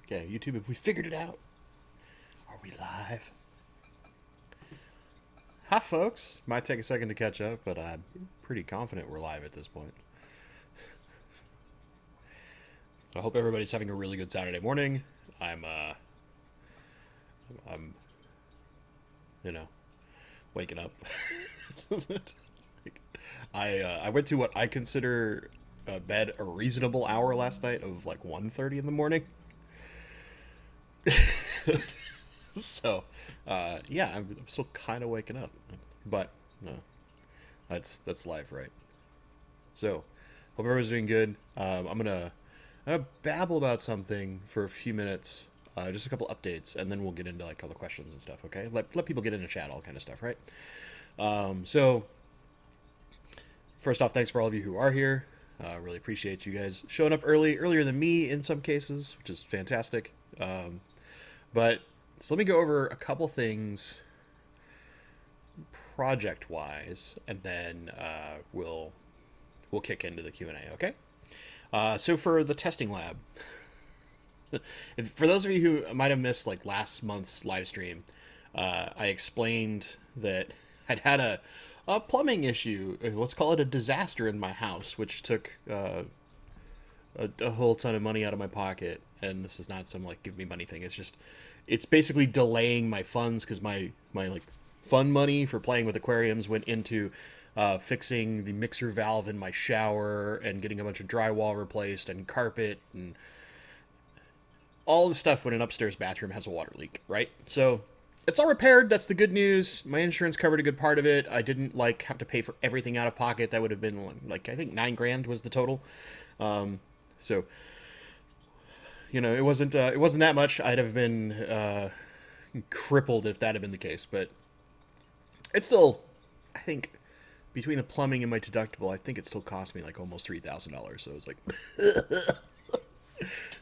Okay, YouTube, have we figured it out? Are we live? Hi, folks. Might take a second to catch up, but I'm pretty confident we're live at this point. I hope everybody's having a really good Saturday morning. I'm, you know, waking up. I went to what I consider bed a reasonable hour last night of like 1:30 in the morning. So, yeah, I'm still kind of waking up, but no, that's life, right? So, hope everyone's doing good. I'm gonna babble about something for a few minutes, just a couple updates, and then we'll get into like all the questions and stuff. Okay, let people get into chat, all kind of stuff, right? So first off, thanks for all of you who are here. Really appreciate you guys showing up earlier than me in some cases, which is fantastic. But so let me go over a couple things project wise, and then we'll kick into the Q&A. Okay. So for the testing lab, for those of you who might have missed like last month's live stream, I explained that I'd had a plumbing issue. Let's call it a disaster in my house, which took a whole ton of money out of my pocket. And this is not some like give me money thing. It's basically delaying my funds because my like fun money for playing with aquariums went into fixing the mixer valve in my shower and getting a bunch of drywall replaced and carpet and all the stuff when an upstairs bathroom has a water leak, right? So it's all repaired. That's the good news. My insurance covered a good part of it. I didn't like have to pay for everything out of pocket. That would have been like I think $9,000 was the total. So it wasn't that much. I'd have been crippled if that had been the case. But it's still, I think, between the plumbing and my deductible, I think it still cost me like almost $3,000. So it was like.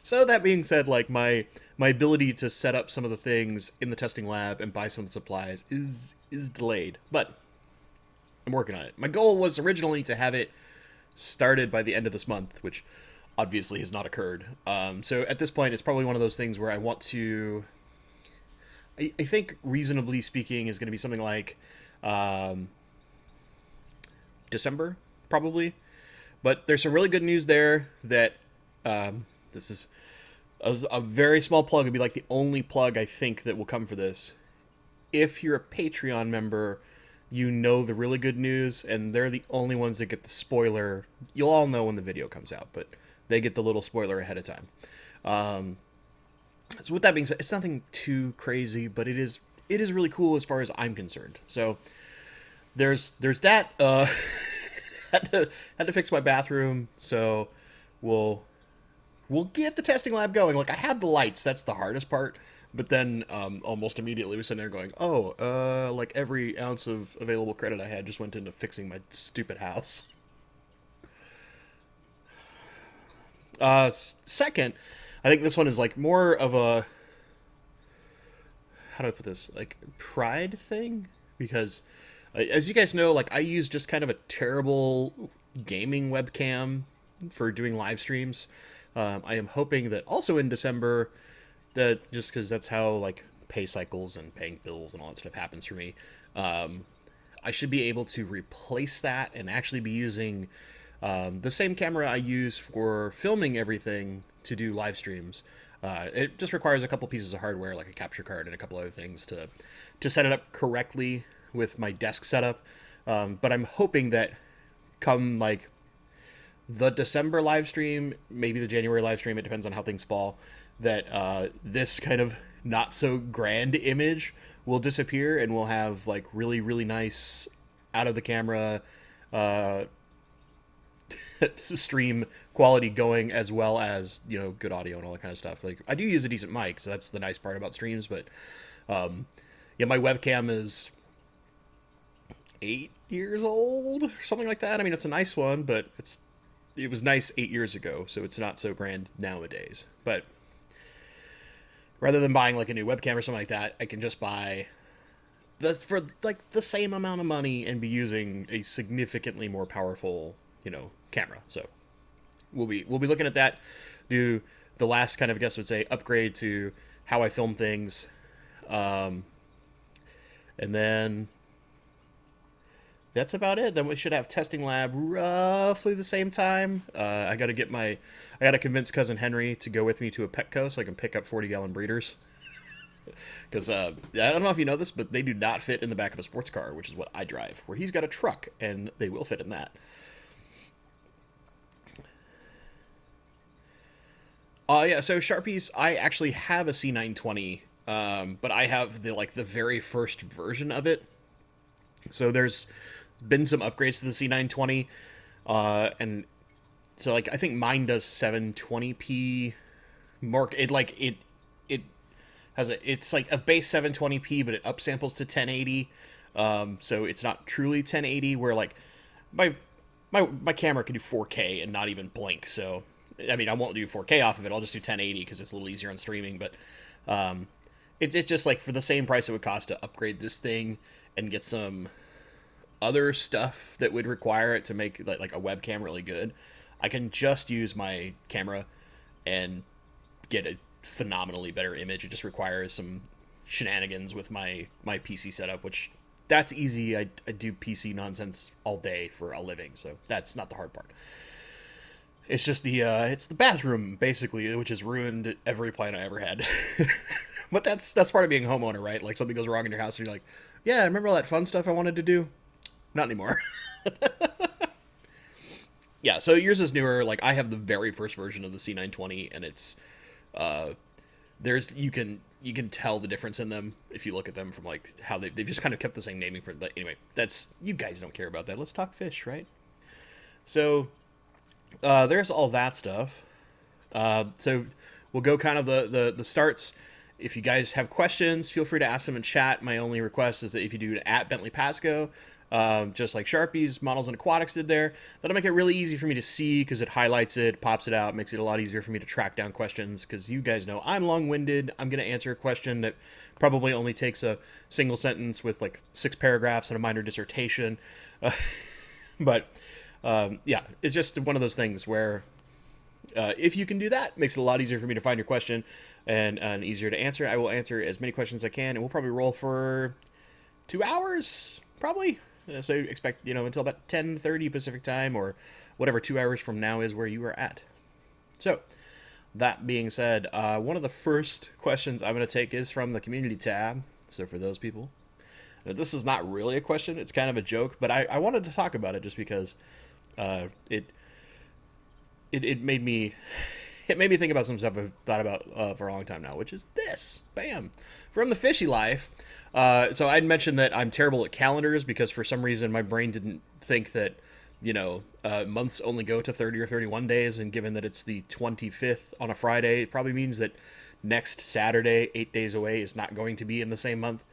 So that being said, like my ability to set up some of the things in the testing lab and buy some of the supplies is delayed, but I'm working on it. My goal was originally to have it started by the end of this month, which obviously has not occurred. So at this point, it's probably one of those things where I want to. I think reasonably speaking is going to be something like December, probably. But there's some really good news there that this is a very small plug. It'd be like the only plug I think that will come for this. If you're a Patreon member, you know the really good news, and they're the only ones that get the spoiler. You'll all know when the video comes out, but they get the little spoiler ahead of time. So with that being said, it's nothing too crazy, but it is really cool as far as I'm concerned. So there's that. Had to fix my bathroom, so we'll get the testing lab going. Like I had the lights, that's the hardest part. But then almost immediately we're sitting there going, like every ounce of available credit I had just went into fixing my stupid house. Second, I think this one is like more of a, how do I put this, like pride thing, because as you guys know, like I use just kind of a terrible gaming webcam for doing live streams. I am hoping that also in December, that just because that's how like pay cycles and paying bills and all that stuff happens for me, I should be able to replace that and actually be using the same camera I use for filming everything to do live streams. It just requires a couple pieces of hardware, like a capture card and a couple other things to set it up correctly with my desk setup. But I'm hoping that come like the December live stream, maybe the January live stream, it depends on how things fall, that this kind of not so grand image will disappear and we'll have like really, really nice out of the camera stream quality going, as well as good audio and all that kind of stuff. Like I do use a decent mic, so that's the nice part about streams. But yeah, my webcam is 8 years old or something like that. I mean, it's a nice one, but it was nice 8 years ago, so it's not so grand nowadays. But rather than buying like a new webcam or something like that, I can just buy this for like the same amount of money and be using a significantly more powerful camera. So we'll be looking at that. Do the last kind of, I guess, would say upgrade to how I film things. And then that's about it. Then we should have testing lab roughly the same time. I got to convince cousin Henry to go with me to a Petco so I can pick up 40-gallon breeders. Because I don't know if you know this, but they do not fit in the back of a sports car, which is what I drive. Where he's got a truck, and they will fit in that. Yeah. So Sharpies, I actually have a C920, but I have the very first version of it. So there's been some upgrades to the C920, and so like I think mine does 720p. It has it's like a base 720p, but it upsamples to 1080. So it's not truly 1080. Where like my camera can do 4K and not even blink. So I mean, I won't do 4K off of it. I'll just do 1080 because it's a little easier on streaming. But it just like for the same price it would cost to upgrade this thing and get some other stuff that would require it to make like a webcam really good, I can just use my camera and get a phenomenally better image. It just requires some shenanigans with my PC setup, which that's easy. I do PC nonsense all day for a living, so that's not the hard part. It's just it's the bathroom basically, which has ruined every plan I ever had. But that's part of being a homeowner, right? Like something goes wrong in your house and you're like, yeah, remember all that fun stuff I wanted to do? Not anymore. Yeah, so yours is newer. Like I have the very first version of the C920, and it's you can tell the difference in them if you look at them from like how they've just kind of kept the same naming. But anyway, that's, you guys don't care about that. Let's talk fish, right? So there's all that stuff. So we'll go kind of the starts. If you guys have questions, feel free to ask them in chat. My only request is that if you do at Bentley Pascoe, just like Sharpies, Models, and Aquatics did there, that'll make it really easy for me to see because it highlights it, pops it out, makes it a lot easier for me to track down questions because you guys know I'm long-winded. I'm going to answer a question that probably only takes a single sentence with like 6 paragraphs and a minor dissertation. But yeah, it's just one of those things where if you can do that, it makes it a lot easier for me to find your question and easier to answer. I will answer as many questions as I can, and we'll probably roll for 2 hours, probably. So expect, until about 10:30 Pacific time or whatever 2 hours from now is where you are at. So that being said, one of the first questions I'm going to take is from the community tab. So for those people, this is not really a question. It's kind of a joke, but I wanted to talk about it just because it made me think about some stuff I've thought about for a long time now, which is this. Bam! From the Fishy Life. So I'd mentioned that I'm terrible at calendars because for some reason my brain didn't think that, months only go to 30 or 31 days. And given that it's the 25th on a Friday, it probably means that next Saturday, 8 days away, is not going to be in the same month.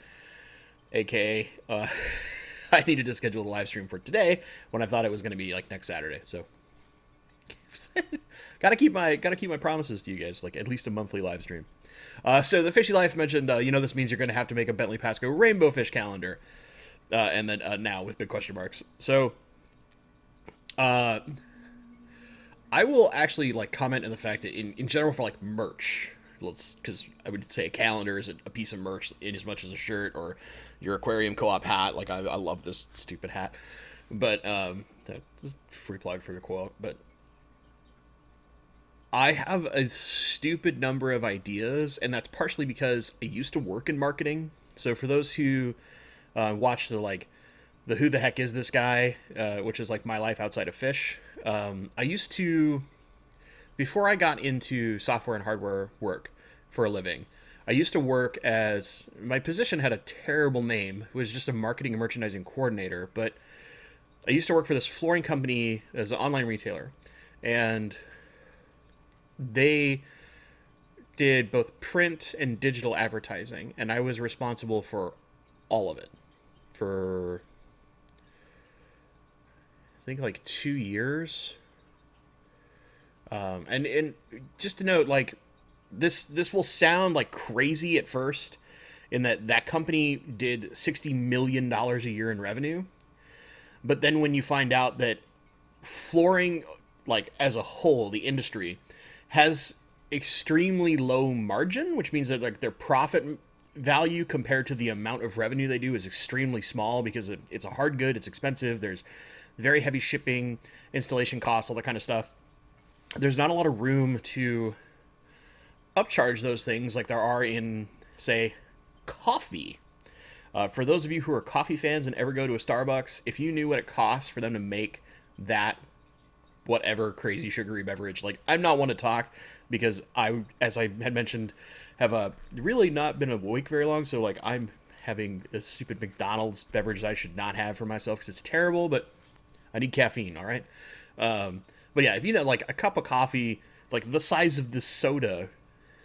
AKA, I needed to schedule the live stream for today when I thought it was going to be like next Saturday. So gotta keep my promises to you guys, like at least a monthly live stream. So the Fishy Life mentioned, this means you're going to have to make a Bentley Pascoe rainbow fish calendar, and then now with big question marks. So I will actually like comment on the fact that in general for like merch, because I would say a calendar is a piece of merch in as much as a shirt or your aquarium co-op hat. Like I love this stupid hat, but just free plug for your co-op, but I have a stupid number of ideas, and that's partially because I used to work in marketing. So for those who watch the Who the Heck Is This Guy, which is like my life outside of fish, I used to, before I got into software and hardware work for a living, I used to work as, my position had a terrible name. It was just a marketing and merchandising coordinator, but I used to work for this flooring company as an online retailer, and they did both print and digital advertising, and I was responsible for all of it for I think like 2 years. And just to note, like this will sound like crazy at first, in that company did $60 million a year in revenue, but then when you find out that flooring, like as a whole, the industry has extremely low margin, which means that like their profit value compared to the amount of revenue they do is extremely small because it's a hard good, it's expensive, there's very heavy shipping, installation costs, all that kind of stuff. There's not a lot of room to upcharge those things like there are in, say, coffee. For those of you who are coffee fans and ever go to a Starbucks, if you knew what it costs for them to make that whatever crazy sugary beverage, like I'm not one to talk because I, as I had mentioned, have really not been awake very long, so like I'm having a stupid McDonald's beverage that I should not have for myself because it's terrible, but I need caffeine, all right? But yeah, if you know, like a cup of coffee, like the size of this soda,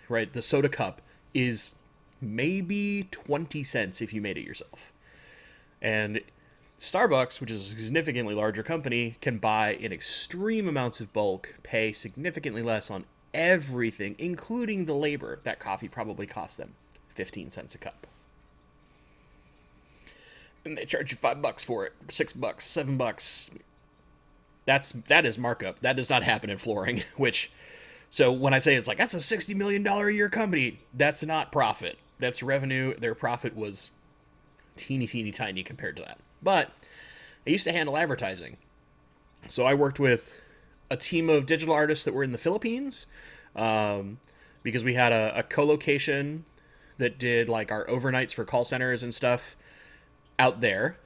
right? The soda cup is maybe 20 cents if you made it yourself. And Starbucks, which is a significantly larger company, can buy in extreme amounts of bulk, pay significantly less on everything, including the labor. That coffee probably costs them 15 cents a cup. And they charge you $5 for it, $6, $7. That is markup. That does not happen in flooring, which, so when I say it's like, that's a $60 million a year company, that's not profit. That's revenue. Their profit was teeny tiny compared to that. But I used to handle advertising. So I worked with a team of digital artists that were in the Philippines, because we had a co-location that did like our overnights for call centers and stuff out there.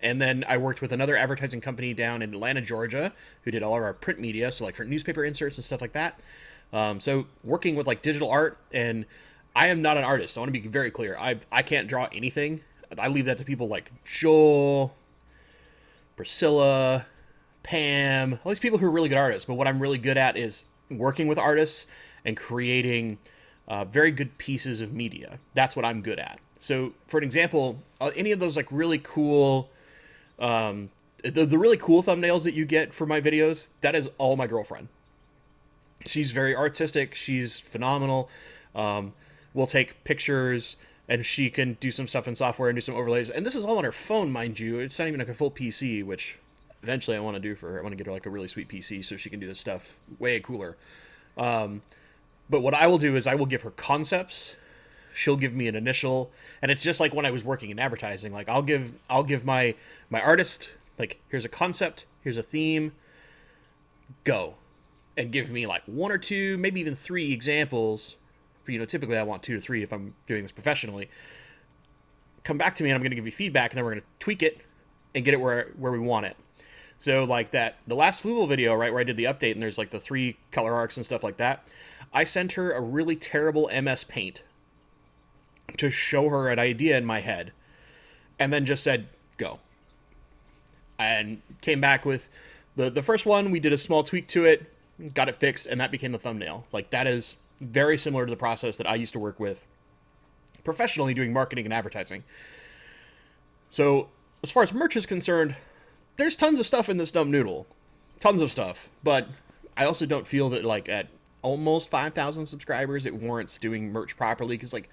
And then I worked with another advertising company down in Atlanta, Georgia, who did all of our print media, so like for newspaper inserts and stuff like that. So working with like digital art, and I am not an artist. I want to be very clear. I can't draw anything. I leave that to people like Joel, Priscilla, Pam, all these people who are really good artists. But what I'm really good at is working with artists and creating very good pieces of media. That's what I'm good at. So for an example, any of those like really cool, the really cool thumbnails that you get for my videos, that is all my girlfriend. She's very artistic. She's phenomenal. We'll take pictures and she can do some stuff in software and do some overlays. And this is all on her phone, mind you. It's not even like a full PC, which eventually I want to do for her. I want to get her like a really sweet PC so she can do this stuff way cooler. But what I will do is I will give her concepts. She'll give me an initial, and it's just like when I was working in advertising. Like I'll give my artist, like, here's a concept, here's a theme, go, and give me like one or two, maybe even three examples. You know, typically I want 2 to 3 if I'm doing this professionally. Come back to me and I'm going to give you feedback, and then we're going to tweak it and get it where we want it. So like the last Fluval video, right, where I did the update and there's like the 3 color arcs and stuff like that, I sent her a really terrible MS Paint to show her an idea in my head, and then just said, go. And came back with the first one. We did a small tweak to it, got it fixed, and that became the thumbnail. Like, that is very similar to the process that I used to work with professionally doing marketing and advertising. So as far as merch is concerned, there's tons of stuff in this dumb noodle. Tons of stuff. But I also don't feel that, like, at almost 5,000 subscribers, it warrants doing merch properly. Because, like,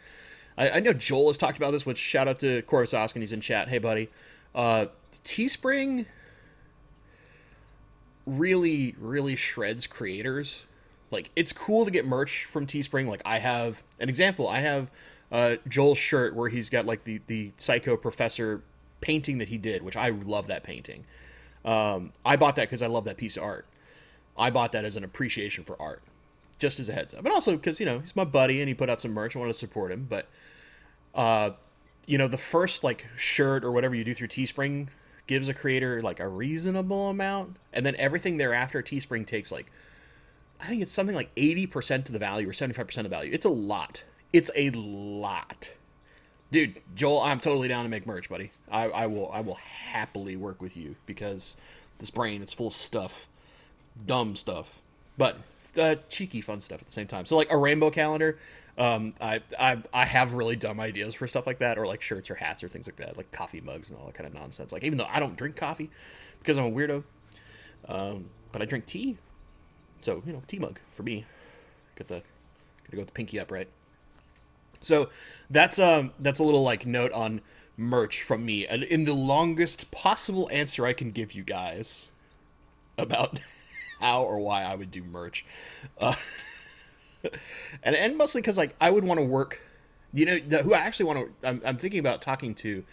I know Joel has talked about this, which shout out to Corvus, and he's in chat. Hey, buddy. Teespring really shreds creators. Like, it's cool to get merch from Teespring. Like, I have an example. I have Joel's shirt where he's got, like, the Psycho Professor painting that he did, which I love that painting. I bought that because I love that piece of art. I bought that as an appreciation for art, just as a heads up. And also because, you know, he's my buddy and he put out some merch. I want to support him. But, you know, the first, like, shirt or whatever you do through Teespring gives a creator, like, a reasonable amount. And then everything thereafter, Teespring takes, like, I think it's something like 80% of the value or 75% of the value. It's a lot. It's a lot. Dude, Joel, I'm totally down to make merch, buddy. I will happily work with you because this brain, it's full of stuff. Dumb stuff. But cheeky, fun stuff at the same time. So, like, a rainbow calendar, I have really dumb ideas for stuff like that, or like shirts or hats or things like that, like coffee mugs and all that kind of nonsense. Like, even though I don't drink coffee because I'm a weirdo, but I drink tea. So, you know, tea mug for me. Gotta go with the pinky up, right? So that's a little, like, note on merch from me, and in the longest possible answer I can give you guys about how or why I would do merch. And mostly because like I would want to work. Who I actually want to. I'm thinking about talking to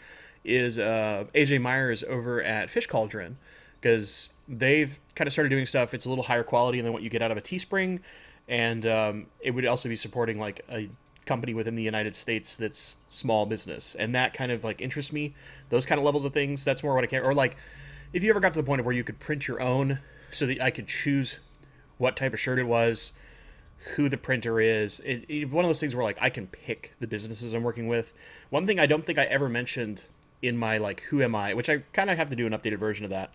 is AJ Myers over at Fish Cauldron, because they've kind of started doing stuff. It's a little higher quality than what you get out of a Teespring, and it would also be supporting like a company within the United States that's small business, and that kind of like interests me. Those kind of levels of things. That's more what I care. Or like, if you ever got to the point of where you could print your own, so that I could choose what type of shirt it was, who the printer is. One of those things where like I can pick the businesses I'm working with. One thing I don't think I ever mentioned in my like who am I, which I kind of have to do an updated version of that.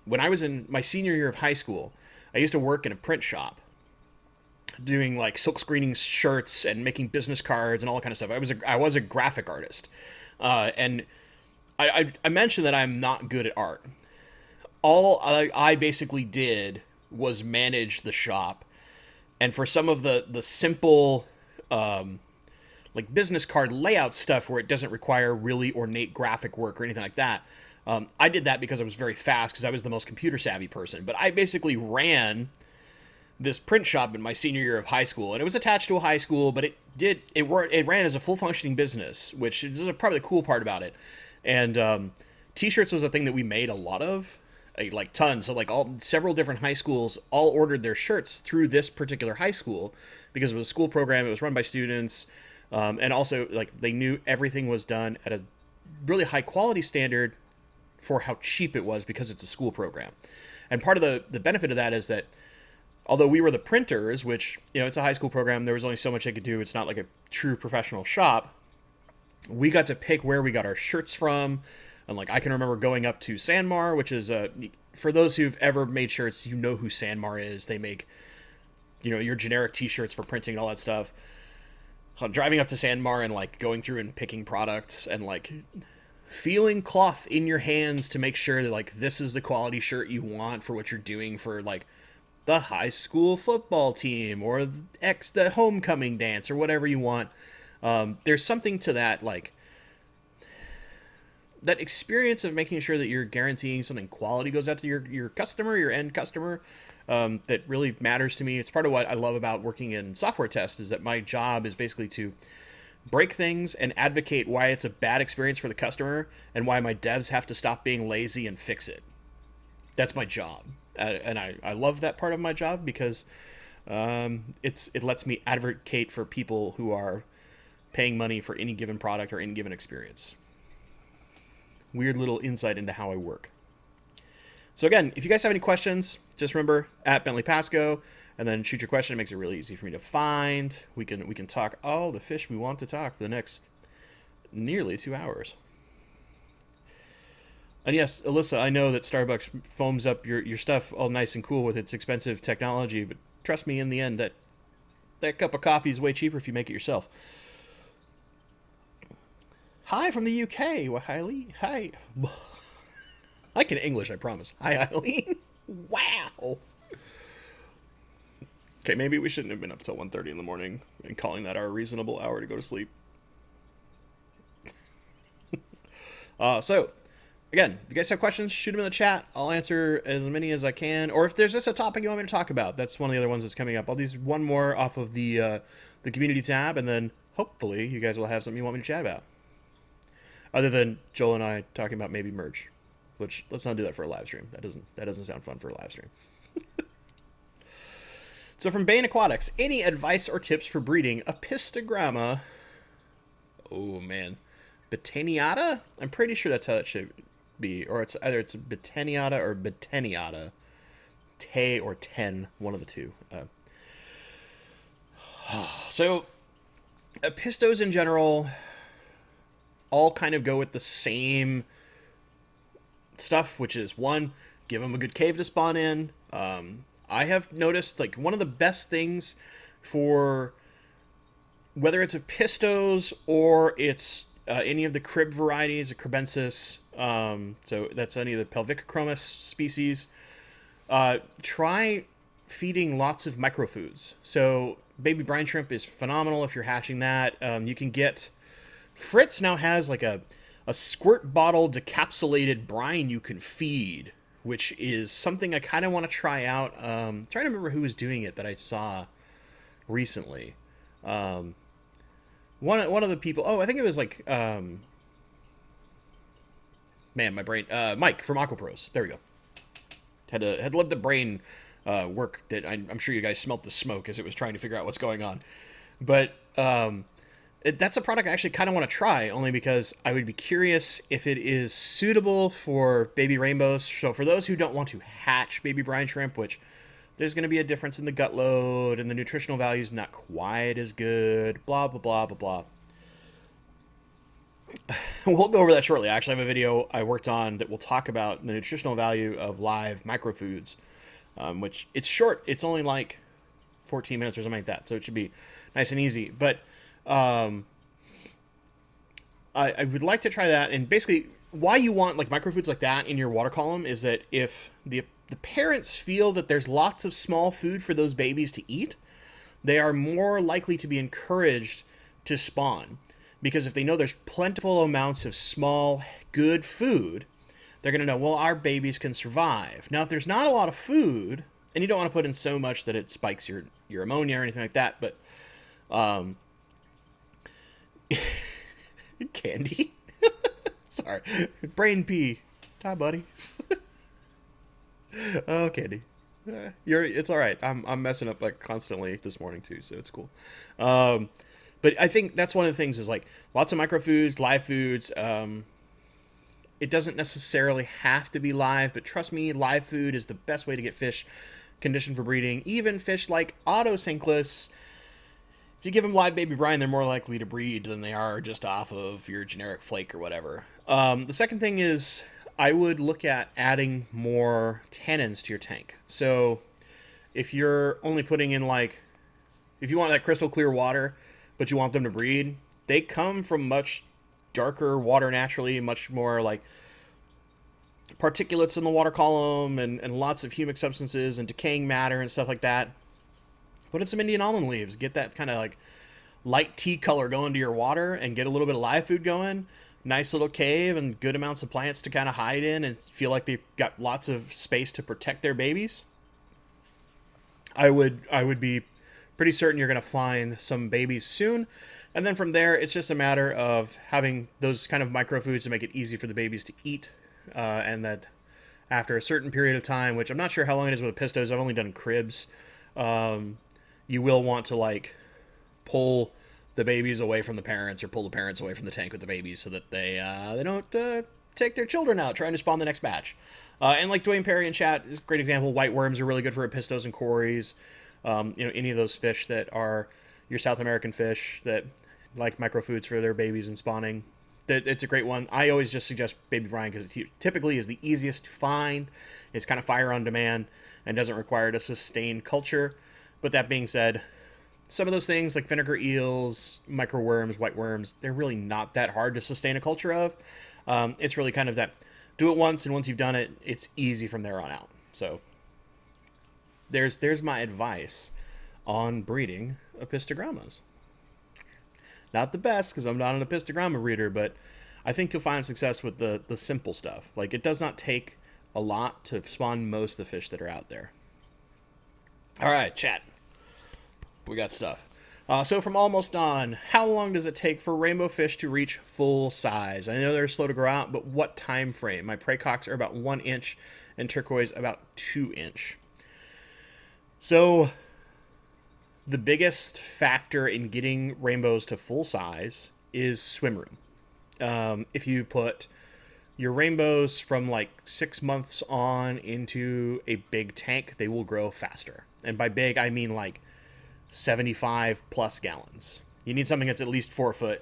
When I was in my senior year of high school, I used to work in a print shop doing like silk screening shirts and making business cards and all that kind of stuff. I was a graphic artist, and I mentioned that I'm not good at art. All I basically did was manage the shop, and for some of the simple like business card layout stuff where it doesn't require really ornate graphic work or anything like that, I did that because I was very fast, because I was the most computer savvy person. But I basically ran this print shop in my senior year of high school, and it was attached to a high school, but it ran as a full functioning business, which is probably the cool part about it. And t-shirts was a thing that we made a lot of, like tons. So like several different high schools all ordered their shirts through this particular high school, because it was a school program. It was run by students, and also like they knew everything was done at a really high quality standard for how cheap it was, because it's a school program. And part of the benefit of that is that although we were the printers, which, it's a high school program, there was only so much they could do. It's not like a true professional shop. We got to pick where we got our shirts from. And like, I can remember going up to Sanmar, which is for those who've ever made shirts, you know who Sanmar is. They make, your generic t-shirts for printing and all that stuff. Driving up to Sanmar and like going through and picking products and like feeling cloth in your hands to make sure that like this is the quality shirt you want for what you're doing for like the high school football team or the homecoming dance or whatever you want. There's something to that, like that experience of making sure that you're guaranteeing something quality goes out to your customer, your end customer, that really matters to me. It's part of what I love about working in software test, is that my job is basically to break things and advocate why it's a bad experience for the customer and why my devs have to stop being lazy and fix it. That's my job. And I love that part of my job, because it lets me advocate for people who are paying money for any given product or any given experience. Weird little insight into how I work. So again, if you guys have any questions, just remember at Bentley Pascoe, and then shoot your question. It makes it really easy for me to find. We can talk all the fish we want to talk for the next nearly 2 hours. And yes, Alyssa, I know that Starbucks foams up your stuff all nice and cool with its expensive technology, but trust me, in the end, that cup of coffee is way cheaper if you make it yourself. Hi from the UK. Well, hi. I can English, I promise. Hi, Eileen. Wow. Okay, maybe we shouldn't have been up till 1:30 in the morning and calling that our reasonable hour to go to sleep. So, again, if you guys have questions, shoot them in the chat. I'll answer as many as I can. Or if there's just a topic you want me to talk about, that's one of the other ones that's coming up. I'll do one more off of the community tab, and then hopefully you guys will have something you want me to chat about. Other than Joel and I talking about maybe merge, which let's not do that for a live stream. That doesn't sound fun for a live stream. So from Bane Aquatics, any advice or tips for breeding Apistogramma? Oh man, Betaniata? I'm pretty sure that's how it should be, or it's either it's Betaniata or Betaniata, Te or Ten, one of the two. So Apistos in general all kind of go with the same stuff, which is one, give them a good cave to spawn in. I have noticed like one of the best things for whether it's Apistos or it's any of the crib varieties, a cribensis, so that's any of the Pelvicochromis species, try feeding lots of microfoods. So baby brine shrimp is phenomenal if you're hatching that. You can get, Fritz now has like a squirt bottle decapsulated brine you can feed, which is something I kind of want to try out. Trying to remember who was doing it that I saw. recently. Um, one of the people. Oh, I think it was like man, my brain. Mike from Aquapros. There we go. Had let the brain work. That I'm sure you guys smelt the smoke as it was trying to figure out what's going on. But that's a product I actually kind of want to try, only because I would be curious if it is suitable for baby rainbows. So for those who don't want to hatch baby brine shrimp, which there's going to be a difference in the gut load and the nutritional value is not quite as good, blah, blah, blah, blah, blah. We'll go over that shortly. I actually have a video I worked on that will talk about the nutritional value of live microfoods, which it's short. It's only like 14 minutes or something like that. So it should be nice and easy. But I would like to try that. And basically, why you want like microfoods like that in your water column is that if the parents feel that there's lots of small food for those babies to eat, they are more likely to be encouraged to spawn. Because if they know there's plentiful amounts of small, good food, they're going to know, well, our babies can survive. Now, if there's not a lot of food, and you don't want to put in so much that it spikes your ammonia or anything like that, but candy? Sorry. Brain pee. Hi, buddy. Oh, candy. It's all right. I'm messing up like constantly this morning too, so it's cool. But I think that's one of the things is like lots of microfoods, live foods. It doesn't necessarily have to be live, but trust me, live food is the best way to get fish conditioned for breeding. Even fish like autosynclus, if you give them live baby brine, they're more likely to breed than they are just off of your generic flake or whatever. The second thing is I would look at adding more tannins to your tank. So if you're only putting in like, if you want that crystal clear water, but you want them to breed, they come from much darker water naturally, much more like particulates in the water column and lots of humic substances and decaying matter and stuff like that. Put in some Indian almond leaves, get that kind of like light tea color going to your water and get a little bit of live food going. Nice little cave and good amounts of plants to kind of hide in and feel like they've got lots of space to protect their babies. I would be pretty certain you're going to find some babies soon. And then from there, it's just a matter of having those kind of microfoods to make it easy for the babies to eat. And that after a certain period of time, which I'm not sure how long it is with pistos, I've only done cribs, you will want to like pull the babies away from the parents or pull the parents away from the tank with the babies so that they don't take their children out trying to spawn the next batch. And like Dwayne Perry in chat is a great example. White worms are really good for pistos and cories. Any of those fish that are your South American fish that like microfoods for their babies and spawning. It's a great one. I always just suggest baby brine because it typically is the easiest to find. It's kind of fire on demand and doesn't require a sustained culture. But that being said, some of those things like vinegar eels, microworms, white worms, they're really not that hard to sustain a culture of. It's really kind of that do it once, and once you've done it, it's easy from there on out. So there's my advice on breeding apistogrammas. Not the best because I'm not an apistogramma breeder, but I think you'll find success with the simple stuff. Like it does not take a lot to spawn most of the fish that are out there. All right, chat. We got stuff. So from almost done, how long does it take for rainbow fish to reach full size? I know they're slow to grow out, but what time frame? My prey cocks are about 1 inch and turquoise about 2 inch. So the biggest factor in getting rainbows to full size is swim room. If you put your rainbows from like 6 months on into a big tank, they will grow faster. And by big, I mean like 75 plus gallons. You need something that's at least 4 foot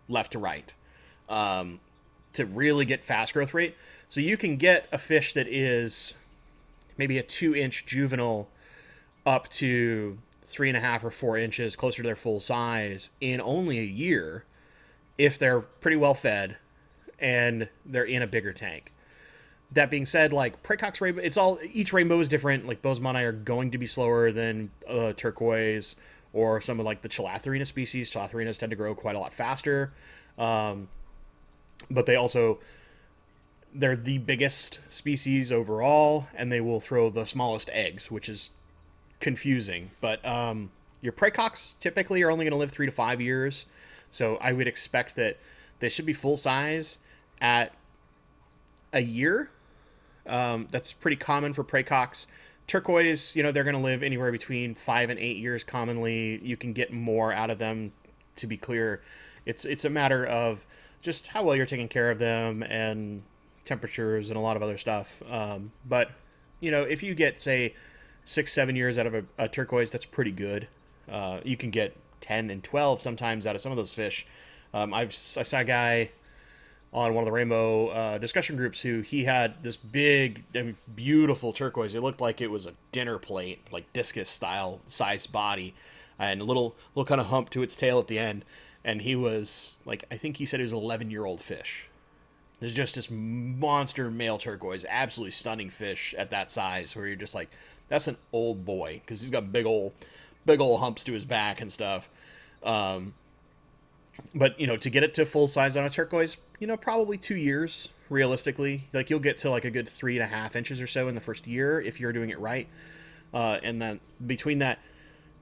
left to right to really get fast growth rate. So you can get a fish that is maybe a 2 inch juvenile up to 3.5 or 4 inches closer to their full size in only a year if they're pretty well fed and they're in a bigger tank. That being said, like Praecox rainbow, each rainbow is different. Like Bosemani are going to be slower than turquoise or some of like the Chilatharina species. Chilatharinas tend to grow quite a lot faster, but they're the biggest species overall, and they will throw the smallest eggs, which is confusing. But Your precox typically are only going to live 3 to 5 years, so I would expect that they should be full size at a year. That's pretty common for precox. Turquoise, they're going to live anywhere between 5 and 8 years commonly. You can get more out of them, to be clear. It's a matter of just how well you're taking care of them and temperatures and a lot of other stuff. But, if you get, say, 6, 7 years out of a turquoise, that's pretty good. You can get 10 and 12 sometimes out of some of those fish. I saw a guy on one of the rainbow discussion groups who he had this big and beautiful turquoise. It looked like it was a dinner plate, like discus style size body, and a little kind of hump to its tail at the end. And he was like, I think he said it was an 11-year-old fish. There's just this monster male turquoise, absolutely stunning fish at that size, where you're just like, that's an old boy, because he's got big old humps to his back and stuff. But, to get it to full size on a turquoise, probably 2 years, realistically. Like, you'll get to like a good 3.5 inches or so in the first year if you're doing it right. And then between that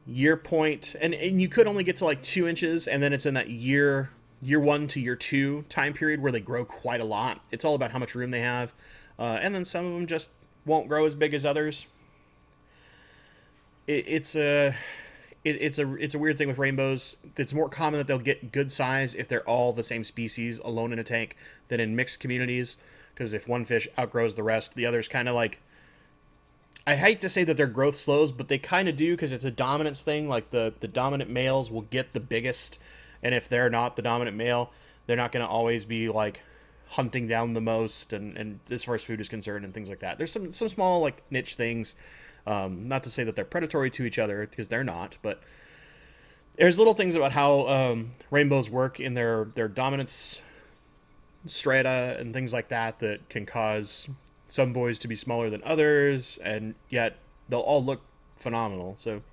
year point, and you could only get to like 2 inches, and then it's in that year 1 to year 2 time period where they grow quite a lot. It's all about how much room they have. And then some of them just won't grow as big as others. It's a weird thing with rainbows. It's more common that they'll get good size if they're all the same species alone in a tank than in mixed communities. Because if one fish outgrows the rest, the others kind of like, I hate to say that their growth slows, but they kind of do, because it's a dominance thing. Like the dominant males will get the biggest, and if they're not the dominant male, they're not going to always be like hunting down the most, and as far as food is concerned and things like that. There's some small like niche things. Not to say that they're predatory to each other, because they're not, but there's little things about how rainbows work in their dominance strata and things like that can cause some boys to be smaller than others, and yet they'll all look phenomenal. So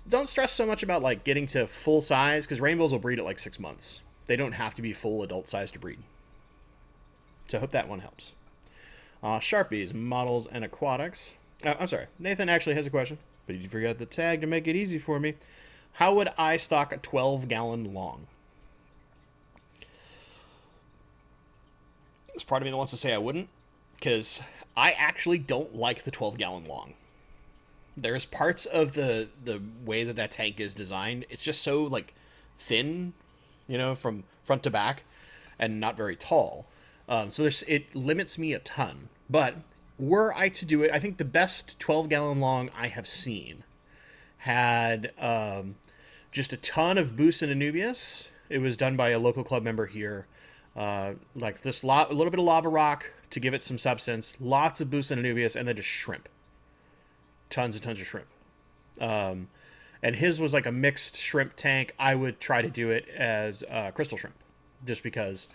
don't stress so much about like getting to full size, because rainbows will breed at like 6 months. They don't have to be full adult size to breed. So I hope that one helps. Sharpies, models, and aquatics. I'm sorry, Nathan actually has a question, but you forgot the tag to make it easy for me. How would I stock a 12-gallon long? There's part of me that wants to say I wouldn't, because I actually don't like the 12-gallon long. There's parts of the way that tank is designed. It's just so like thin, from front to back, and not very tall. So it limits me a ton. But were I to do it, I think the best 12-gallon long I have seen had just a ton of Busa Anubias. It was done by a local club member here. Like this a little bit of lava rock to give it some substance, lots of Busa Anubias, and then just shrimp. Tons and tons of shrimp. And his was like a mixed shrimp tank. I would try to do it as crystal shrimp, just because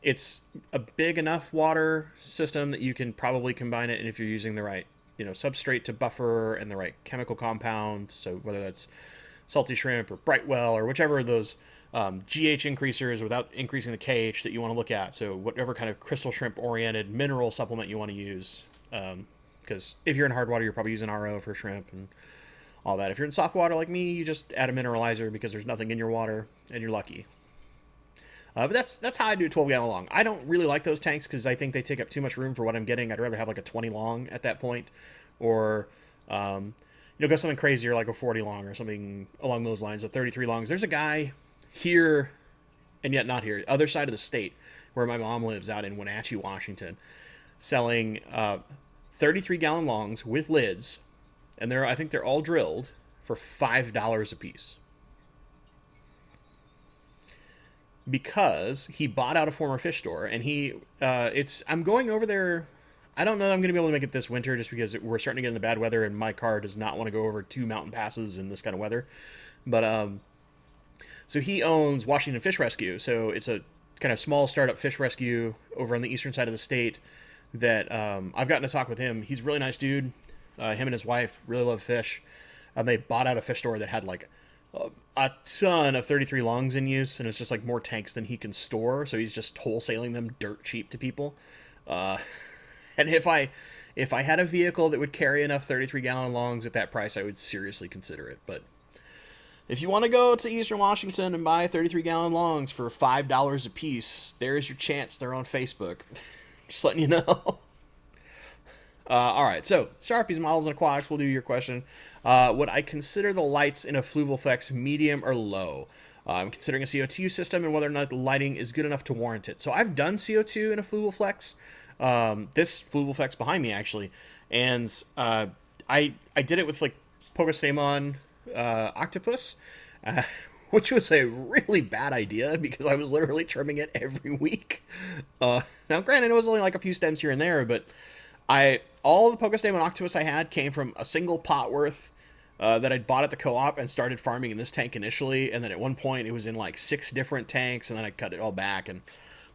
it's a big enough water system that you can probably combine it, and if you're using the right, substrate to buffer and the right chemical compound, so whether that's salty shrimp or Brightwell or whichever of those GH increasers without increasing the KH that you want to look at, so whatever kind of crystal shrimp oriented mineral supplement you want to use, because if you're in hard water, you're probably using RO for shrimp and all that. If you're in soft water like me, you just add a mineralizer because there's nothing in your water and you're lucky. But that's how I do a 12-gallon long. I don't really like those tanks because I think they take up too much room for what I'm getting. I'd rather have like a 20 long at that point, or go something crazier like a 40 long or something along those lines. A 33 longs. There's a guy here, and yet not here, other side of the state where my mom lives, out in Wenatchee, Washington, selling 33-gallon longs with lids, and I think they're all drilled for $5 a piece. Because he bought out a former fish store, and I'm going over there. I don't know that I'm going to be able to make it this winter, just because we're starting to get into bad weather, and my car does not want to go over 2 mountain passes in this kind of weather. But so he owns Washington Fish Rescue, so it's a kind of small startup fish rescue over on the eastern side of the state that I've gotten to talk with him. He's a really nice dude. Him and his wife really love fish. They bought out a fish store that had like a ton of 33 longs in use, and it's just like more tanks than he can store, so he's just wholesaling them dirt cheap to people. And if I had a vehicle that would carry enough 33-gallon longs at that price, I would seriously consider it. But If you want to go to Eastern Washington and buy 33-gallon longs for $5 a piece, there's your chance. They're on Facebook. Just letting you know. All right, so Sharpies, models, and aquatics. We'll do your question. Would I consider the lights in a Fluval Flex medium or low? I'm considering a CO2 system and whether or not the lighting is good enough to warrant it. So I've done CO2 in a Fluval Flex. This Fluval Flex behind me, actually. And I did it with, like, Pokestamon Octopus, which was a really bad idea because I was literally trimming it every week. Now, granted, it was only like a few stems here and there, but all the Pokestamon Octopus I had came from a single pot worth that I'd bought at the co-op and started farming in this tank initially, and then at one point it was in like 6 different tanks, and then I cut it all back, and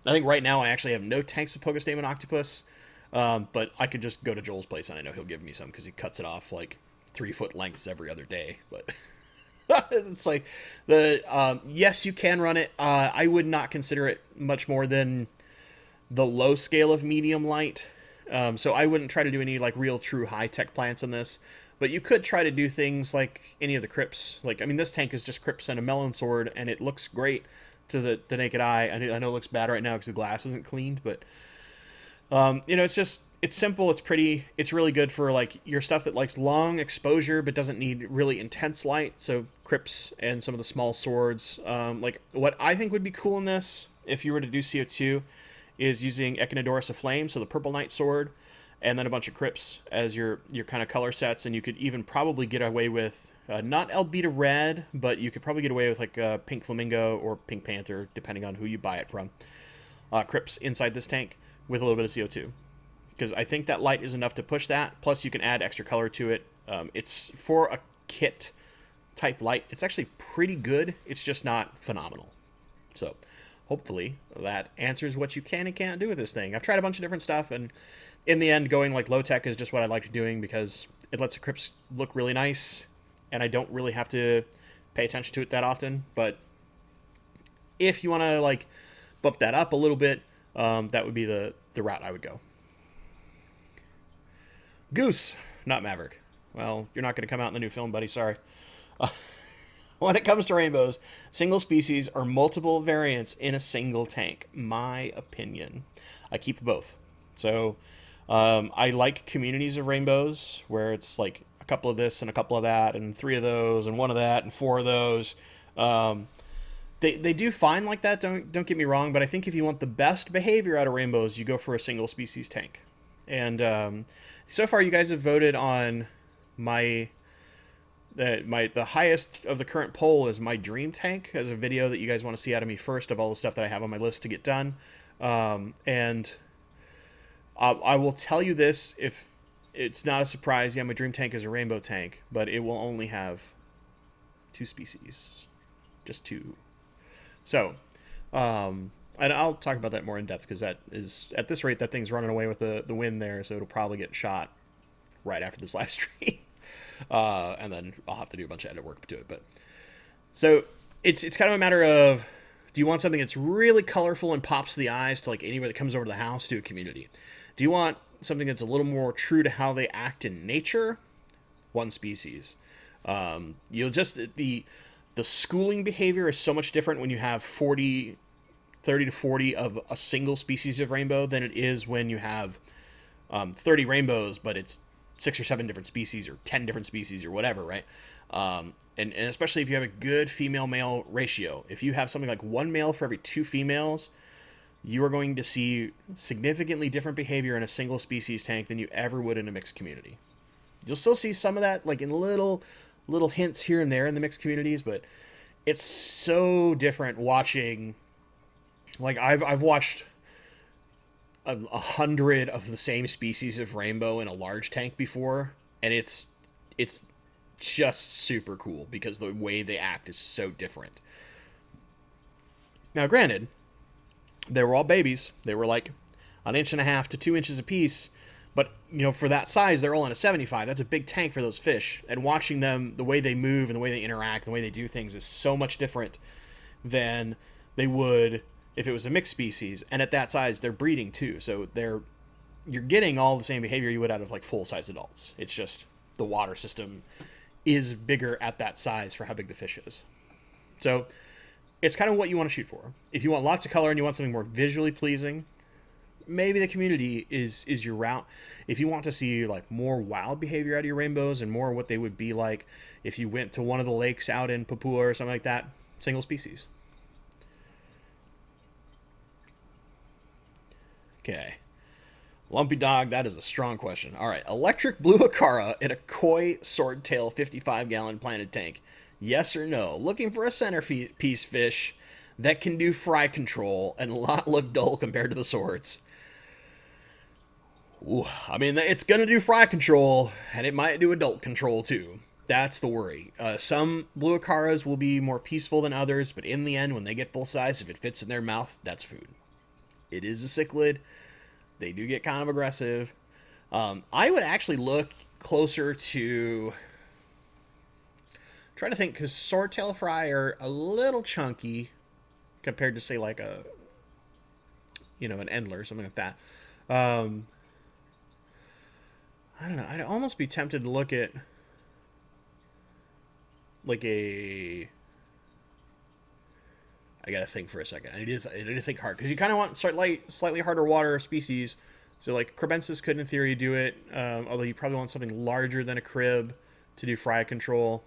I think right now I actually have no tanks with Pokestamon Octopus, but I could just go to Joel's place and I know he'll give me some because he cuts it off like 3-foot lengths every other day. But it's like yes, you can run it. I would not consider it much more than the low scale of medium light. So I wouldn't try to do any like real true high tech plants in this, but you could try to do things like any of the crypts. Like, I mean, this tank is just crypts and a melon sword, and it looks great to the naked eye. I know it looks bad right now because the glass isn't cleaned, but it's simple, it's pretty, it's really good for like your stuff that likes long exposure but doesn't need really intense light. So crypts and some of the small swords. Like what I think would be cool in this, if you were to do CO2, is using Echinodorus Aflame, so the Purple Knight sword, and then a bunch of crypts as your kind of color sets. And you could even probably get away with not Albedo Red, but you could probably get away with like Pink Flamingo or Pink Panther, depending on who you buy it from. Crypts inside this tank with a little bit of CO2, because I think that light is enough to push that. Plus you can add extra color to it. It's for a kit type light. It's actually pretty good. It's just not phenomenal. So hopefully that answers what you can and can't do with this thing. I've tried a bunch of different stuff, and in the end, going like low tech is just what I like doing because it lets the crypts look really nice, and I don't really have to pay attention to it that often. But if you want to like bump that up a little bit, that would be the route I would go. Goose, not Maverick. Well, you're not going to come out in the new film, buddy. Sorry. When it comes to rainbows, single species or multiple variants in a single tank. My opinion. I keep both. So I like communities of rainbows where it's like a couple of this and a couple of that and 3 of those and 1 of that and 4 of those. They do fine like that, don't get me wrong, but I think if you want the best behavior out of rainbows, you go for a single species tank. And so far you guys have voted on the highest of the current poll is my dream tank as a video that you guys want to see out of me first of all the stuff that I have on my list to get done. And I will tell you this, if it's not a surprise, yeah, my dream tank is a rainbow tank, but it will only have 2 species. Just 2. So, and I'll talk about that more in depth because that is, at this rate, that thing's running away with the wind there, so it'll probably get shot right after this live stream. And then I'll have to do a bunch of edit work to it. But so it's kind of a matter of, do you want something that's really colorful and pops to the eyes to like anybody that comes over to the house, to a community? Do you want something that's a little more true to how they act in nature? 1 species. You'll just the schooling behavior is so much different when you have 30 to 40 of a single species of rainbow than it is when you have 30 rainbows, but it's 6 or 7 different species or 10 different species or whatever, right? And especially if you have a good female-male ratio. If you have something like 1 male for every 2 females, you are going to see significantly different behavior in a single species tank than you ever would in a mixed community. You'll still see some of that like in little hints here and there in the mixed communities, but it's so different watching. Like I've watched 100 of the same species of rainbow in a large tank before, and it's just super cool because the way they act is so different. Now, granted, they were all babies. They were like 1.5 inches to 2 inches apiece. But, for that size, they're all in a 75. That's a big tank for those fish. And watching them, the way they move and the way they interact, the way they do things is so much different than they would if it was a mixed species. And at that size, they're breeding too. So you're getting all the same behavior you would out of like full-size adults. It's just the water system is bigger at that size for how big the fish is. So it's kind of what you want to shoot for. If you want lots of color and you want something more visually pleasing, maybe the community is your route. If you want to see like more wild behavior out of your rainbows and more what they would be like if you went to one of the lakes out in Papua or something like that, single species. Okay. Lumpy Dog, that is a strong question. All right. Electric blue acara in a koi swordtail 55-gallon planted tank. Yes or no? Looking for a centerpiece fish that can do fry control and not look dull compared to the swords. Ooh, I mean, it's going to do fry control, and it might do adult control too. That's the worry. Some blue acaras will be more peaceful than others, but in the end, when they get full size, if it fits in their mouth, that's food. It is a cichlid. They do get kind of aggressive. I would actually look closer to... Trying to think, because swordtail fry are a little chunky compared to, say, like a... an Endler or something like that. I don't know. I'd almost be tempted to look at like a... I gotta think for a second. I need to think hard because you kind of want slightly harder water species. So like Crebensis could in theory do it, although you probably want something larger than a crib to do fry control.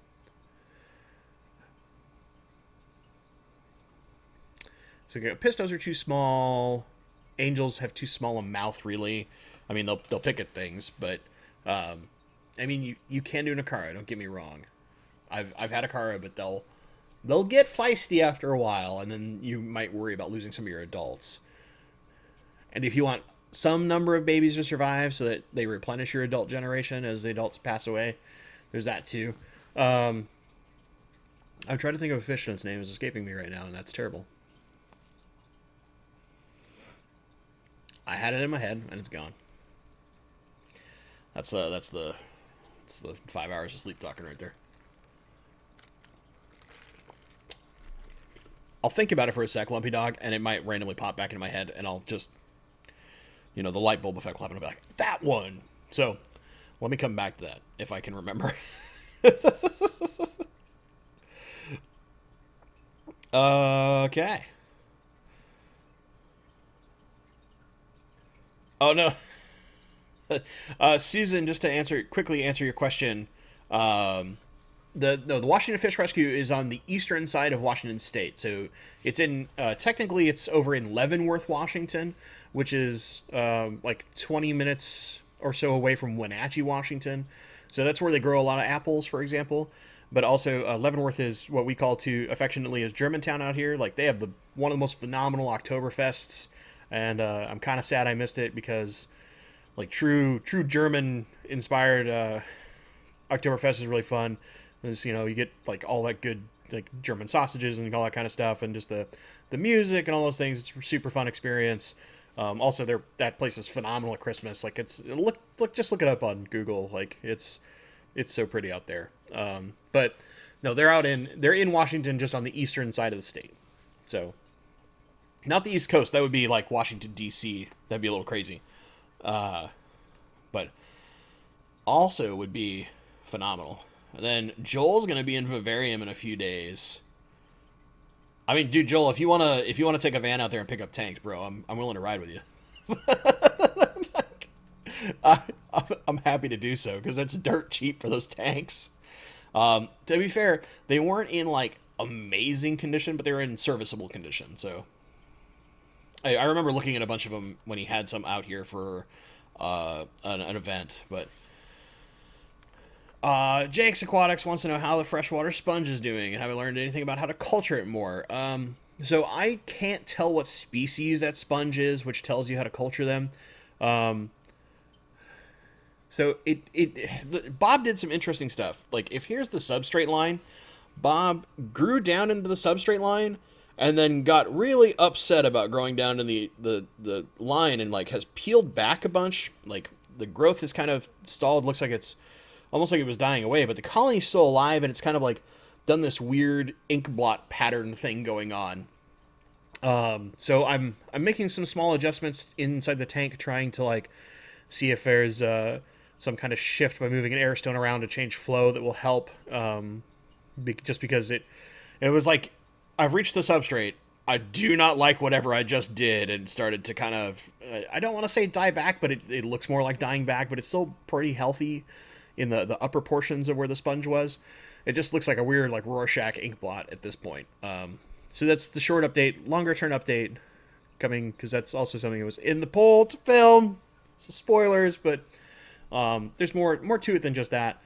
So pistos are too small. Angels have too small a mouth, really. I mean, they'll pick at things, but I mean, you can do an acara. Don't get me wrong. I've had acara, but they'll get feisty after a while, and then you might worry about losing some of your adults. And if you want some number of babies to survive so that they replenish your adult generation as the adults pass away, there's that too. I'm trying to think of a fish, and its name is escaping me right now, and that's terrible. I had it in my head, and it's gone. That's the 5 hours of sleep talking right there. I'll think about it for a sec, Lumpy Dog, and it might randomly pop back into my head, and I'll just, the light bulb effect will happen. I'll be like, that one! So, let me come back to that, if I can remember. Okay. Oh, no. Susan, just to quickly answer your question, the Washington Fish Rescue is on the eastern side of Washington State. So it's technically it's over in Leavenworth, Washington, which is like 20 minutes or so away from Wenatchee, Washington. So that's where they grow a lot of apples, for example. But also Leavenworth is what we call affectionately as Germantown out here. Like they have one of the most phenomenal Oktoberfests. And I'm kind of sad I missed it because like true German inspired Oktoberfest is really fun. You get like all that good like German sausages and all that kind of stuff, and just the music and all those things. It's a super fun experience. Also, that place is phenomenal at Christmas. Like just look it up on Google. Like it's so pretty out there. But no, they're in Washington, just on the eastern side of the state. So not the East Coast. That would be like Washington D.C. That'd be a little crazy. But also would be phenomenal. And then Joel's gonna be in Vivarium in a few days. I mean, dude, Joel, if you wanna take a van out there and pick up tanks, bro, I'm willing to ride with you. I'm happy to do so because it's dirt cheap for those tanks. To be fair, they weren't in like amazing condition, but they were in serviceable condition. So I remember looking at a bunch of them when he had some out here for an event, but. Jake's Aquatics wants to know how the freshwater sponge is doing and have I learned anything about how to culture it more. So I can't tell what species that sponge is, which tells you how to culture them. So Bob did some interesting stuff. Like if here's the substrate line, Bob grew down into the substrate line and then got really upset about growing down in the line and like has peeled back a bunch. Like the growth is kind of stalled. Looks like it's almost like it was dying away, but the colony's still alive, and it's kind of like done this weird ink blot pattern thing going on. So I'm making some small adjustments inside the tank, trying to like see if there's some kind of shift by moving an air stone around to change flow that will help. Just because it was like, I've reached the substrate. I do not like whatever I just did, and started to kind of, I don't want to say die back, but it looks more like dying back, but it's still pretty healthy in the upper portions of where the sponge was. It just looks like a weird, like, Rorschach ink blot at this point. So that's the short update. Longer term update coming, because that's also something that was in the poll to film. So spoilers, but there's more to it than just that.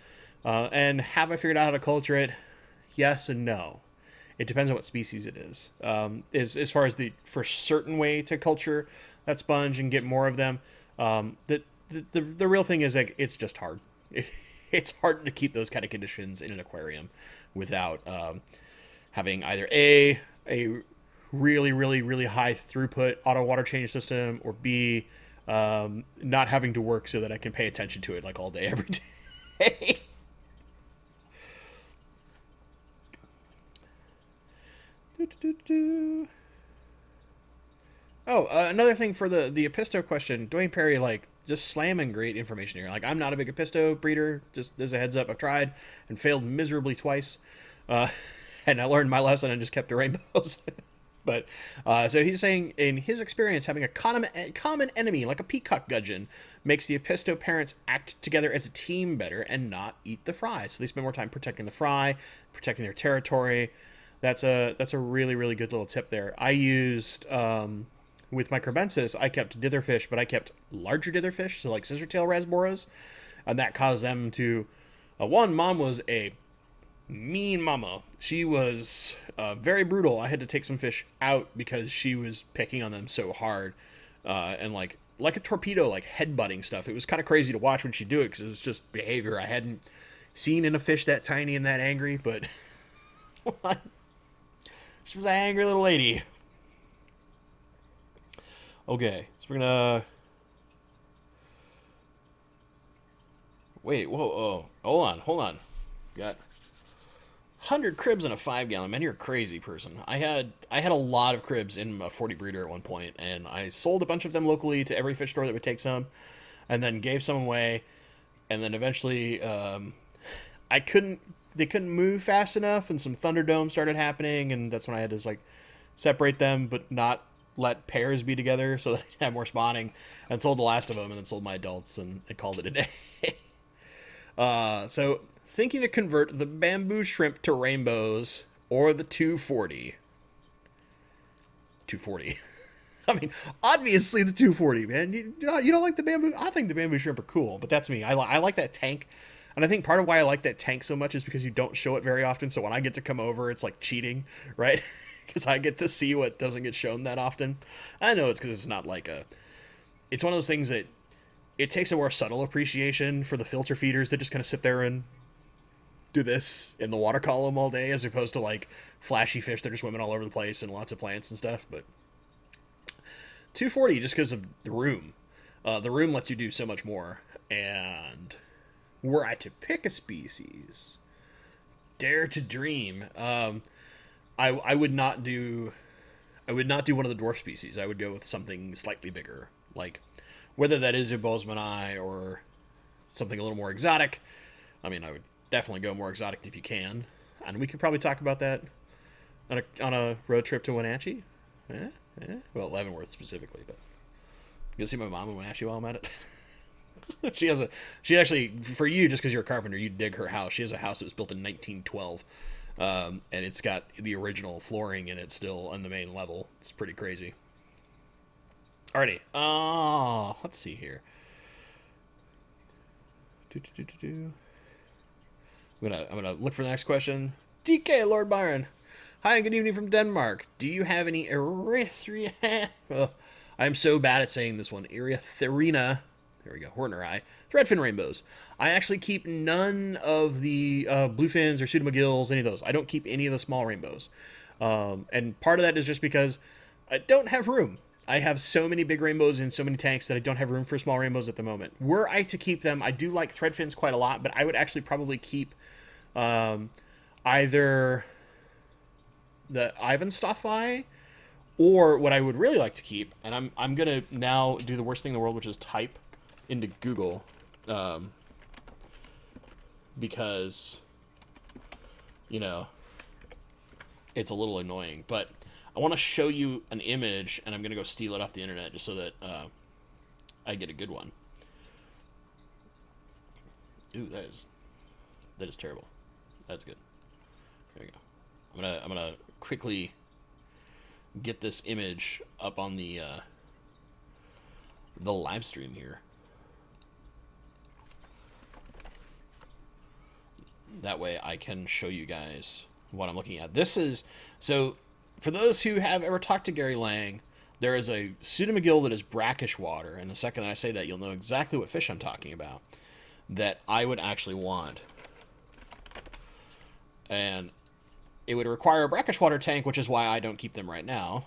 And have I figured out how to culture it? Yes and no. It depends on what species it is. As far as the for certain way to culture that sponge and get more of them, the real thing is, like, it's just hard. It's hard to keep those kind of conditions in an aquarium without having either a really, really, really high throughput auto water change system, or B, not having to work so that I can pay attention to it like all day, every day. Oh, another thing for the Episto question, Dwayne Perry, like, just slamming great information here. Like, I'm not a big Episto breeder, just as a heads up. I've tried and failed miserably twice, and I learned my lesson and just kept the rainbows. But so he's saying, in his experience, having a common enemy like a peacock gudgeon makes the Episto parents act together as a team better and not eat the fry. So they spend more time protecting the fry, protecting their territory. That's a really, really good little tip there. I used with my Carbensis, I kept ditherfish, but I kept larger ditherfish, so like scissortail rasboras, and that caused them to. Mom was a mean mama. She was very brutal. I had to take some fish out because she was picking on them so hard, and like a torpedo, like headbutting stuff. It was kind of crazy to watch when she'd do it, because it was just behavior I hadn't seen in a fish that tiny and that angry. But she was an angry little lady. Okay, so we're gonna wait. Whoa! Oh, hold on. Got 100 cribs in a 5-gallon. Man, you're a crazy person. I had a lot of cribs in a 40 breeder at one point, and I sold a bunch of them locally to every fish store that would take some, and then gave some away, and then eventually they couldn't move fast enough, and some Thunderdome started happening, and that's when I had to like separate them, but not let pairs be together so that I had more spawning, and sold the last of them, and then sold my adults, and I called it a day. So thinking to convert the bamboo shrimp to rainbows or the 240. I mean, obviously the 240, man. You don't like the bamboo? I think the bamboo shrimp are cool, but that's me. I like that tank. And I think part of why I like that tank so much is because you don't show it very often. So when I get to come over, it's like cheating, right? Because I get to see what doesn't get shown that often. I know it's because it's not like it's one of those things that it takes a more subtle appreciation for the filter feeders that just kind of sit there and do this in the water column all day, as opposed to like flashy fish that are swimming all over the place and lots of plants and stuff. But 240, just because of the room. The room lets you do so much more. And were I to pick a species, dare to dream, I would not do one of the dwarf species. I would go with something slightly bigger, like whether that is a Bozemanii or something a little more exotic. I mean, I would definitely go more exotic if you can, and we could probably talk about that on a road trip to Wenatchee. Well, Leavenworth specifically, but you gonna see my mom in Wenatchee while I'm at it. She actually, for you, just because you're a carpenter, you dig her house. She has a house that was built in 1912. And it's got the original flooring in it still on the main level. It's pretty crazy. Alrighty. Let's see here. I'm gonna look for the next question. DK Lord Byron. Hi, good evening from Denmark. Do you have any Erythria? I am so bad at saying this one. Erythrina. There we go. Horneri. Threadfin rainbows. I actually keep none of the bluefins or pseudomcgills, any of those. I don't keep any of the small rainbows. And part of that is just because I don't have room. I have so many big rainbows in so many tanks that I don't have room for small rainbows at the moment. Were I to keep them, I do like threadfins quite a lot, but I would actually probably keep either the Ivanstoffi, or what I would really like to keep, and I'm gonna now do the worst thing in the world, which is type into Google because, you know, it's a little annoying. But I want to show you an image, and I'm going to go steal it off the internet just so that I get a good one. Ooh, that is terrible. That's good. There you go. I'm gonna quickly get this image up on the live stream here. That way I can show you guys what I'm looking at. This is, so for those who have ever talked to Gary Lang, there is a pseudomcgill that is brackish water, and the second that I say that, you'll know exactly what fish I'm talking about, that I would actually want. And it would require a brackish water tank, which is why I don't keep them right now.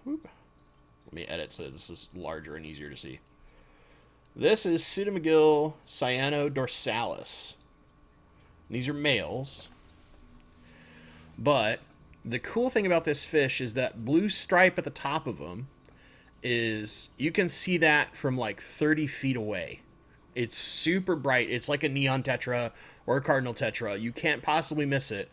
Whoop. Let me edit so this is larger and easier to see. This is pseudomcgill cyanodorsalis. These are males. But the cool thing about this fish is that blue stripe at the top of them is, you can see that from like 30 feet away. It's super bright. It's like a neon tetra or a cardinal tetra. You can't possibly miss it.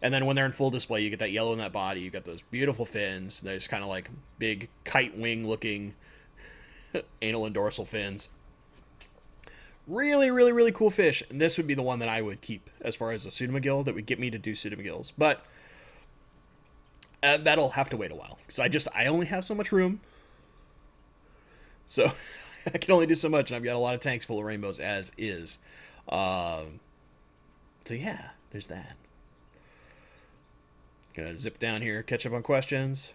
And then when they're in full display, you get that yellow in that body. You got those beautiful fins. There's kind of like big kite wing looking anal and dorsal fins. Really, really, really cool fish. And this would be the one that I would keep as far as a pseudomcgill that would get me to do pseudomcgills. But that'll have to wait a while, because I only have so much room. So I can only do so much, and I've got a lot of tanks full of rainbows as is. So yeah, there's that. Gonna zip down here, catch up on questions.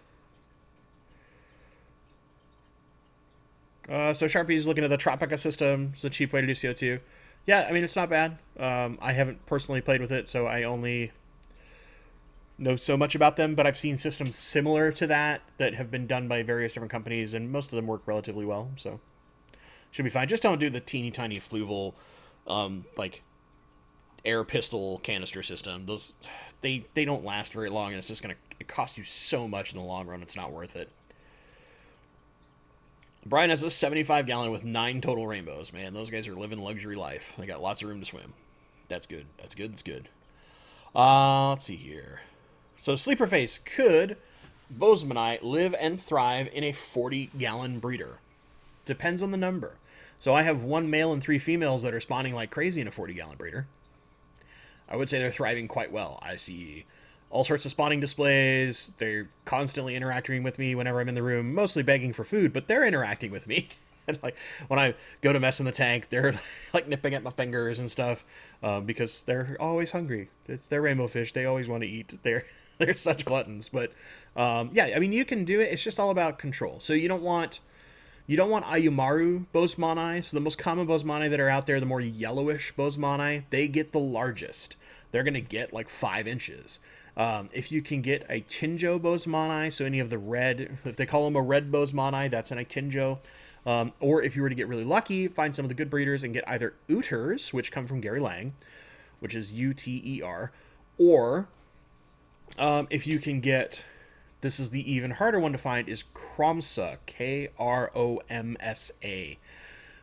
So Sharpie's looking at the Tropica system. It's a cheap way to do CO2. Yeah, I mean, it's not bad. I haven't personally played with it, so I only know so much about them, but I've seen systems similar to that have been done by various different companies, and most of them work relatively well, so should be fine. Just don't do the teeny tiny fluval, like air pistol canister system. Those, they don't last very long, and it's just gonna cost you so much in the long run. It's not worth it. Brian has a 75-gallon with 9 total rainbows. Man, those guys are living luxury life. They got lots of room to swim. That's good. That's good. That's good. Let's see here. So Sleeperface, could Bozemanite live and thrive in a 40-gallon breeder? Depends on the number. So I have 1 male and 3 females that are spawning like crazy in a 40-gallon breeder. I would say they're thriving quite well. I see all sorts of spawning displays. They're constantly interacting with me whenever I'm in the room, mostly begging for food, but they're interacting with me. And like when I go to mess in the tank, they're like nipping at my fingers and stuff, because they're always hungry. It's their rainbow fish. They always want to eat. They're such gluttons. But yeah, I mean, you can do it. It's just all about control. So you don't want Ayumaru Bozemanii. So the most common Bozemanii that are out there, the more yellowish Bozemanii, they get the largest. They're going to get like 5 inches. If you can get a Tinjo Bozemanii, so any of the red, if they call them a red Bozemanii, that's an Itinjo. Or if you were to get really lucky, find some of the good breeders and get either Uters, which come from Gary Lang, which is Uter, or if you can get, this is the even harder one to find, is Kromsa, Kromsa.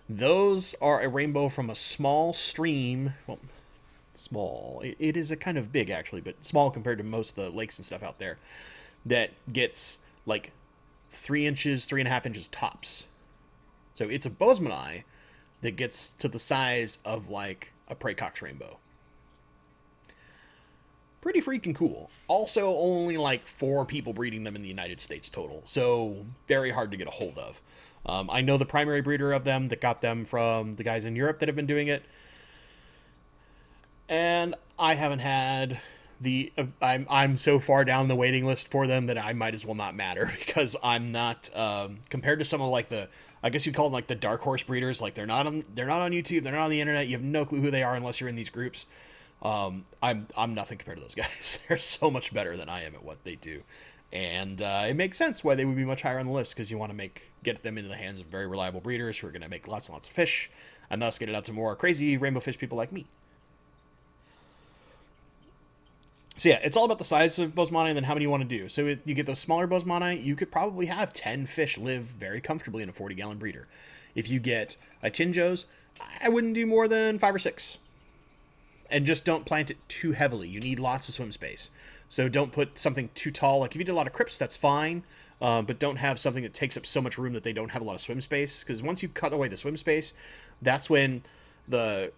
Those are a rainbow from a small stream. Well, small. It is a kind of big, actually, but small compared to most of the lakes and stuff out there, that gets like 3 inches, 3.5 inches tops. So it's a Bozemanii that gets to the size of like a Praecox rainbow. Pretty freaking cool. Also, only like 4 people breeding them in the United States total, so very hard to get a hold of. I know the primary breeder of them that got them from the guys in Europe that have been doing it. And I haven't had the... I'm so far down the waiting list for them that I might as well not matter, because I'm not... compared to some of like the... I guess you'd call them like the dark horse breeders. Like they're not on YouTube. They're not on the internet. You have no clue who they are unless you're in these groups. I'm nothing compared to those guys. They're so much better than I am at what they do. And it makes sense why they would be much higher on the list, because you want to get them into the hands of very reliable breeders who are going to make lots and lots of fish, and thus get it out to more crazy rainbow fish people like me. So yeah, it's all about the size of Bozemanii and then how many you want to do. So you get those smaller Bozemanii, you could probably have 10 fish live very comfortably in a 40-gallon breeder. If you get Itinjos, I wouldn't do more than 5 or 6. And just don't plant it too heavily. You need lots of swim space. So don't put something too tall. Like if you do a lot of crypts, that's fine. But don't have something that takes up so much room that they don't have a lot of swim space. Because once you cut away the swim space, that's when the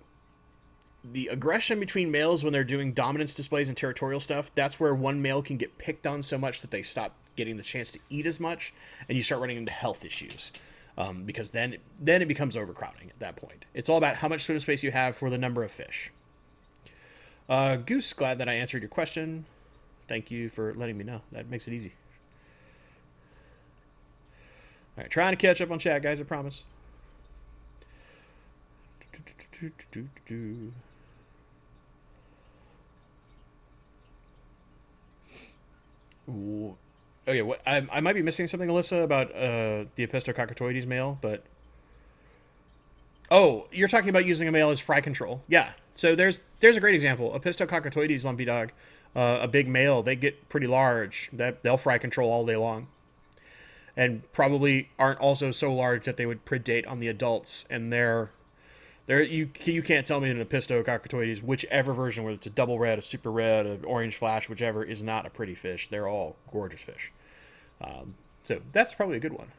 aggression between males when they're doing dominance displays and territorial stuff, that's where one male can get picked on so much that they stop getting the chance to eat as much, and you start running into health issues. Because then it becomes overcrowding at that point. It's all about how much swim space you have for the number of fish. Goose, glad that I answered your question. Thank you for letting me know. That makes it easy. All right, trying to catch up on chat, guys, I promise. Ooh. Okay, what I might be missing something, Alyssa, about the Apistococcotoides male, but... Oh, you're talking about using a male as fry control. Yeah, so there's a great example. Apistococcotoides lumpy dog, a big male, they get pretty large. They'll fry control all day long. And probably aren't also so large that they would predate on the adults, and you can't tell me an Apistococcotoides, whichever version, whether it's a double red, a super red, an orange flash, whichever, is not a pretty fish. They're all gorgeous fish. So that's probably a good one.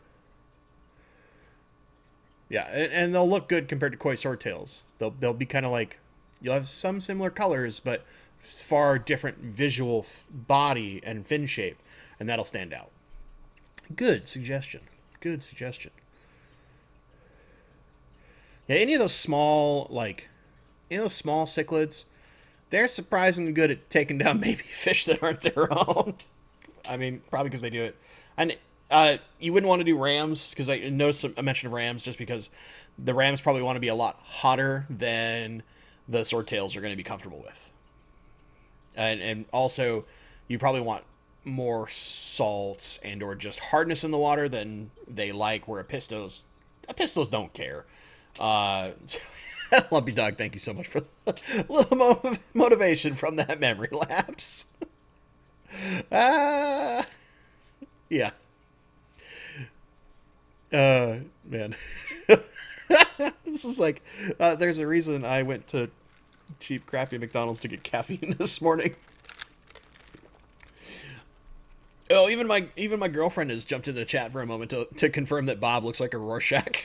Yeah, and they'll look good compared to koi swordtails. They'll be kind of like, you'll have some similar colors, but far different visual body and fin shape, and that'll stand out. Good suggestion. Good suggestion. Yeah, any of those small cichlids, they're surprisingly good at taking down baby fish that aren't their own. I mean, probably because they do it. And you wouldn't want to do rams, because I noticed a mention of rams, just because the rams probably want to be a lot hotter than the swordtails are going to be comfortable with. And also, you probably want more salts and or just hardness in the water than they like, where Apistos don't care. Lumpy Dog, thank you so much for the little motivation from that memory lapse. Yeah. Man. This is like, there's a reason I went to cheap, crappy McDonald's to get caffeine this morning. Oh, even my girlfriend has jumped into the chat for a moment to confirm that Bob looks like a Rorschach.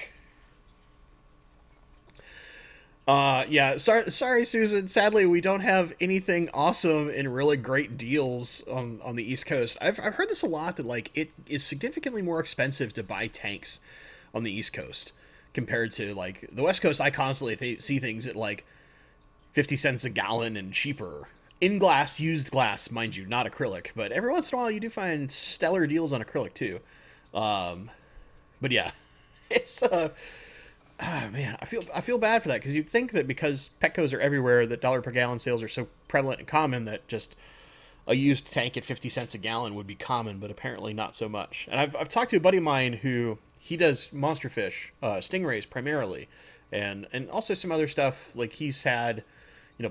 Yeah, sorry, Susan. Sadly, we don't have anything awesome and really great deals on the East Coast. I've heard this a lot, that like it is significantly more expensive to buy tanks on the East Coast compared to like the West Coast. I constantly see things at like 50 cents a gallon and cheaper. In glass, used glass, mind you, not acrylic. But every once in a while, you do find stellar deals on acrylic too. But yeah, it's man, I feel bad for that, because you'd think that because Petcos are everywhere, that dollar per gallon sales are so prevalent and common, that just a used tank at 50 cents a gallon would be common, but apparently not so much. And I've talked to a buddy of mine who he does monster fish, stingrays primarily, and also some other stuff. Like he's had,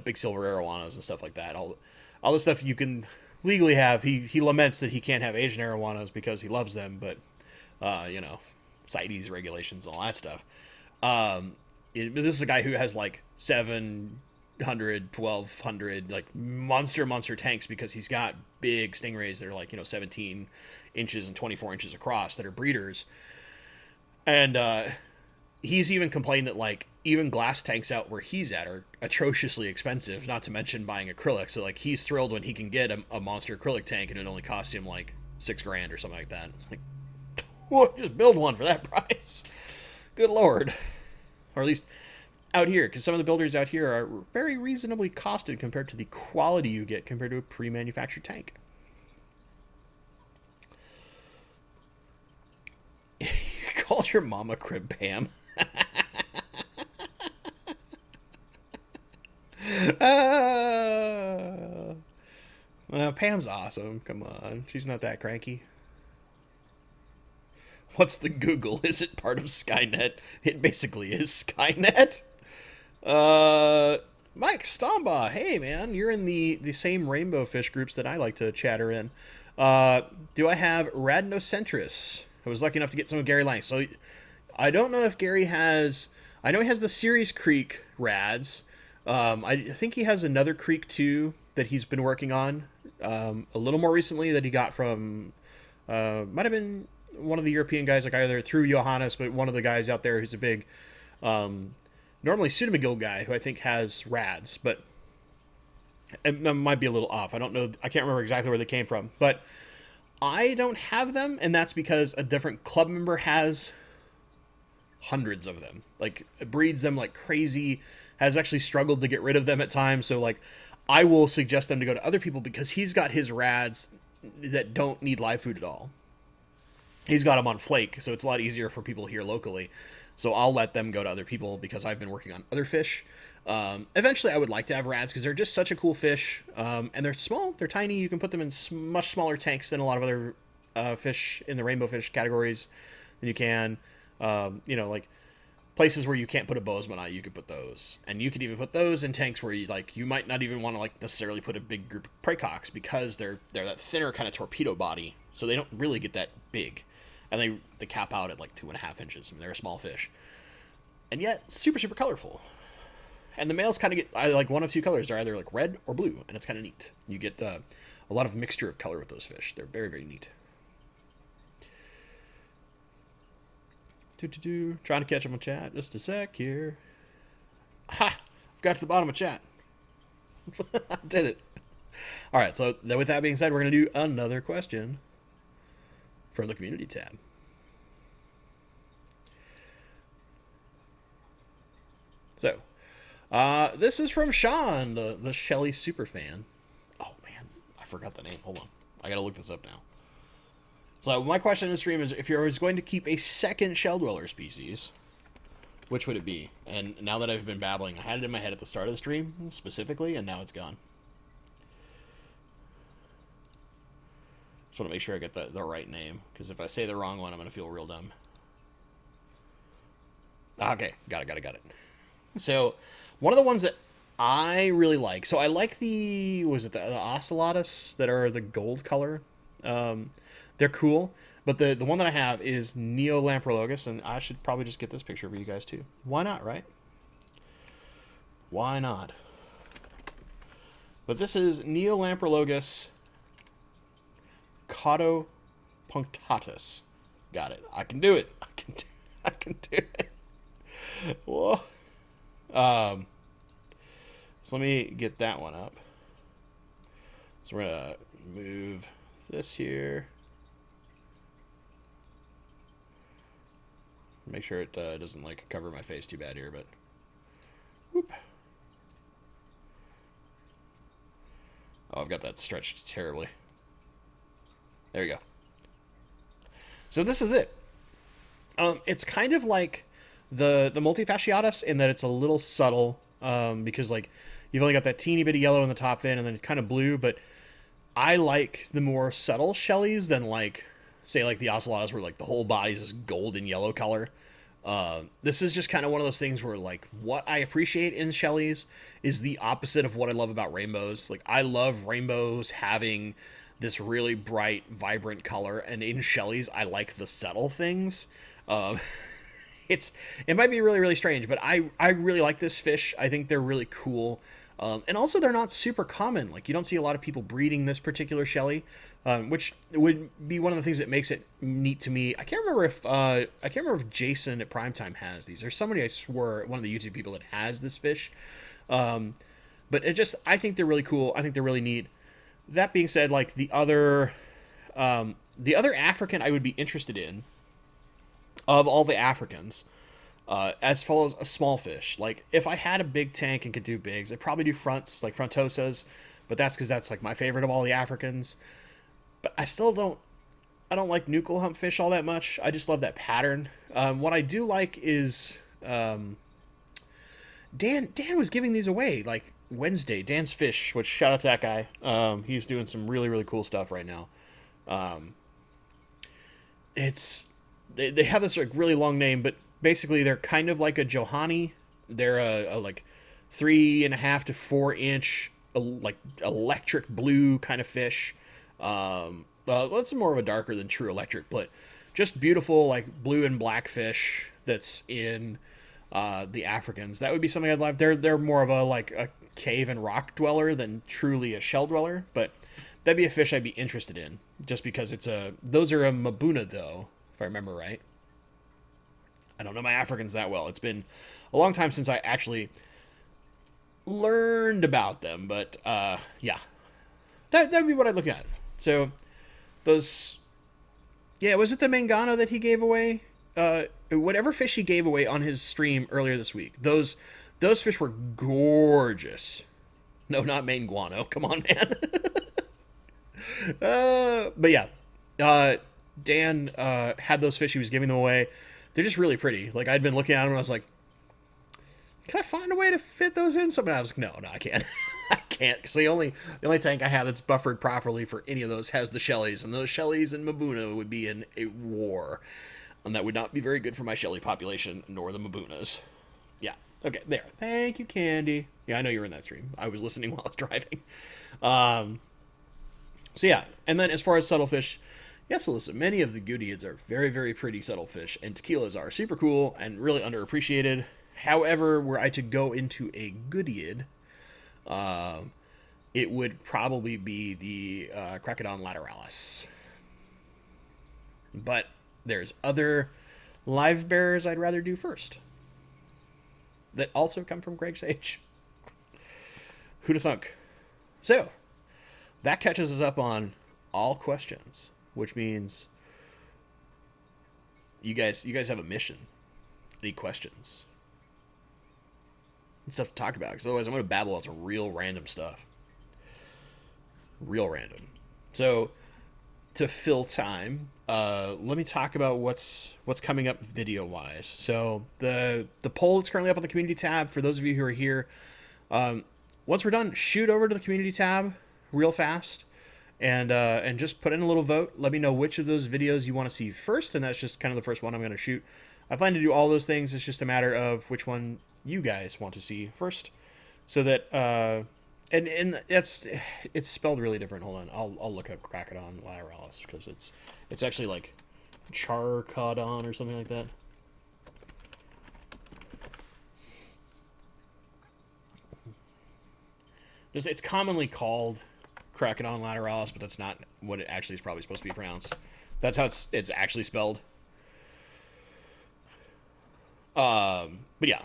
big silver arowanas and stuff like that. All the stuff you can legally have. He laments that he can't have Asian arowanas because he loves them, but CITES regulations and all that stuff. This is a guy who has like 700, 1200 like monster tanks, because he's got big stingrays that are like 17 inches and 24 inches across that are breeders. And he's even complained that like even glass tanks out where he's at are atrociously expensive, not to mention buying acrylic. So like he's thrilled when he can get a monster acrylic tank and it only costs him like $6,000 or something like that. It's like, well, just build one for that price. Good Lord. Or at least out here, because some of the builders out here are very reasonably costed compared to the quality you get compared to a pre-manufactured tank. You called your mama crib Pam. Well, Pam's awesome. Come on. She's not that cranky. What's the Google? Is it part of Skynet? It basically is Skynet. Mike Stomba, hey man, you're in the same rainbow fish groups that I like to chatter in. Do I have Radnocentris? I was lucky enough to get some of Gary Lang. So I don't know if Gary has I know he has the Ceres Creek rads. I think he has another creek too that he's been working on a little more recently that he got from might have been one of the European guys, like either through Johannes, but one of the guys out there who's a big normally Pseudomagil guy who I think has rads, but it might be a little off. I don't know. I can't remember exactly where they came from, but I don't have them, and that's because a different club member has hundreds of them. Like, breeds them like crazy, has actually struggled to get rid of them at times. So, like, I will suggest them to go to other people because he's got his rads that don't need live food at all. He's got them on flake, so it's a lot easier for people here locally. So I'll let them go to other people because I've been working on other fish. Eventually, I would like to have rads because they're just such a cool fish, and they're small, they're tiny. You can put them in much smaller tanks than a lot of other fish in the rainbow fish categories than you can. Like places where you can't put a bozeman eye, you could put those, and you could even put those in tanks where you might not even want to necessarily put a big group of praycocks because they're that thinner kind of torpedo body, so they don't really get that big, and they cap out at like 2.5 inches. I mean, they're a small fish, and yet super colorful. And the males kind of get like one of two colors. They're either like red or blue, and it's kind of neat. You get a lot of mixture of color with those fish. They're very neat. Trying to catch them on chat. Just a sec here. Ha! I've got to the bottom of chat. I did it. All right, so with that being said, we're going to do another question from the community tab. So, this is from Sean, the Shelly superfan. Oh, man. I forgot the name. Hold on. I got to look this up now. So my question in the stream is, if you're going to keep a second shell dweller species, which would it be? And now that I've been babbling, I had it in my head at the start of the stream specifically, and now it's gone. Just want to make sure I get the right name, because if I say the wrong one, I'm going to feel real dumb. Okay, got it. So one of the ones that I really like, so I like the ocellatus that are the gold color. They're cool, but the one that I have is Neolamprologus, and I should probably just get this picture for you guys too. Why not, right? Why not? But this is Neolamprologus caudopunctatus. Got it. I can do it. I can do it. Whoa. So let me get that one up. So we're gonna move this here. Make sure it doesn't cover my face too bad here, but whoop. Oh, I've got that stretched terribly. There you go. So this is it. It's kind of like the multifasciatus in that it's a little subtle, because you've only got that teeny bit of yellow in the top fin and then it's kind of blue, but I like the more subtle shellies than say the ocellatus where the whole body's this golden yellow color. This is just kind of one of those things where what I appreciate in shellies is the opposite of what I love about rainbows. I love rainbows having this really bright, vibrant color, and in shellies I like the subtle things. It might be really strange, but I really like this fish. I think they're really cool. And also they're not super common. You don't see a lot of people breeding this particular shelly, which would be one of the things that makes it neat to me. I can't remember if Jason at Primetime has these. There's somebody, I swear, one of the YouTube people that has this fish. But I think they're really cool. I think they're really neat. That being said, the other African I would be interested in, of all the Africans, as follows a small fish. If I had a big tank and could do bigs, I'd probably do fronts, frontosas, but that's because that's my favorite of all the Africans. But I still don't like nuchal hump fish all that much. I just love that pattern. What I do like is Dan was giving these away Wednesday. Dan's Fish, which shout out to that guy. He's doing some really cool stuff right now. They have this really long name, but basically they're kind of like a Johanni. They're a 3.5 to 4 inch electric blue kind of fish. Well, it's more of a darker than true electric, but just beautiful blue and black fish that's in the Africans. That would be something I'd love. They're more of a like a cave and rock dweller than truly a shell dweller, but that'd be a fish I'd be interested in just because those are a Mabuna though, if I remember right. I don't know my Africans that well. It's been a long time since I actually learned about them, but yeah, that'd be what I'd look at. So those, yeah, was it the Mangano that he gave away? Whatever fish he gave away on his stream earlier this week. Those fish were gorgeous. No, not Maine guano. Come on, man. But yeah, Dan had those fish. He was giving them away. They're just really pretty. Like I'd been looking at them and I was like, can I find a way to fit those in? Something I was like, no, I can't. I can't because the only tank I have that's buffered properly for any of those has the Shelleys, and those Shelleys and Mabuna would be in a war, and that would not be very good for my Shelley population nor the Mabunas. Yeah. Okay. There. Thank you, Candy. Yeah, I know you were in that stream. I was listening while I was driving. So yeah, and then as far as subtle fish, yes, Alyssa, many of the Goodeids are very, very pretty subtle fish, and tequilas are super cool and really underappreciated. However, were I to go into a Goodeiid, it would probably be the Crocodon lateralis. But there's other live bearers I'd rather do first that also come from Greg Sage. Who'da thunk? So, that catches us up on all questions, which means you guys have a mission. Any questions? Stuff to talk about, because otherwise I'm going to babble on some real random stuff. Real random. So, to fill time, let me talk about what's coming up video-wise. So, the poll that's currently up on the community tab, for those of you who are here, once we're done, shoot over to the community tab real fast, and just put in a little vote. Let me know which of those videos you want to see first, and that's just kind of the first one I'm going to shoot. I plan to do all those things. It's just a matter of which one you guys want to see first, so that and it's spelled really different. Hold on, I'll look up Crocodon lateralis because it's actually like Charcodon or something like that. It's commonly called Crocodon lateralis, but that's not what it actually is probably supposed to be pronounced. That's how it's actually spelled. But yeah.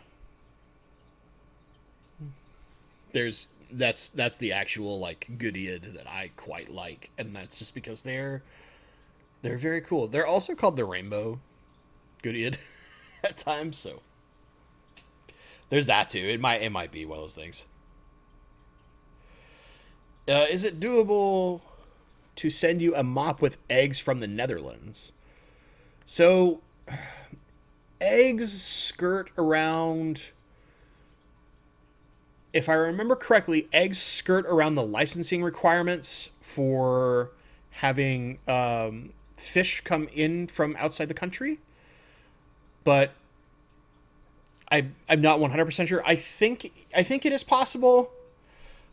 That's the actual like Goodeiid that I quite like, and that's just because they're very cool. They're also called the Rainbow Goodeiid at times, so there's that too. It might be one of those things. Is it doable to send you a mop with eggs from the Netherlands? So eggs skirt around. If I remember correctly, eggs skirt around the licensing requirements for having fish come in from outside the country. But I'm not 100% sure. I think it is possible.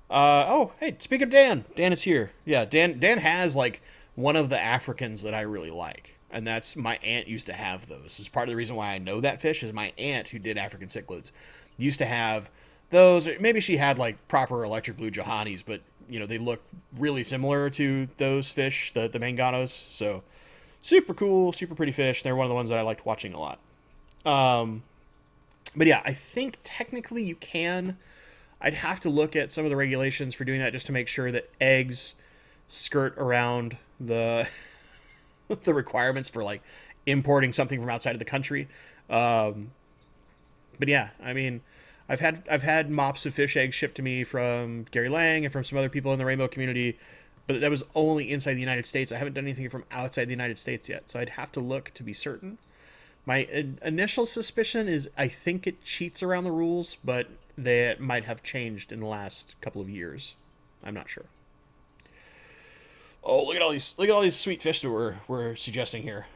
Oh, hey, speak of Dan. Dan is here. Yeah, Dan has like one of the Africans that I really like. And that's, my aunt used to have those. It's part of the reason why I know that fish is my aunt, who did African cichlids, used to have those. Maybe she had like proper electric blue Johannies, but they look really similar to those fish, the Manganos. So super cool, super pretty fish. They're one of the ones that I liked watching a lot. But yeah, I think technically you can. I'd have to look at some of the regulations for doing that just to make sure that eggs skirt around the the requirements for like importing something from outside of the country. But yeah, I mean, I've had mops of fish eggs shipped to me from Gary Lang and from some other people in the rainbow community, but that was only inside the United States. I haven't done anything from outside the United States yet, so I'd have to look to be certain. My initial suspicion is I think it cheats around the rules, but they might have changed in the last couple of years. I'm not sure. Oh, look at all these sweet fish that we're suggesting here.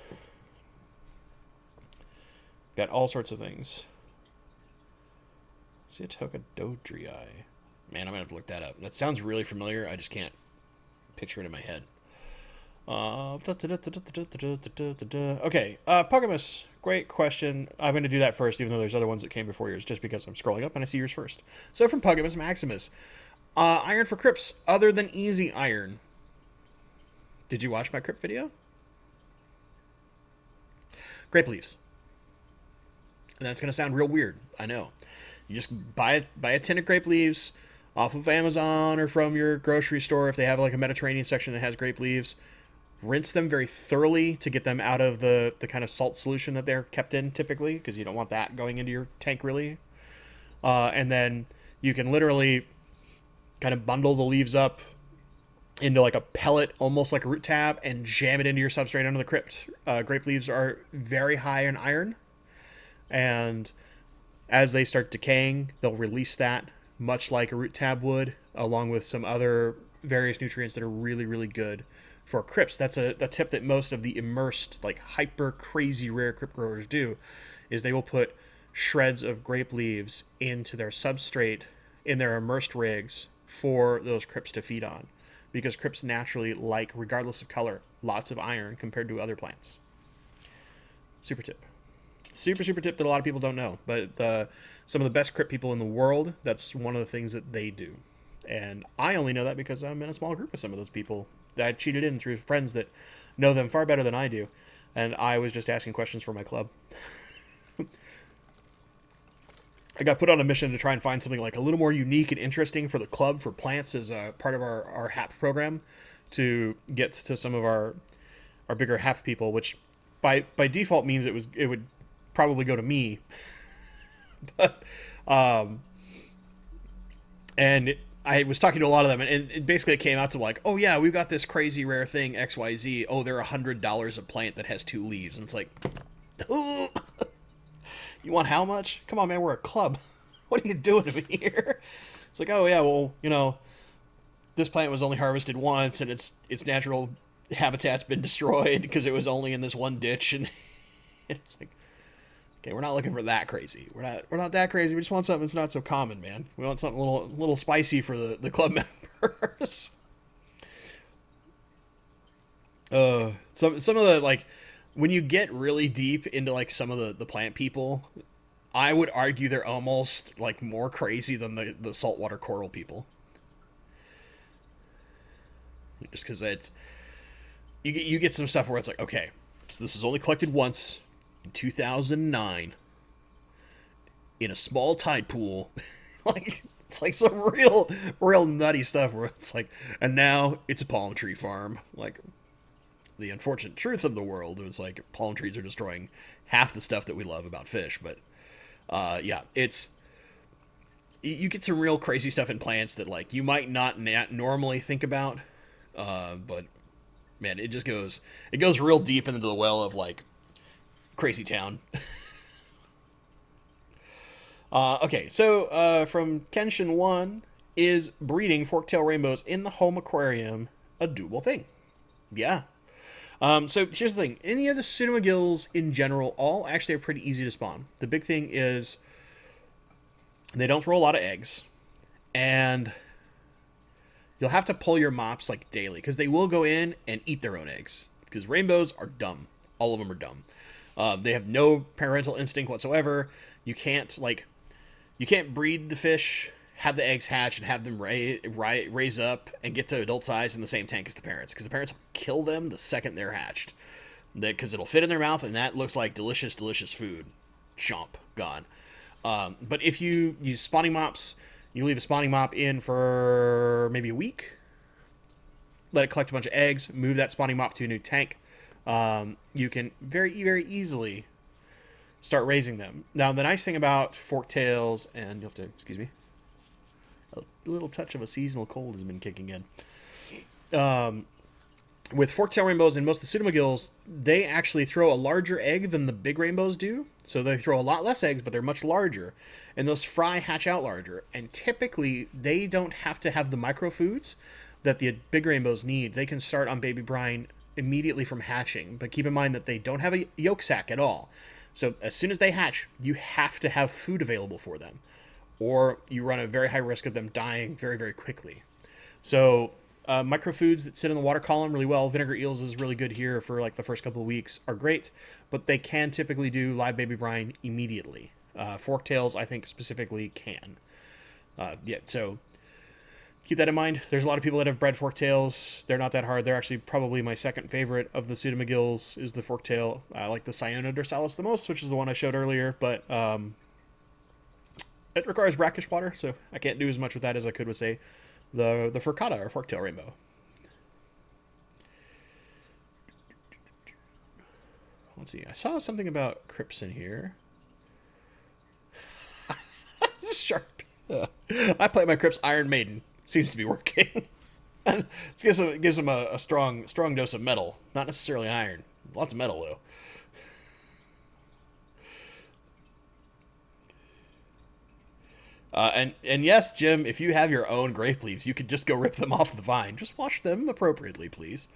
Got all sorts of things. Seatoka Dodrii. Man, I'm gonna have to look that up. That sounds really familiar. I just can't picture it in my head. Okay, Pogamus, great question. I'm going to do that first, even though there's other ones that came before yours, just because I'm scrolling up and I see yours first. So from Pogamus Maximus, iron for crypts other than easy iron. Did you watch my crypt video? Grape leaves. And that's going to sound real weird. I know. You just buy a tin of grape leaves off of Amazon or from your grocery store if they have like a Mediterranean section that has grape leaves. Rinse them very thoroughly to get them out of the kind of salt solution that they're kept in typically, because you don't want that going into your tank really. And then you can literally kind of bundle the leaves up into like a pellet, almost like a root tab, and jam it into your substrate under the crypt. Grape leaves are very high in iron, and as they start decaying, they'll release that, much like a root tab would, along with some other various nutrients that are really, really good for crypts. That's a tip that most of the immersed, like hyper crazy rare crypt growers do, is they will put shreds of grape leaves into their substrate in their immersed rigs for those crypts to feed on, because crypts naturally like, regardless of color, lots of iron compared to other plants. Super tip. Super tip that a lot of people don't know, but some of the best crypt people in the world, that's one of the things that they do. And I only know that because I'm in a small group with some of those people that I cheated in through friends that know them far better than I do. And I was just asking questions for my club. I got put on a mission to try and find something like a little more unique and interesting for the club for plants as a part of our HAP program, to get to some of our bigger HAP people, which by default means it would probably go to me. But and I was talking to a lot of them, and it basically came out to like, oh yeah, we've got this crazy rare thing XYZ. Oh, they're $100 a plant that has 2 leaves, and it's like, oh, you want how much? Come on, man, we're a club. What are you doing to me here? It's like, oh yeah, well, this plant was only harvested once, and its natural habitat's been destroyed because it was only in this one ditch, and it's like, okay, we're not looking for that crazy. We're not that crazy. We just want something that's not so common, man. We want something a little spicy for the club members. Some of the, like, when you get really deep into like some of the plant people, I would argue they're almost like more crazy than the saltwater coral people. Just because you get some stuff where it's like, okay, so this was only collected once in 2009 in a small tide pool. Like, it's like some real nutty stuff where it's like, and now it's a palm tree farm. Like, the unfortunate truth of the world is like palm trees are destroying half the stuff that we love about fish. But yeah, you get some real crazy stuff in plants that like you might not normally think about, but man, it goes real deep into the well of like crazy town. Okay, so from Kenshin 1, is breeding forktail rainbows in the home aquarium a doable thing? Yeah. So here's the thing. Any of the cinnamogills in general all actually are pretty easy to spawn. The big thing is they don't throw a lot of eggs, and you'll have to pull your mops like daily, because they will go in and eat their own eggs, because rainbows are dumb. All of them are dumb. They have no parental instinct whatsoever. You can't breed the fish, have the eggs hatch, and have them raise up and get to adult size in the same tank as the parents, because the parents will kill them the second they're hatched, because it'll fit in their mouth and that looks like delicious food. Chomp, gone. But if you use spawning mops, you leave a spawning mop in for maybe a week, let it collect a bunch of eggs, move that spawning mop to a new tank, you can very easily start raising them. Now, the nice thing about forktails, and you'll have to excuse me, a little touch of a seasonal cold has been kicking in. With forktail rainbows and most of the cinnamogills, they actually throw a larger egg than the big rainbows do. So they throw a lot less eggs, but they're much larger. And those fry hatch out larger. And typically, they don't have to have the microfoods that the big rainbows need. They can start on baby brine immediately from hatching. But keep in mind that they don't have a yolk sac at all. So as soon as they hatch, you have to have food available for them, or you run a very high risk of them dying very quickly. So Microfoods that sit in the water column really well. Vinegar eels is really good here for like the first couple of weeks, are great, but they can typically do live baby brine immediately. Forktails, I think specifically, can. Yeah, so keep that in mind. There's a lot of people that have bred forktails. They're not that hard. They're actually probably my second favorite of the pseudomcgills is the forktail. I like the Cyanodorsalis the most, which is the one I showed earlier, but it requires brackish water, so I can't do as much with that as I could with, say, the furcata or forktail rainbow. Let's see. I saw something about crypts in here. Sharp. I play my crypts Iron Maiden. Seems to be working. It gives them a strong dose of metal. Not necessarily iron. Lots of metal, though. And yes, Jim, if you have your own grape leaves, you could just go rip them off the vine. Just wash them appropriately, please.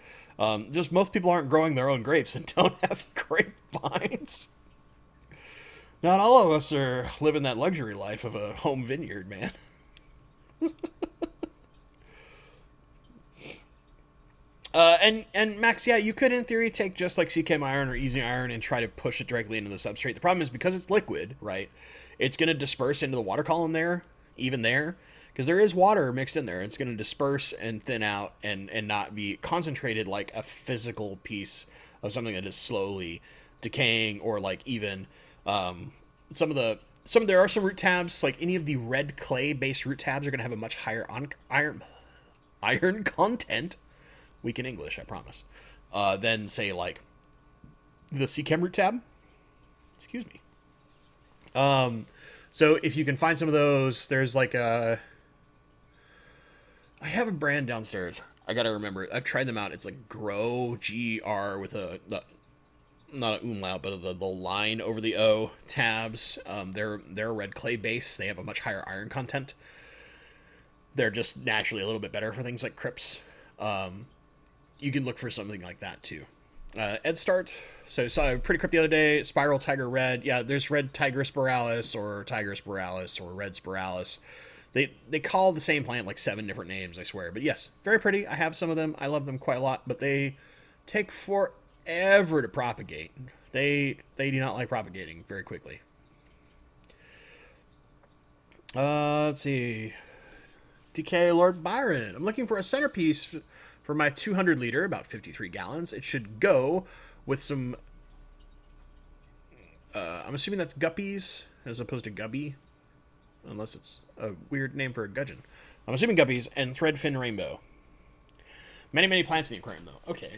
Just most people aren't growing their own grapes and don't have grape vines. Not all of us are living that luxury life of a home vineyard, man. And Max, yeah, you could in theory take just like CCAM iron or easy iron and try to push it directly into the substrate. The problem is because it's liquid, right? It's going to disperse into the water column there, even there, because there is water mixed in there. It's going to disperse and thin out and not be concentrated like a physical piece of something that is slowly decaying, or like even there are some root tabs, like any of the red clay based root tabs are going to have a much higher iron content. Weak in English, I promise. Than say like the CChem root tab. Excuse me. So if you can find some of those, there's like I have a brand downstairs. I gotta remember it. I've tried them out. It's like Grow, G-R with not an umlaut, but the line over the O tabs. They're a red clay base. They have a much higher iron content. They're just naturally a little bit better for things like crypts. You can look for something like that too. EdStart. So saw a pretty crypt the other day. Spiral Tiger Red. Yeah, there's Red Tiger Spiralis or Tiger Spiralis or Red Spiralis. They call the same plant like 7 different names, I swear. But yes, very pretty. I have some of them. I love them quite a lot, but they take forever to propagate. They do not like propagating very quickly. Let's see. DK Lord Byron. I'm looking for a centerpiece for my 200 liter, about 53 gallons. It should go with some, I'm assuming that's guppies as opposed to gubby, unless it's a weird name for a gudgeon. I'm assuming guppies and threadfin rainbow. Many plants in the aquarium, though. Okay.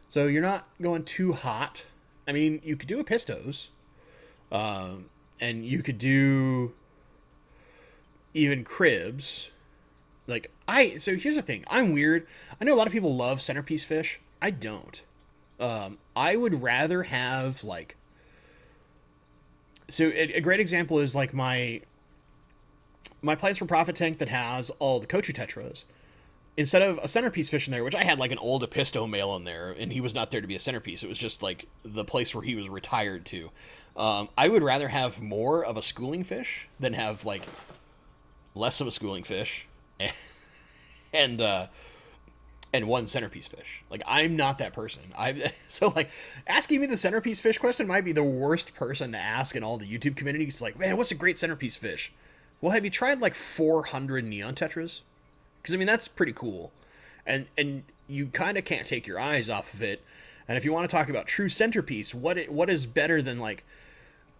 So you're not going too hot. I mean, you could do a pistos, and you could do even cribs. So here's the thing. I'm weird. I know a lot of people love centerpiece fish. I don't. I would rather have so a great example is like my Plants for Profit tank that has all the Kochu tetras. Instead of a centerpiece fish in there, which I had like an old Episto male in there, and he was not there to be a centerpiece. It was just like the place where he was retired to. I would rather have more of a schooling fish than have like less of a schooling fish and one centerpiece fish. Like, I'm not that person. So like asking me the centerpiece fish question might be the worst person to ask in all the YouTube community. It's like, man, what's a great centerpiece fish? Well, have you tried like 400 neon tetras? Because I mean, that's pretty cool, and you kind of can't take your eyes off of it. And if you want to talk about true centerpiece, what is better than like,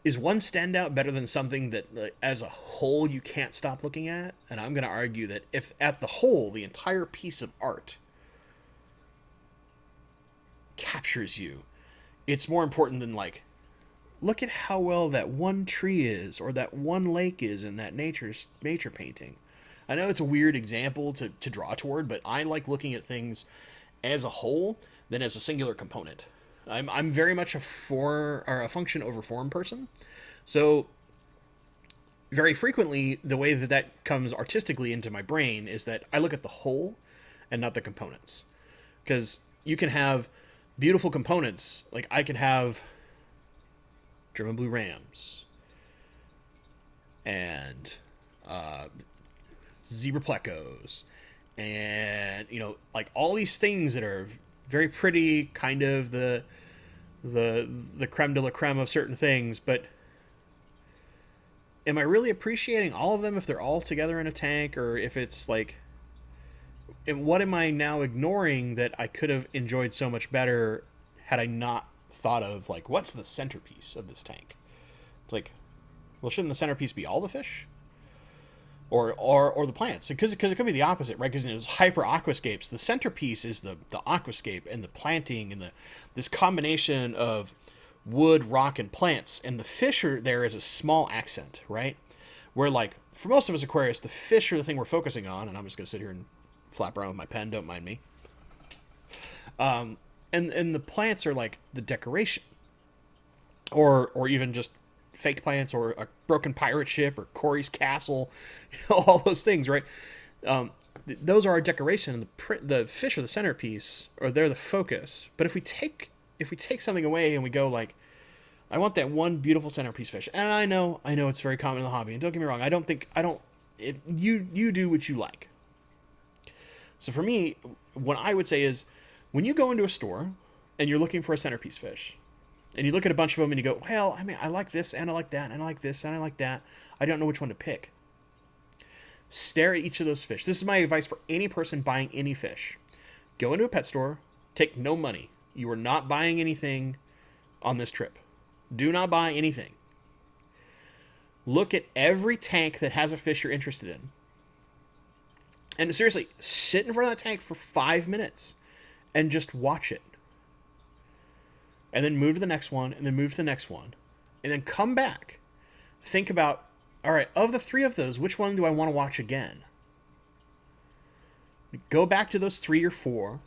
is one standout better than something that as a whole you can't stop looking at? And I'm going to argue that if at the whole the entire piece of art captures you, it's more important than like, look at how well that one tree is or that one lake is in that nature painting. I know it's a weird example to draw toward, but I like looking at things as a whole than as a singular component. I'm very much a function over form person. So very frequently, the way that comes artistically into my brain is that I look at the whole and not the components. Because you can have beautiful components. Like I could have German Blue Rams and zebra plecos, and like all these things that are very pretty, kind of the creme de la creme of certain things. But am I really appreciating all of them if they're all together in a tank, or if it's like, and what am I now ignoring that I could have enjoyed so much better had I not thought of, like, what's the centerpiece of this tank? It's like, well, shouldn't the centerpiece be all the fish, or the plants? Because it could be the opposite, right? Because in those hyper aquascapes, the centerpiece is the aquascape and the planting and this combination of wood, rock, and plants, and the fish are there as a small accent, right? Where, like, for most of us Aquarius, the fish are the thing we're focusing on, and I'm just gonna sit here and flap around with my pen, don't mind me. And the plants are like the decoration, or even just fake plants, or a broken pirate ship, or Corey's castle, all those things, right? Those are our decoration, and the fish are the centerpiece, or they're the focus. But if we take something away and we go like, I want that one beautiful centerpiece fish, and I know it's very common in the hobby, and don't get me wrong, you do what you like. So for me, what I would say is, when you go into a store and you're looking for a centerpiece fish, and you look at a bunch of them and you go, well, I mean, I like this and I like that and I like this and I like that, I don't know which one to pick. Stare at each of those fish. This is my advice for any person buying any fish. Go into a pet store, take no money. You are not buying anything on this trip. Do not buy anything. Look at every tank that has a fish you're interested in. And seriously, sit in front of that tank for 5 minutes and just watch it. And then move to the next one, and then move to the next one. And then come back. Think about, all right, of the 3 of those, which one do I want to watch again? Go back to those 3 or 4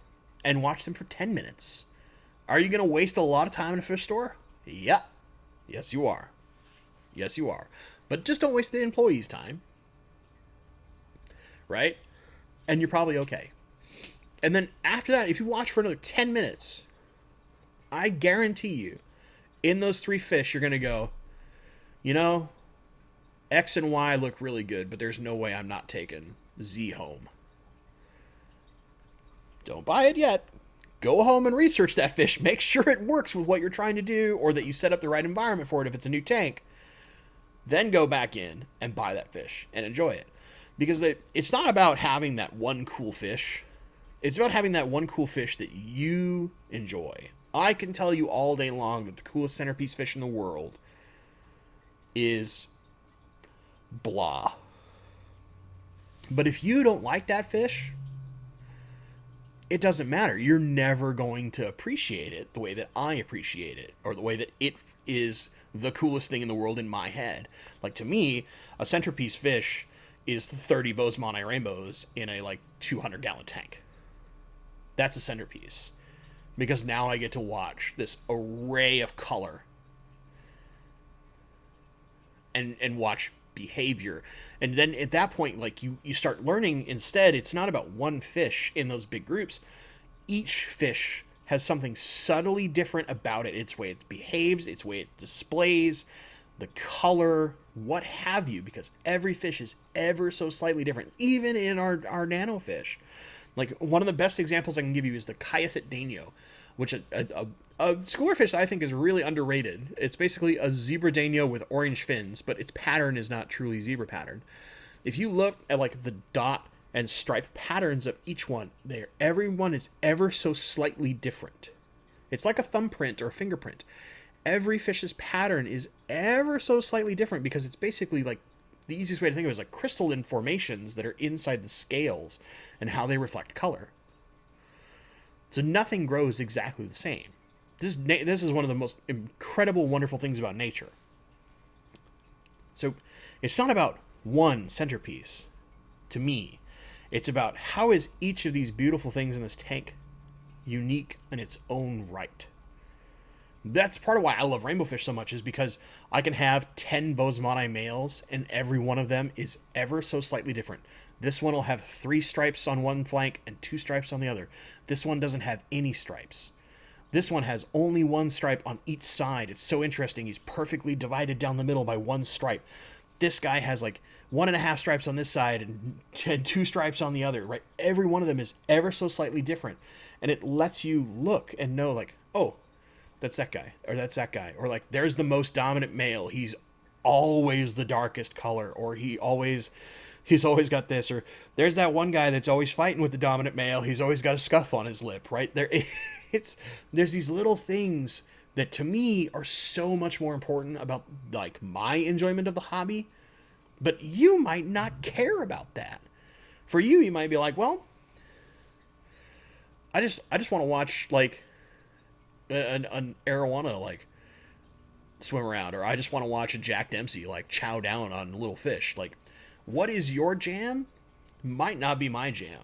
and watch them for 10 minutes. Are you going to waste a lot of time in a fish store? Yeah. Yes, you are. Yes, you are. But just don't waste the employees' time. Right? And you're probably okay. And then after that, if you watch for another 10 minutes, I guarantee you, in those 3 fish, you're going to go, X and Y look really good, but there's no way I'm not taking Z home. Don't buy it yet. Go home and research that fish. Make sure it works with what you're trying to do, or that you set up the right environment for it if it's a new tank. Then go back in and buy that fish and enjoy it. Because it's not about having that one cool fish. It's about having that one cool fish that you enjoy. I can tell you all day long that the coolest centerpiece fish in the world is blah. But if you don't like that fish, it doesn't matter. You're never going to appreciate it the way that I appreciate it, or the way that it is the coolest thing in the world in my head. Like, to me, a centerpiece fish is 30 Bosemani rainbows in a 200-gallon tank. That's a centerpiece. Because now I get to watch this array of color and watch behavior. And then at that point, you start learning, instead, it's not about one fish in those big groups. Each fish has something subtly different about it. Its way it behaves, its way it displays, the color, what have you, because every fish is ever so slightly different, even in our nano fish. One of the best examples I can give you is the Kyathit Dainio, which a schooler fish that I think is really underrated. It's basically a zebra Dainio with orange fins, but its pattern is not truly zebra pattern. If you look at the dot and stripe patterns of each one, every one is ever so slightly different. It's like a thumbprint or a fingerprint. Every fish's pattern is ever so slightly different, because it's basically the easiest way to think of it is crystalline formations that are inside the scales and how they reflect color. So nothing grows exactly the same. This is one of the most incredible, wonderful things about nature. So it's not about one centerpiece, to me. It's about how is each of these beautiful things in this tank unique in its own right. That's part of why I love rainbow fish so much, is because I can have 10 Bosemani males and every one of them is ever so slightly different. This one will have 3 stripes on one flank and 2 stripes on the other. This one doesn't have any stripes. This one has only 1 stripe on each side. It's so interesting. He's perfectly divided down the middle by 1 stripe. This guy has 1.5 stripes on this side and 2 stripes on the other, right? Every one of them is ever so slightly different. And it lets you look and know, like, oh, that's that guy, or that's that guy. Or like, there's the most dominant male. He's always the darkest color, or he's always got this, or there's that one guy that's always fighting with the dominant male. He's always got a scuff on his lip, right? There's these little things that to me are so much more important about like my enjoyment of the hobby, but you might not care about that. For you, you might be like, well, I just want to watch like an arowana like swim around, or I just want to watch a Jack Dempsey like chow down on little fish. Like, what is your jam might not be my jam.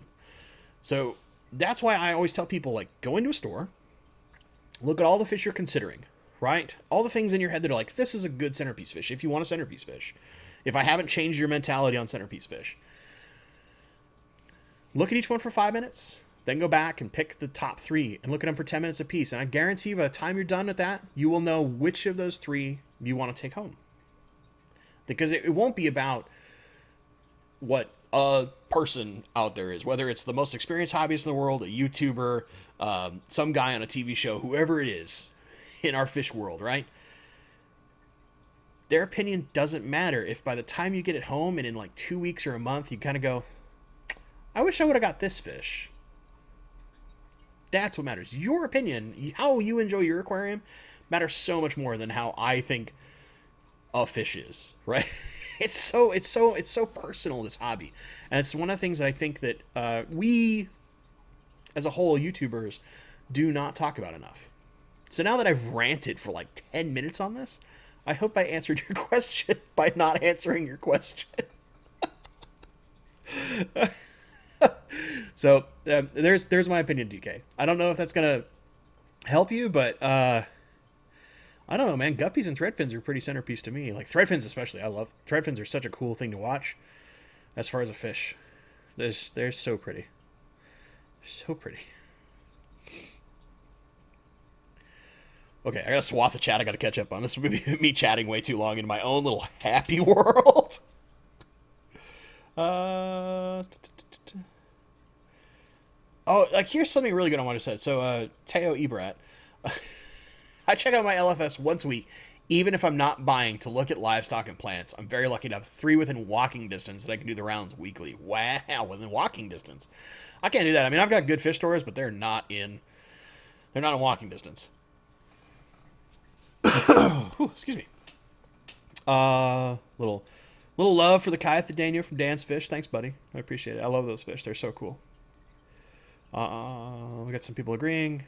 So that's why I always tell people, like, go into a store, look at all the fish you're considering, right? All the things in your head that are like, this is a good centerpiece fish if you want a centerpiece fish. If I haven't changed your mentality on centerpiece fish, look at each one for 5 minutes, then go back and pick the top 3 and look at them for 10 minutes apiece. And I guarantee by the time you're done with that, you will know which of those 3 you want to take home. Because it won't be about what a person out there is, whether it's the most experienced hobbyist in the world, a YouTuber, some guy on a TV show, whoever it is in our fish world, right? Their opinion doesn't matter if by the time you get it home and in like 2 weeks or a month, you kind of go, I wish I would have got this fish. That's what matters. Your opinion, how you enjoy your aquarium, matters so much more than how I think a fish is, right? It's so personal, this hobby. And it's one of the things that I think that we, as a whole, YouTubers, do not talk about enough. So now that I've ranted for like 10 minutes on this, I hope I answered your question by not answering your question. So there's my opinion, DK. I don't know if that's going to help you, but I don't know, man. Guppies and threadfins are pretty centerpiece to me. Like threadfins especially. I love threadfins. Are such a cool thing to watch as far as a fish. They're so pretty. So pretty. Okay, I gotta swath the chat. I gotta catch up on this. Would be me chatting way too long in my own little happy world. Oh, like here's something really good I want to say. So, Teo Ebrat. I check out my LFS once a week, even if I'm not buying, to look at livestock and plants. I'm very lucky to have 3 within walking distance that I can do the rounds weekly. Wow, within walking distance. I can't do that. I mean, I've got good fish stores, but they're not in walking distance. Ooh, excuse me. Little love for the Kyathodania from Dan's Fish. Thanks, buddy. I appreciate it. I love those fish. They're so cool. We got some people agreeing.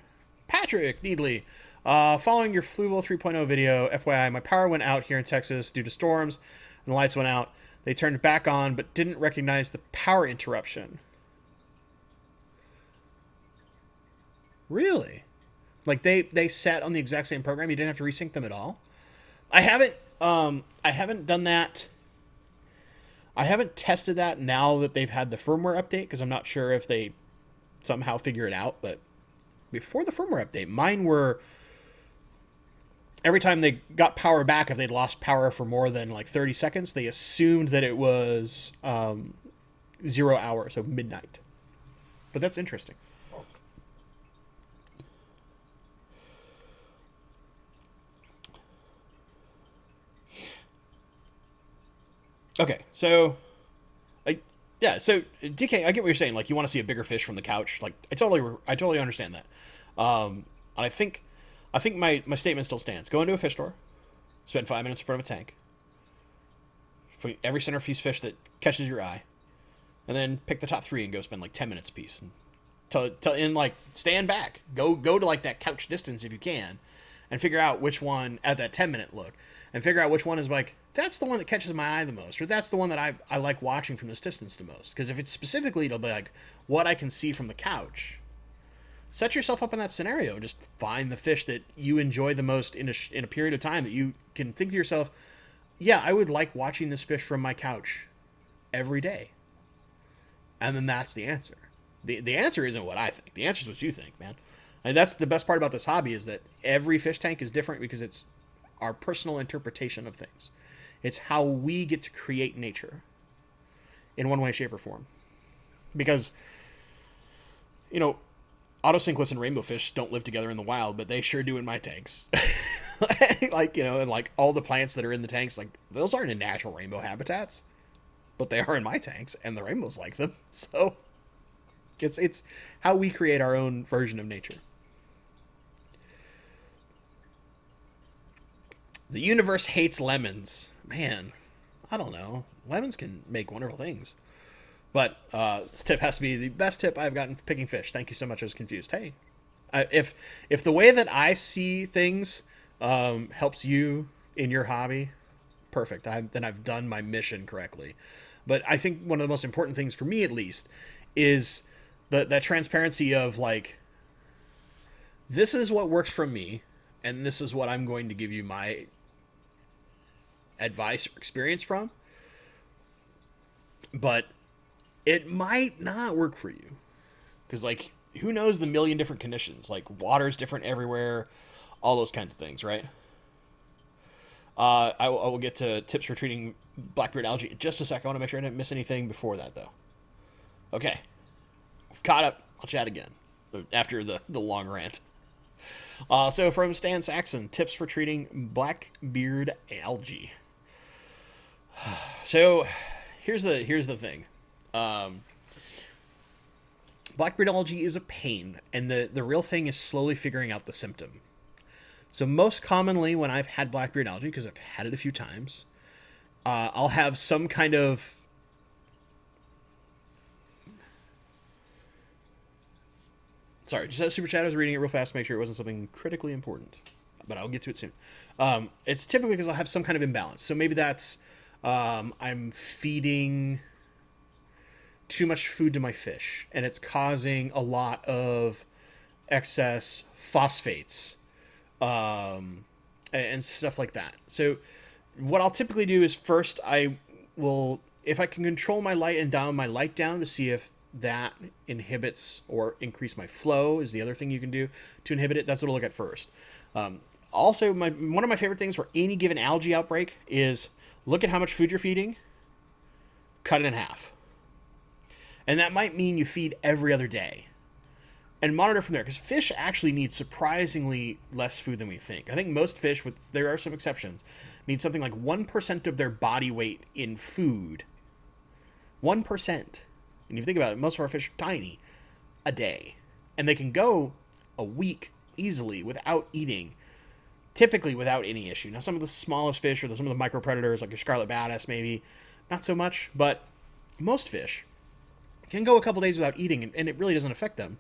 Patrick Needley, following your Fluval 3.0 video, FYI, my power went out here in Texas due to storms, and the lights went out. They turned it back on, but didn't recognize the power interruption. Really? Like they sat on the exact same program. You didn't have to resync them at all. I haven't done that. I haven't tested that now that they've had the firmware update, because I'm not sure if they somehow figure it out, but before the firmware update, mine were, every time they got power back, if they'd lost power for more than like 30 seconds, they assumed that it was 0 hour, so midnight. But that's interesting. Okay, so so DK, I get what you're saying. Like, you want to see a bigger fish from the couch. Like, I totally understand that. And I think my statement still stands. Go into a fish store, spend 5 minutes in front of a tank, for every centerpiece fish that catches your eye, and then pick the top 3 and go spend like 10 minutes a piece. And like stand back, go to like that couch distance if you can, and figure out which one at that 10-minute look, and figure out which one is like, that's the one that catches my eye the most, or that's the one that I like watching from this distance the most. Because if it's specifically, it'll be like what I can see from the couch. Set yourself up in that scenario and just find the fish that you enjoy the most in a period of time that you can think to yourself, yeah, I would like watching this fish from my couch every day. And then that's the answer. The answer isn't what I think. The answer is what you think, man. And that's the best part about this hobby, is that every fish tank is different because it's our personal interpretation of things. It's how we get to create nature. in one way, shape, or form. Because, you know, autocinclus and rainbow fish don't live together in the wild, but they sure do in my tanks. Like, you know, and like all the plants that are in the tanks, like those aren't in natural rainbow habitats, but they are in my tanks, and the rainbows like them. So it's how we create our own version of nature. The universe hates lemons. Man, I don't know. Lemons can make wonderful things. But this tip has to be the best tip I've gotten for picking fish. Thank you so much. I was confused. Hey, if the way that I see things helps you in your hobby, perfect. Then I've done my mission correctly. But I think one of the most important things for me, at least, is that transparency of like, this is what works for me, and this is what I'm going to give you my advice or experience from. But it might not work for you, because like, who knows the million different conditions? Like, water's different everywhere, all those kinds of things, right? I will get to tips for treating blackbeard algae in just a second. I want to make sure I didn't miss anything before that, though. Okay, I've caught up. I'll chat again after the long rant. So from Stan Saxon, tips for treating blackbeard algae. So here's the thing. Blackbeard algae is a pain, and the real thing is slowly figuring out the symptom. So most commonly when I've had blackbeard algae, because I've had it a few times, I'll have some kind of sorry, just had super chat. I was reading it real fast to make sure it wasn't something critically important, but I'll get to it soon. It's typically because I'll have some kind of imbalance. So maybe that's I'm feeding too much food to my fish, and it's causing a lot of excess phosphates and stuff like that. So what I'll typically do is first I will, if I can control my light and dial my light down to see if that inhibits or increase my flow is the other thing you can do to inhibit it. That's what I'll look at first. Also, one of my favorite things for any given algae outbreak is look at how much food you're feeding, cut it in half. And that might mean you feed every other day. And monitor from there, because fish actually need surprisingly less food than we think. I think most fish, there are some exceptions, need something like 1% of their body weight in food. 1%. And if you think about it, most of our fish are tiny, a day. And they can go a week easily without eating, typically without any issue. Now, some of the smallest fish, or some of the micropredators, like your scarlet baddest, maybe, not so much, but most fish can go a couple days without eating, and it really doesn't affect them.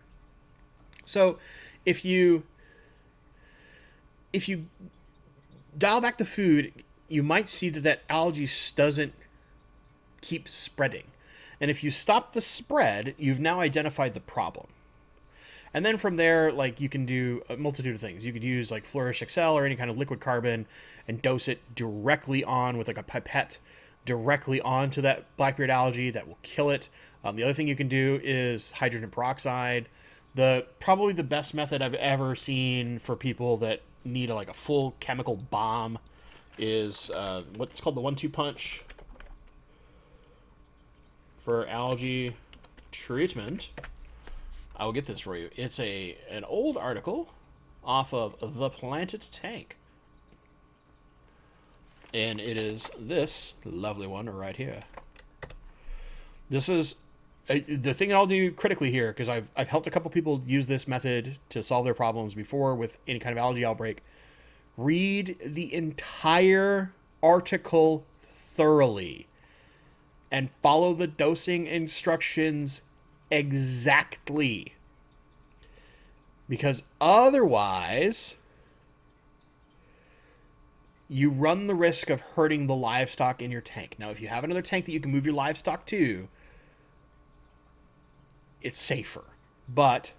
So if you dial back the food, you might see that algae doesn't keep spreading. And if you stop the spread, you've now identified the problem. And then from there, like, you can do a multitude of things. You could use like Flourish XL or any kind of liquid carbon and dose it directly on with like a pipette directly onto that blackbeard algae. That will kill it. The other thing you can do is hydrogen peroxide. Probably the best method I've ever seen for people that need a full chemical bomb is what's called the 1-2 punch for algae treatment. I will get this for you. It's an old article off of The Planted Tank, and it is this lovely one right here. This is the thing I'll do critically here, because I've helped a couple people use this method to solve their problems before with any kind of algae outbreak. Read the entire article thoroughly and follow the dosing instructions exactly, because otherwise you run the risk of hurting the livestock in your tank. Now, if you have another tank that you can move your livestock to, it's safer. But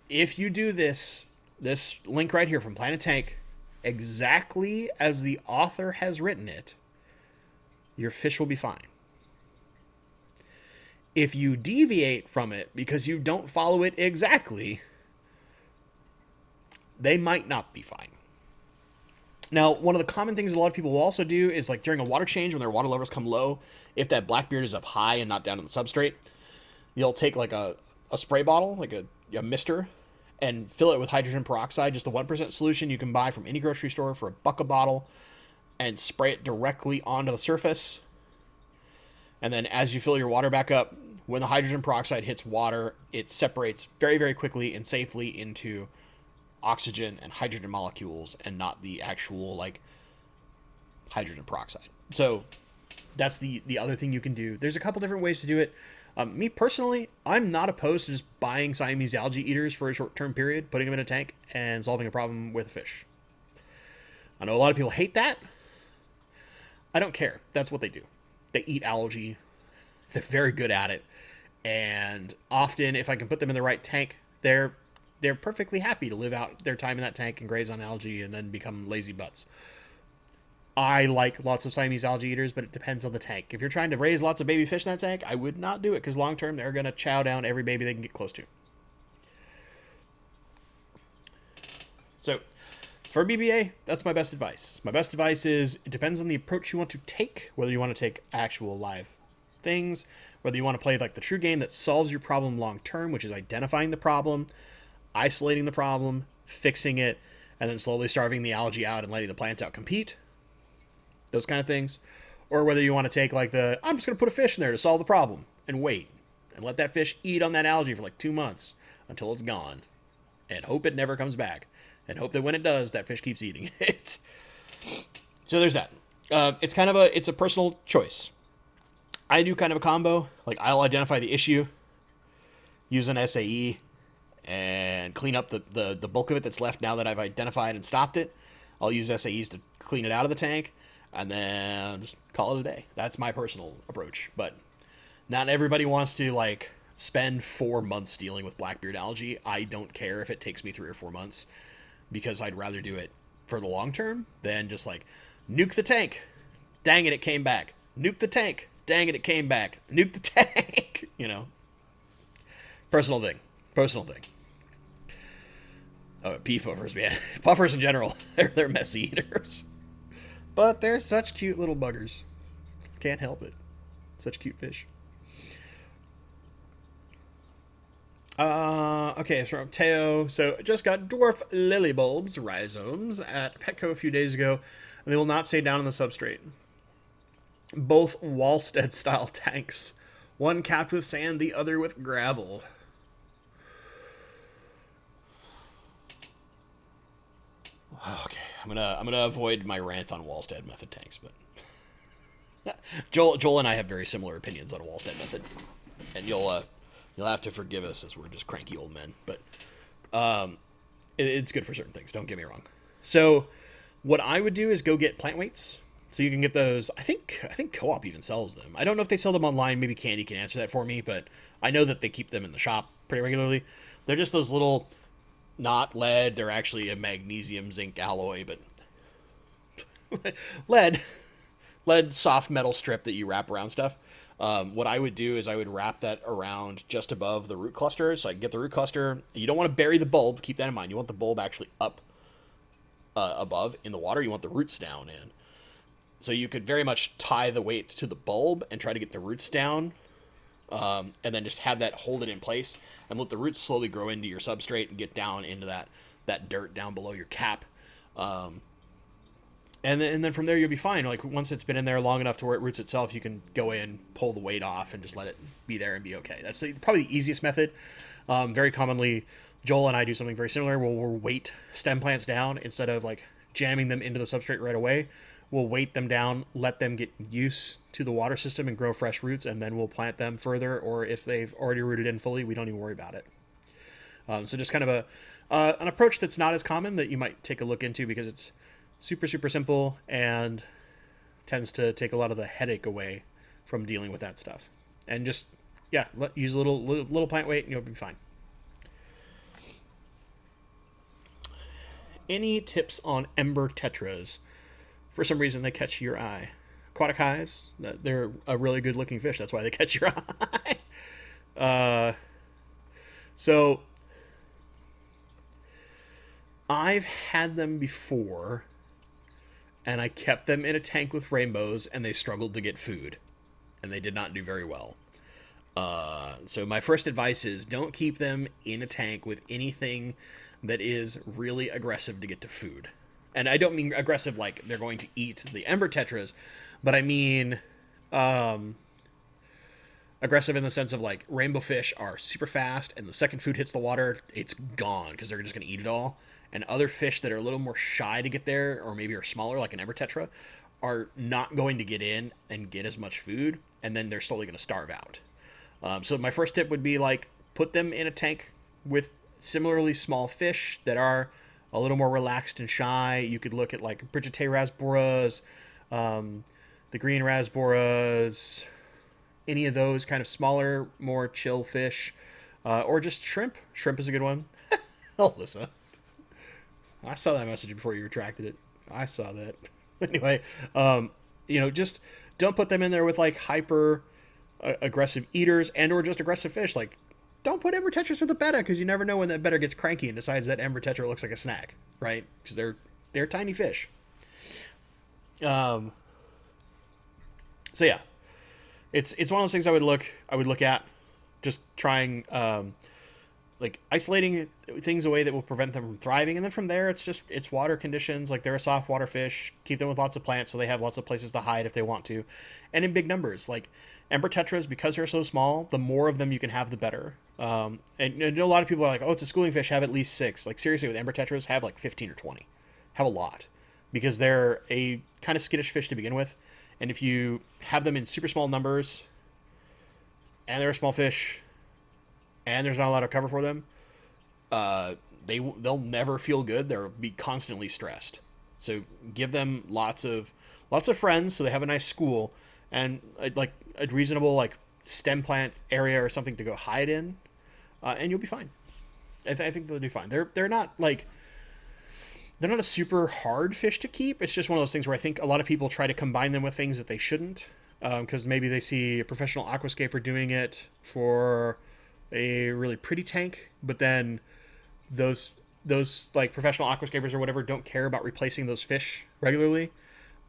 if you do this link right here from Planet Tank, exactly as the author has written it, your fish will be fine. If you deviate from it because you don't follow it exactly, they might not be fine. Now, one of the common things a lot of people will also do is like during a water change when their water levels come low, if that blackbeard is up high and not down in the substrate, you'll take like a spray bottle, like a mister, and fill it with hydrogen peroxide, just the 1% solution you can buy from any grocery store for $1 a bottle, and spray it directly onto the surface. And then as you fill your water back up, when the hydrogen peroxide hits water, it separates very, very quickly and safely into oxygen and hydrogen molecules and not the actual like hydrogen peroxide. So that's the other thing you can do. There's a couple different ways to do it. Me personally, I'm not opposed to just buying Siamese algae eaters for a short-term period, putting them in a tank, and solving a problem with a fish. I know a lot of people hate that. I don't care. That's what they do. They eat algae. They're very good at it. And often, if I can put them in the right tank, they're perfectly happy to live out their time in that tank and graze on algae and then become lazy butts. I like lots of Siamese algae eaters, but it depends on the tank. If you're trying to raise lots of baby fish in that tank, I would not do it because long term they're going to chow down every baby they can get close to. So for BBA, that's my best advice. My best advice is it depends on the approach you want to take, whether you want to take actual live things, whether you want to play like the true game that solves your problem long term, which is identifying the problem, isolating the problem, fixing it, and then slowly starving the algae out and letting the plants out compete. Those kind of things. Or whether you want to take like I'm just going to put a fish in there to solve the problem and wait and let that fish eat on that algae for like 2 months until it's gone and hope it never comes back and hope that when it does, that fish keeps eating it. So there's that. It's a personal choice. I do kind of a combo. Like I'll identify the issue, use an SAE, and clean up the bulk of it that's left now that I've identified and stopped it. I'll use SAEs to clean it out of the tank, and then just call it a day. That's my personal approach. But not everybody wants to like spend 4 months dealing with blackbeard algae. I don't care if it takes me 3 or 4 months because I'd rather do it for the long term than just like nuke the tank. Dang it came back. Nuke the tank. Dang it came back. Nuke the tank. Personal thing. Oh, beef puffers, man. Puffers in general, they're messy eaters. But they're such cute little buggers. Can't help it. Such cute fish. Okay, it's from Teo. So, just got dwarf lily bulbs, rhizomes, at Petco a few days ago, and they will not stay down in the substrate. Both Wallstead-style tanks. One capped with sand, the other with gravel. Okay, I'm gonna avoid my rant on Wallstead method tanks, but Joel and I have very similar opinions on a Wallstead method, and you'll have to forgive us as we're just cranky old men. But it's good for certain things. Don't get me wrong. So what I would do is go get plant weights. So you can get those. I think Co-op even sells them. I don't know if they sell them online. Maybe Candy can answer that for me, but I know that they keep them in the shop pretty regularly. They're just those little. Not lead, they're actually a magnesium zinc alloy, but lead soft metal strip that you wrap around stuff. What I would do is I would wrap that around just above the root cluster, so I can get the root cluster. You don't want to bury the bulb, keep that in mind. You want the bulb actually up above in the water. You want the roots down in. So you could very much tie the weight to the bulb and try to get the roots down. And then just have that hold it in place and let the roots slowly grow into your substrate and get down into that dirt down below your cap. And then from there you'll be fine. Like once it's been in there long enough to where it roots itself, you can go in, pull the weight off, and just let it be there and be okay. That's probably the easiest method. Very commonly, Joel and I do something very similar where we'll weight stem plants down instead of like jamming them into the substrate right away. We'll weight them down, let them get used to the water system and grow fresh roots, and then we'll plant them further, or if they've already rooted in fully, we don't even worry about it. So just kind of an approach that's not as common that you might take a look into because it's super, super simple and tends to take a lot of the headache away from dealing with that stuff. And just, use a little plant weight and you'll be fine. Any tips on ember tetras? For some reason, they catch your eye. Aquatic highs, they're a really good-looking fish. That's why they catch your eye. So, I've had them before. and I kept them in a tank with rainbows, and they struggled to get food, and they did not do very well. So my first advice is don't keep them in a tank with anything that is really aggressive to get to food. And I don't mean aggressive like they're going to eat the ember tetras, but I mean aggressive in the sense of like rainbow fish are super fast, and the second food hits the water, it's gone because they're just going to eat it all. And other fish that are a little more shy to get there, or maybe are smaller, like an ember tetra, are not going to get in and get as much food, and then they're slowly going to starve out. So my first tip would be like put them in a tank with similarly small fish that are a little more relaxed and shy. You could look at like Brigitei rasboras, the green rasboras, any of those kind of smaller, more chill fish, or just shrimp. Shrimp is a good one. Alyssa, I saw that message before you retracted it. I saw that. Anyway, just don't put them in there with like hyper aggressive eaters and or just aggressive fish. Like, don't put ember tetras with a betta, because you never know when that betta gets cranky and decides that ember tetra looks like a snack, right? Because they're tiny fish. So yeah, it's one of those things I would look at, just trying like isolating things away that will prevent them from thriving, and then from there it's water conditions. Like, they're a soft water fish. Keep them with lots of plants so they have lots of places to hide if they want to, and in big numbers. Like ember tetras, because they're so small, the more of them you can have, the better. And I know a lot of people are like, oh, it's a schooling fish, have at least 6. Like, seriously, with ember tetras, have like 15 or 20. Have a lot, because they're a kind of skittish fish to begin with, and if you have them in super small numbers and they're a small fish and there's not a lot of cover for them, they'll never feel good. They'll be constantly stressed. So give them lots of friends so they have a nice school, and like a reasonable like stem plant area or something to go hide in, and you'll be fine. I think they'll do fine. They're not a super hard fish to keep. It's just one of those things where I think a lot of people try to combine them with things that they shouldn't, because maybe they see a professional aquascaper doing it for a really pretty tank, but then those like professional aquascapers or whatever don't care about replacing those fish regularly,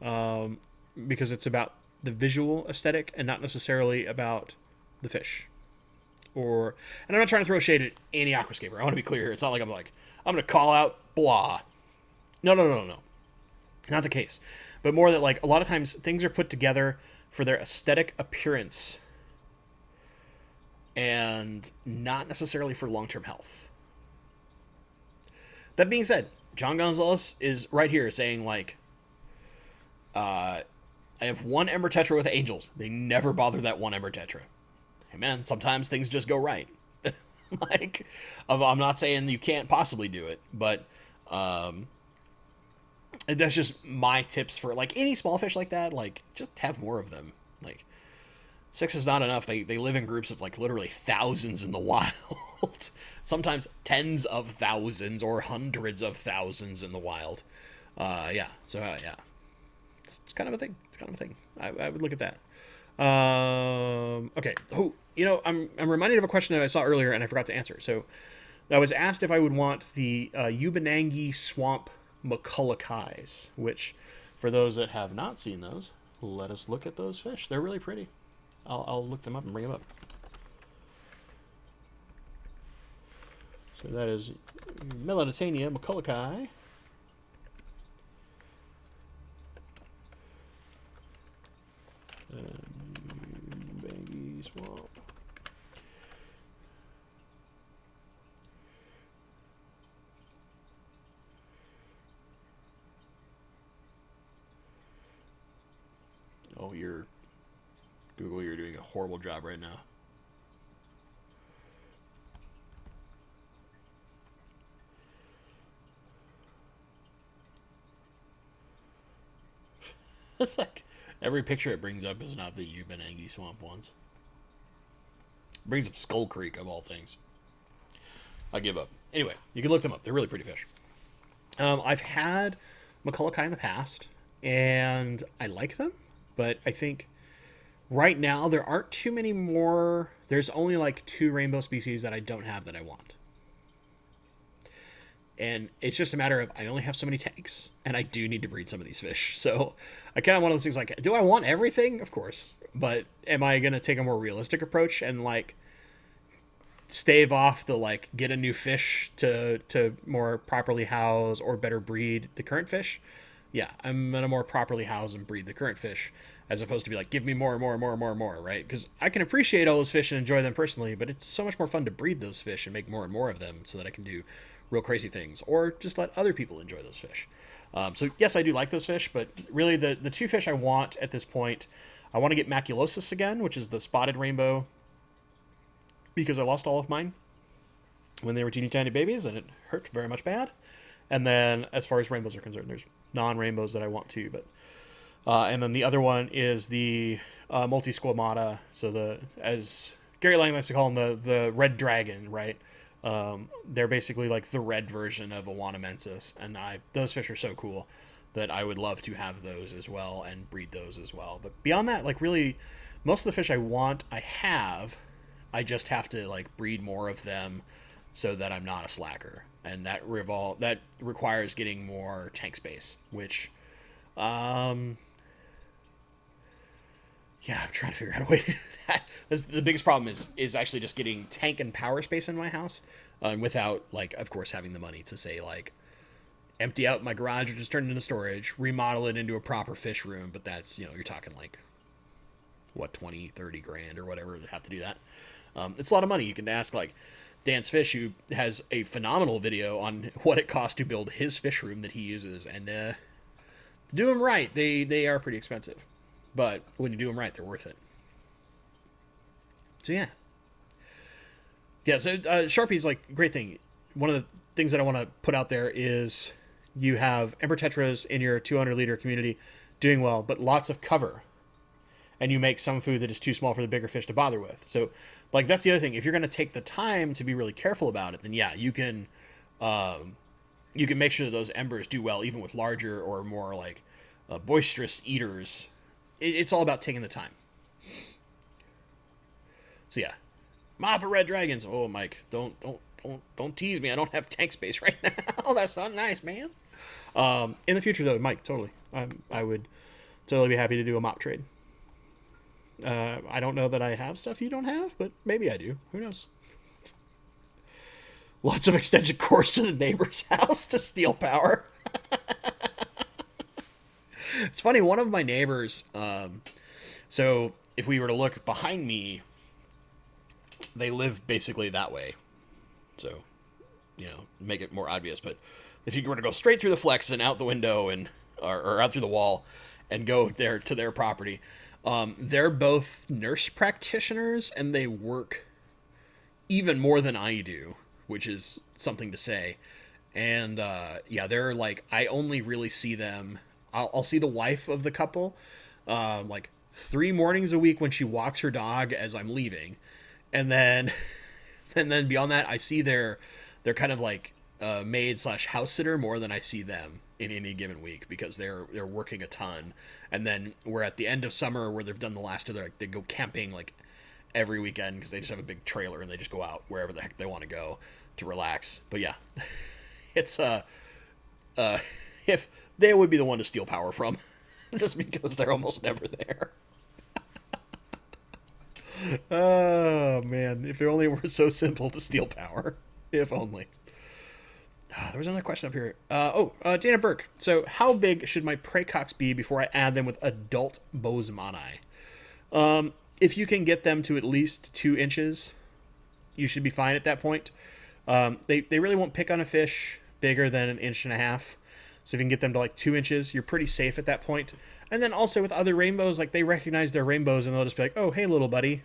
because it's about the visual aesthetic and not necessarily about the fish. And I'm not trying to throw shade at any aquascaper. I want to be clear. It's not like I'm going to call out blah. No. Not the case. But more that like a lot of times things are put together for their aesthetic appearance and not necessarily for long-term health. That being said, John Gonzalez is right here saying like, I have one ember tetra with angels. They never bother that one ember tetra. Hey man, sometimes things just go right. Like, I'm not saying you can't possibly do it, but that's just my tips for like any small fish like that. Like, just have more of them. Like, 6 is not enough. They live in groups of like literally thousands in the wild. Sometimes tens of thousands or hundreds of thousands in the wild. Yeah. So yeah, it's kind of a thing. I would look at that. Okay. Oh, I'm reminded of a question that I saw earlier and I forgot to answer. So I was asked if I would want the Ubanangi swamp McCullochais, which, for those that have not seen those, let us look at those fish. They're really pretty. I'll look them up and bring them up. So that is Melanitania McCullochi. Baby swamp. Oh, Google, you're doing a horrible job right now. It's like every picture it brings up is not the Ubanangi swamp ones. It brings up Skull Creek of all things. I give up. Anyway, you can look them up. They're really pretty fish. I've had McCullochi in the past, and I like them, but I think right now there aren't too many more. There's only like 2 rainbow species that I don't have that I want. And it's just a matter of I only have so many tanks, and I do need to breed some of these fish. So I kind of one of those things like, do I want everything? Of course, but am I gonna take a more realistic approach and like stave off the like get a new fish to more properly house or better breed the current fish? Yeah, I'm gonna more properly house and breed the current fish as opposed to be like give me more and more and more and more and more, right? Because I can appreciate all those fish and enjoy them personally, but it's so much more fun to breed those fish and make more and more of them so that I can do real crazy things or just let other people enjoy those fish. So yes, I do like those fish, but really the two fish I want at this point, I want to get maculosus again, which is the spotted rainbow, because I lost all of mine when they were teeny tiny babies and it hurt very much bad. And then as far as rainbows are concerned, there's non-rainbows that I want too, but and then the other one is the multisquamata. So the, as Gary Lang likes to call them, the red dragon, right? They're basically like the red version of Awanamensis, and those fish are so cool that I would love to have those as well and breed those as well. But beyond that, like really, most of the fish I want, I have. I just have to like breed more of them so that I'm not a slacker, and that requires getting more tank space, which, yeah, I'm trying to figure out a way to do that. The biggest problem is actually just getting tank and power space in my house, without like, of course, having the money to say like empty out my garage or just turn it into storage, remodel it into a proper fish room. But that's, you're talking like what, 20, 30 grand or whatever to have to do that. It's a lot of money. You can ask like Dan's Fish, who has a phenomenal video on what it costs to build his fish room that he uses, and to do them right, they are pretty expensive. But when you do them right, they're worth it. So yeah. Yeah, so Sharpie's like great thing. One of the things that I want to put out there is you have Emperor Tetras in your 200 liter community doing well, but lots of cover. And you make some food that is too small for the bigger fish to bother with. So like that's the other thing. If you're going to take the time to be really careful about it, then yeah, you can make sure that those embers do well even with larger or more like boisterous eaters. It's all about taking the time. So yeah, mop of red dragons. Oh, Mike, don't tease me. I don't have tank space right now. That's not nice, man. In the future though, Mike, totally. I would totally be happy to do a mop trade. I don't know that I have stuff you don't have, but maybe I do. Who knows? Lots of extension cords to the neighbor's house to steal power. It's funny, one of my neighbors, so if we were to look behind me, they live basically that way. So, make it more obvious. But if you were to go straight through the flex and out the window or out through the wall and go there to their property, they're both nurse practitioners and they work even more than I do, which is something to say. And yeah, they're like, I only really see them. I'll see the wife of the couple like 3 mornings a week when she walks her dog as I'm leaving, and then beyond that, I see their kind of like maid / house sitter more than I see them in any given week, because they're working a ton. And then we're at the end of summer where they've done the last of they go camping like every weekend because they just have a big trailer and they just go out wherever the heck they want to go to relax. But yeah, it's if they would be the one to steal power from, just because they're almost never there. Oh man, if it only were so simple to steal power. If only. There was another question up here. Dana Burke. So how big should my praecox be before I add them with adult bosemani? If you can get them to at least 2 inches, you should be fine at that point. They really won't pick on a fish bigger than 1.5 inches. So if you can get them to like 2 inches, you're pretty safe at that point. And then also with other rainbows, like they recognize their rainbows and they'll just be like, oh, hey, little buddy,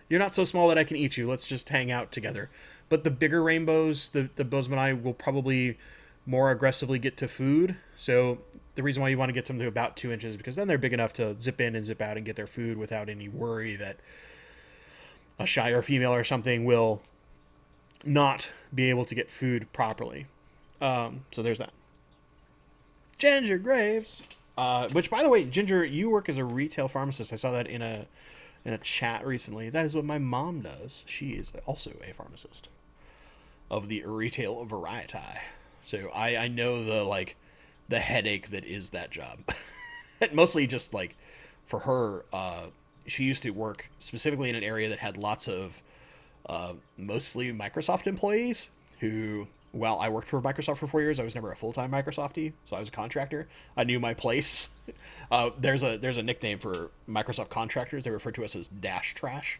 you're not so small that I can eat you. Let's just hang out together. But the bigger rainbows, the bosemani will probably more aggressively get to food. So the reason why you want to get them to about 2 inches, because then they're big enough to zip in and zip out and get their food without any worry that a shyer female or something will not be able to get food properly. So there's that. Ginger Graves, which, by the way, Ginger, you work as a retail pharmacist. I saw that in a chat recently. That is what my mom does. She is also a pharmacist. of the retail variety. So I know the the headache that is that job. Mostly just like for her, she used to work specifically in an area that had lots of mostly Microsoft employees who, well, I worked for Microsoft for 4 years. I was never a full-time Microsoftie, so I was a contractor. I knew my place. There's a nickname for Microsoft contractors. They refer to us as dash trash.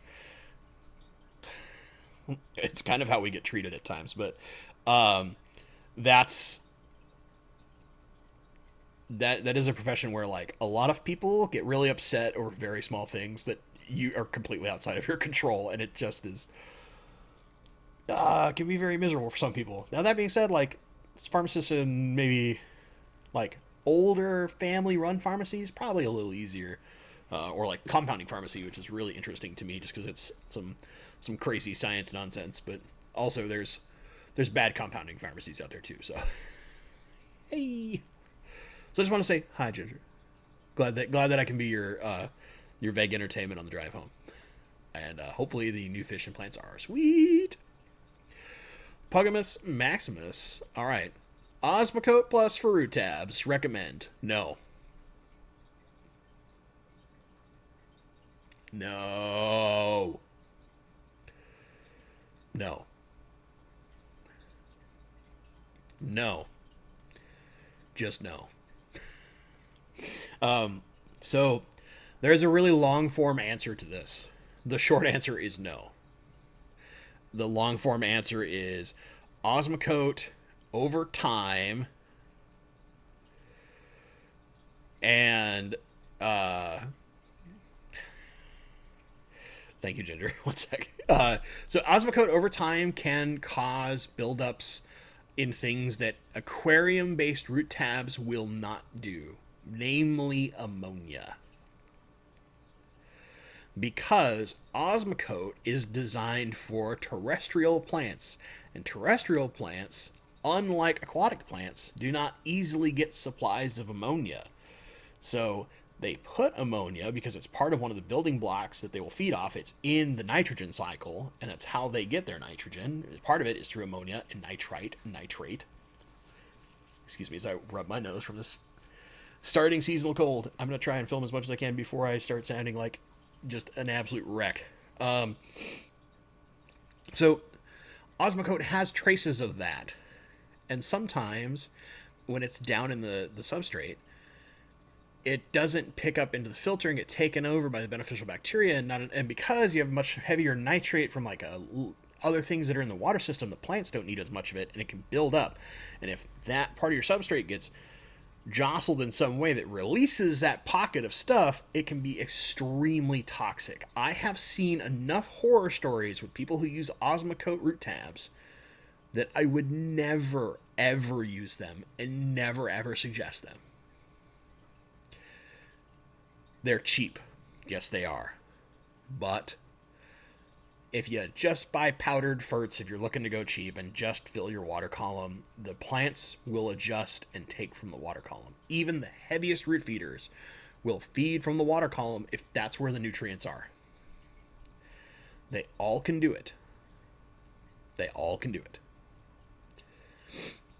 It's kind of how we get treated at times, but that's that is a profession where like a lot of people get really upset over very small things that you are completely outside of your control, and it just is can be very miserable for some people. Now that being said, like pharmacists and maybe like older family-run pharmacies probably a little easier, or like compounding pharmacy, which is really interesting to me just because it's some crazy science nonsense. But also there's bad compounding pharmacies out there too. So hey. So I just want to say hi, Ginger. Glad that I can be your vague entertainment on the drive home, and hopefully the new fish implants are sweet. Pugimus Maximus. All right, Osmocote Plus for root tabs. Recommend. No. No. No. No. Just no. So there's a really long form answer to this. The short answer is no. The long form answer is Osmocote over time and thank you, Ginger. 1 sec. So Osmocote over time can cause buildups in things that aquarium-based root tabs will not do, namely ammonia. Because Osmocote is designed for terrestrial plants, and terrestrial plants, unlike aquatic plants, do not easily get supplies of ammonia. So they put ammonia because it's part of one of the building blocks that they will feed off. It's in the nitrogen cycle, and that's how they get their nitrogen. Part of it is through ammonia and nitrate. Excuse me as I rub my nose from this starting seasonal cold. I'm going to try and film as much as I can before I start sounding like just an absolute wreck. So Osmocote has traces of that. And sometimes when it's down in the substrate, it doesn't pick up into the filter and get taken over by the beneficial bacteria, and because you have much heavier nitrate from like other things that are in the water system, the plants don't need as much of it, and it can build up. And if that part of your substrate gets jostled in some way that releases that pocket of stuff, it can be extremely toxic. I have seen enough horror stories with people who use Osmocote root tabs that I would never ever use them and never ever suggest them. They're cheap. Yes, they are. But if you just buy powdered ferts, if you're looking to go cheap and just fill your water column, the plants will adjust and take from the water column. Even the heaviest root feeders will feed from the water column if that's where the nutrients are. They all can do it. They all can do it.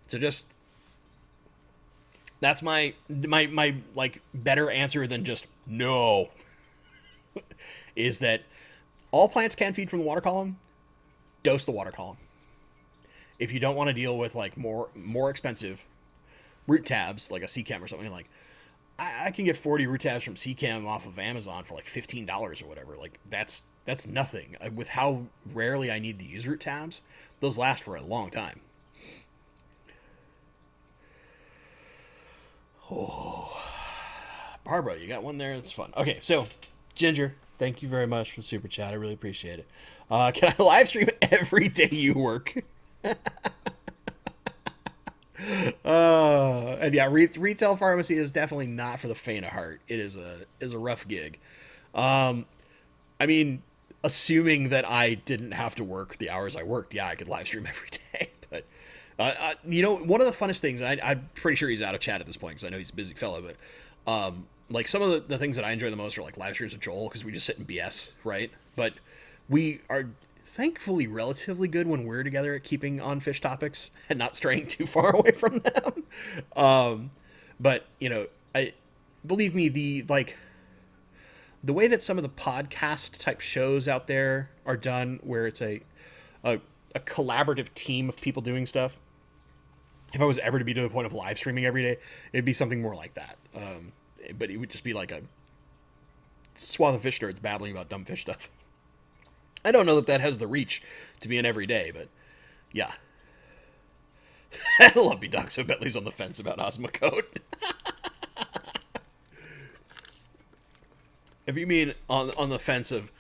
So just that's my like better answer than just no. Is that all plants can feed from the water column? Dose the water column. If you don't want to deal with like more expensive root tabs, like a CCAM or something, like I can get 40 root tabs from CCAM off of Amazon for like $15 or whatever. Like that's nothing. With how rarely I need to use root tabs, those last for a long time. Oh, Barbara, you got one there? That's fun. Okay, so Ginger, thank you very much for the super chat. I really appreciate it. Can I live stream every day you work? And yeah, retail pharmacy is definitely not for the faint of heart. It is a rough gig. I mean, assuming that I didn't have to work the hours I worked, yeah, I could live stream every day. But you know, one of the funnest things, and I'm pretty sure he's out of chat at this point because I know he's a busy fellow, but like some of the things that I enjoy the most are like live streams with Joel because we just sit and BS, right? But we are thankfully relatively good when we're together at keeping on fish topics and not straying too far away from them. But I believe me, the way that some of the podcast type shows out there are done, where it's a collaborative team of people doing stuff. If I was ever to be to the point of live streaming every day, it'd be something more like that. But it would just be like a swath of fish nerds babbling about dumb fish stuff. I don't know that has the reach to be an everyday, but yeah. I love me Doc, so Bentley's on the fence about Osmocote. If you mean on the fence of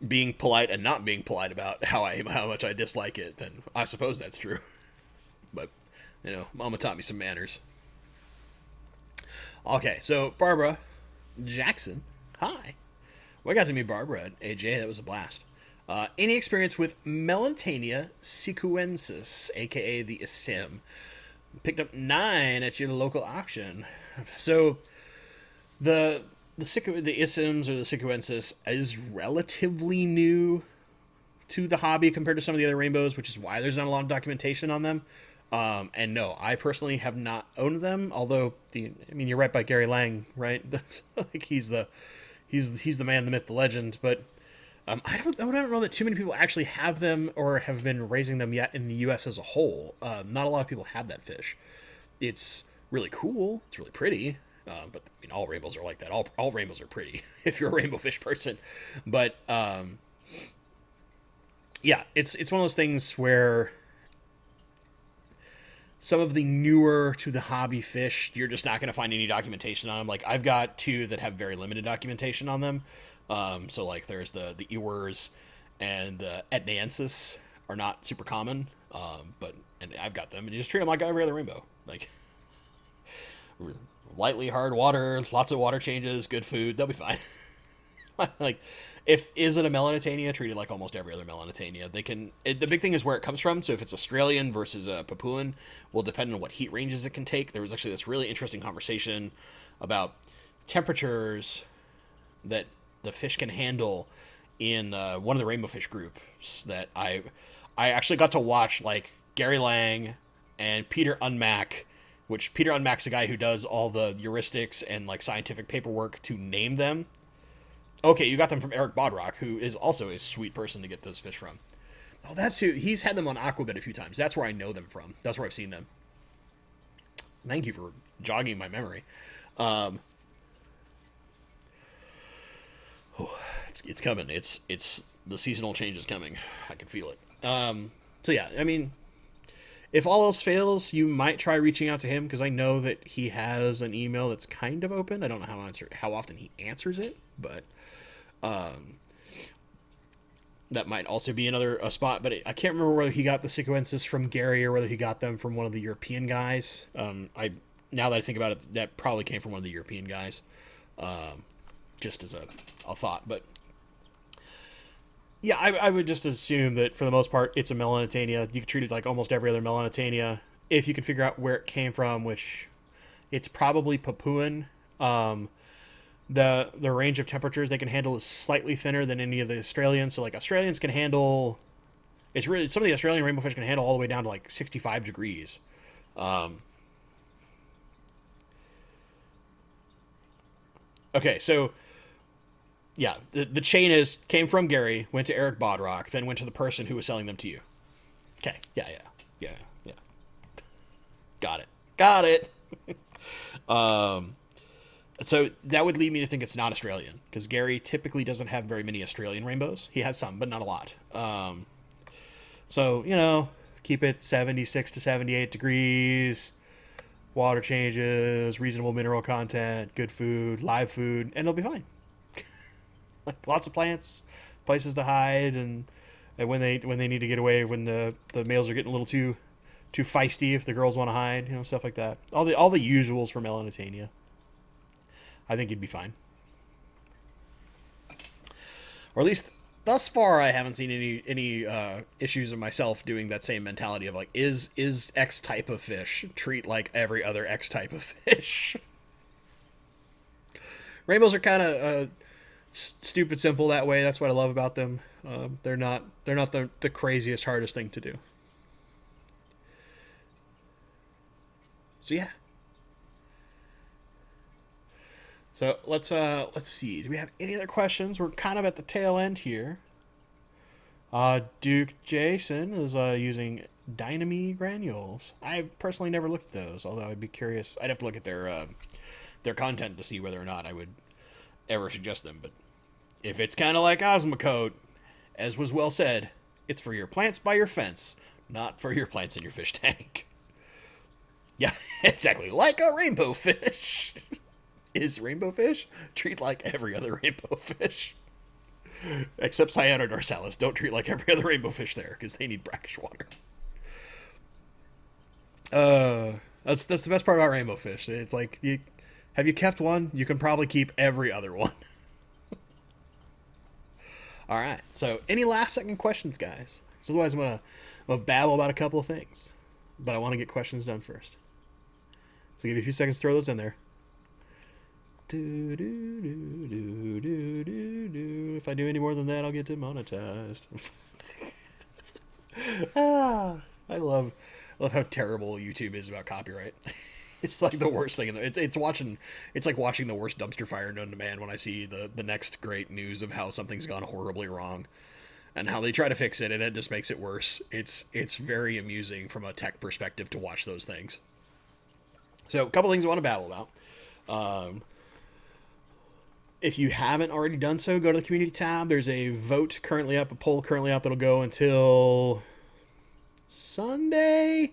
being polite and not being polite about how much I dislike it, then I suppose that's true. But Mama taught me some manners. Okay, so Barbara Jackson, hi. Well, I got to meet Barbara at AJ. That was a blast. Any experience with Melantania sequensis, aka the Isim? Picked up 9 at your local auction. So the Isims or the sequensis is relatively new to the hobby compared to some of the other rainbows, which is why there's not a lot of documentation on them. And no, I personally have not owned them. Although you're right by Gary Lang, right? Like he's the man, the myth, the legend. But I don't know that too many people actually have them or have been raising them yet in the U.S. as a whole. Not a lot of people have that fish. It's really cool. It's really pretty. But all rainbows are like that. All rainbows are pretty if you're a rainbow fish person. But yeah, it's one of those things where some of the newer to the hobby fish, you're just not going to find any documentation on them. Like I've got 2 that have very limited documentation on them. So like there's the Ewers and the Etniensis are not super common. And I've got them, and you just treat them like every other rainbow. Like lightly hard water, lots of water changes, good food, they'll be fine. Like is it a Melanitania, treat it like almost every other Melanitania. The big thing is where it comes from. So if it's Australian versus Papuan, will depend on what heat ranges it can take. There was actually this really interesting conversation about temperatures that the fish can handle in one of the rainbow fish groups that I actually got to watch, like Gary Lang and Peter Unmack, which Peter Unmack's the guy who does all the heuristics and like scientific paperwork to name them. Okay, you got them from Eric Bodrock, who is also a sweet person to get those fish from. Oh, that's who. He's had them on Aquabit a few times. That's where I know them from. That's where I've seen them. Thank you for jogging my memory. It's coming. It's the seasonal change is coming. I can feel it. So yeah, if all else fails, you might try reaching out to him, because I know that he has an email that's kind of open. I don't know how often he answers it, but that might also be another spot. But I can't remember whether he got the sequences from Gary or whether he got them from one of the European guys. Now that I think about it, that probably came from one of the European guys, just as a thought. But yeah, I would just assume that for the most part it's a Melanitania. You can treat it like almost every other Melanitania if you can figure out where it came from, which it's probably Papuan. The range of temperatures they can handle is slightly thinner than any of the Australians. So like Australians can handle, it's really, some of the Australian rainbow fish can handle all the way down to like 65 degrees. Okay, so yeah, the chain came from Gary, went to Eric Bodrock, then went to the person who was selling them to you. Okay, yeah. Got it. So that would lead me to think it's not Australian, because Gary typically doesn't have very many Australian rainbows. He has some, but not a lot. So, keep it 76 to 78 degrees, water changes, reasonable mineral content, good food, live food, and it'll be fine. Like lots of plants, places to hide, and when they need to get away, when the males are getting a little too feisty, if the girls want to hide, stuff like that. All the usuals for Melanitania. I think you'd be fine. Or at least thus far, I haven't seen any issues of myself doing that same mentality of like, is X type of fish treat like every other X type of fish. Rainbows are kind of stupid simple that way. That's what I love about them. They're not the craziest, hardest thing to do. So yeah. So let's see. Do we have any other questions? We're kind of at the tail end here. Duke Jason is using Dynamy granules. I've personally never looked at those, although I'd be curious. I'd have to look at their content to see whether or not I would ever suggest them. But if it's kind of like Osmocote, as was well said, it's for your plants by your fence, not for your plants in your fish tank. Yeah, exactly. Like a rainbow fish. Is rainbow fish? Treat like every other rainbow fish. Except Cyano dorsalis. Don't treat like every other rainbow fish there, because they need brackish water. That's the best part about rainbow fish. It's like, have you kept one? You can probably keep every other one. All right. So, any last second questions, guys? So otherwise, I'm gonna babble about a couple of things, but I want to get questions done first. So give you a few seconds to throw those in there. If I do any more than that, I'll get demonetized. I love how terrible YouTube is about copyright. It's like the worst thing. It's like watching the worst dumpster fire known to man when I see the next great news of how something's gone horribly wrong and how they try to fix it and it just makes it worse. It's very amusing from a tech perspective to watch those things. So a couple things I want to babble about. If you haven't already done so, go to the community tab. There's a vote currently up, a poll currently up that'll go until Sunday,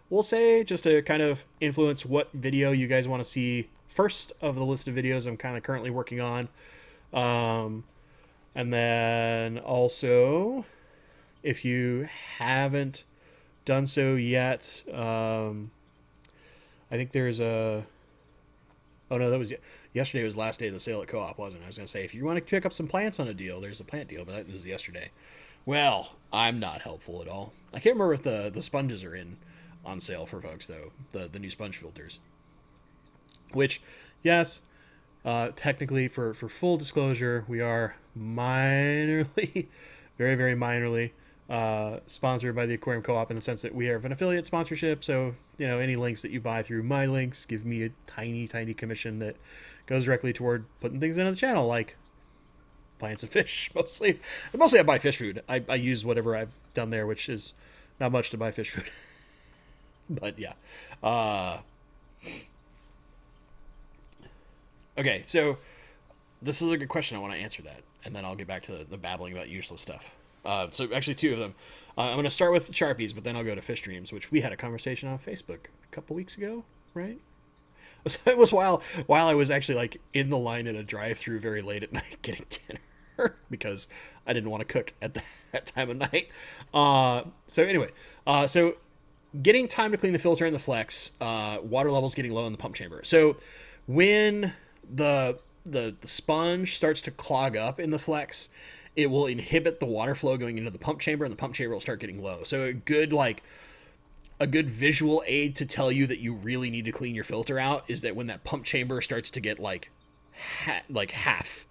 we'll say, just to kind of influence what video you guys want to see first of the list of videos I'm kind of currently working on. And then also, if you haven't done so yet, I think there's a... Oh, no, that was... Yesterday was the last day of the sale at Co-op, wasn't it? I was going to say, if you want to pick up some plants on a deal, there's a plant deal, but that was yesterday. Well, I'm not helpful at all. I can't remember if the sponges are on sale for folks, though. The new sponge filters. Which, yes, technically, for full disclosure, we are minorly, very, very minorly, sponsored by the Aquarium Co-op in the sense that we have an affiliate sponsorship. So, any links that you buy through my links give me a tiny, tiny commission that goes directly toward putting things into the channel, like plants and fish, mostly. Mostly I buy fish food. I use whatever I've done there, which is not much to buy fish food. But, yeah. Okay, so this is a good question. I want to answer that, and then I'll get back to the babbling about useless stuff. So actually two of them. I'm going to start with Sharpies, but then I'll go to fish dreams, which we had a conversation on Facebook a couple weeks ago, right? It was while I was actually like in the line at a drive-thru very late at night getting dinner because I didn't want to cook at that time of night. So anyway, so getting time to clean the filter in the flex, water levels getting low in the pump chamber. So when the sponge starts to clog up in the flex, it will inhibit the water flow going into the pump chamber, and the pump chamber will start getting low. So a good visual aid to tell you that you really need to clean your filter out is that when that pump chamber starts to get like half,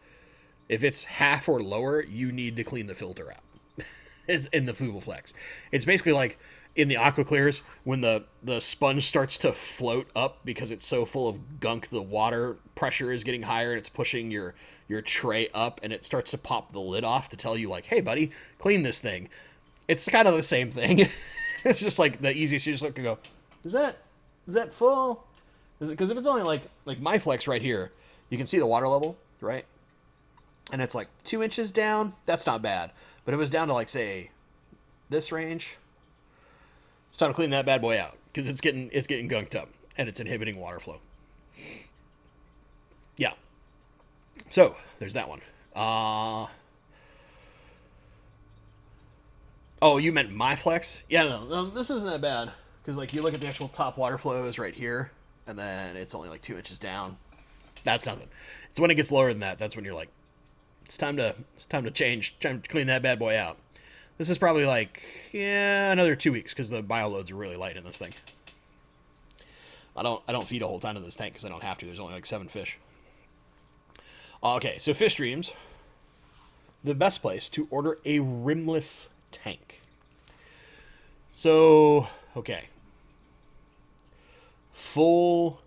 if it's half or lower, you need to clean the filter out. In the Fugal Flex, it's basically like in the aqua clears when the sponge starts to float up because it's so full of gunk, the water pressure is getting higher and it's pushing your tray up, and it starts to pop the lid off to tell you like, hey buddy, clean this thing. It's kind of the same thing. It's just like the easiest. You just look and go, is that full? Because if it's only like my flex right here, you can see the water level, right? And it's like 2 inches down. That's not bad. But it was down to like, say, this range. It's time to clean that bad boy out because it's getting gunked up and it's inhibiting water flow. Yeah. So there's that one. Oh, you meant my flex? Yeah, no, this isn't that bad because like you look at the actual top water flows right here, and then it's only like 2 inches down. That's nothing. It's when it gets lower than that. That's when you're like, it's time to change, time to clean that bad boy out. This is probably like another 2 weeks because the bio loads are really light in this thing. I don't feed a whole ton of this tank because I don't have to. There's only like 7 fish. Okay, so fish streams, the best place to order a rimless tank. So, okay. Full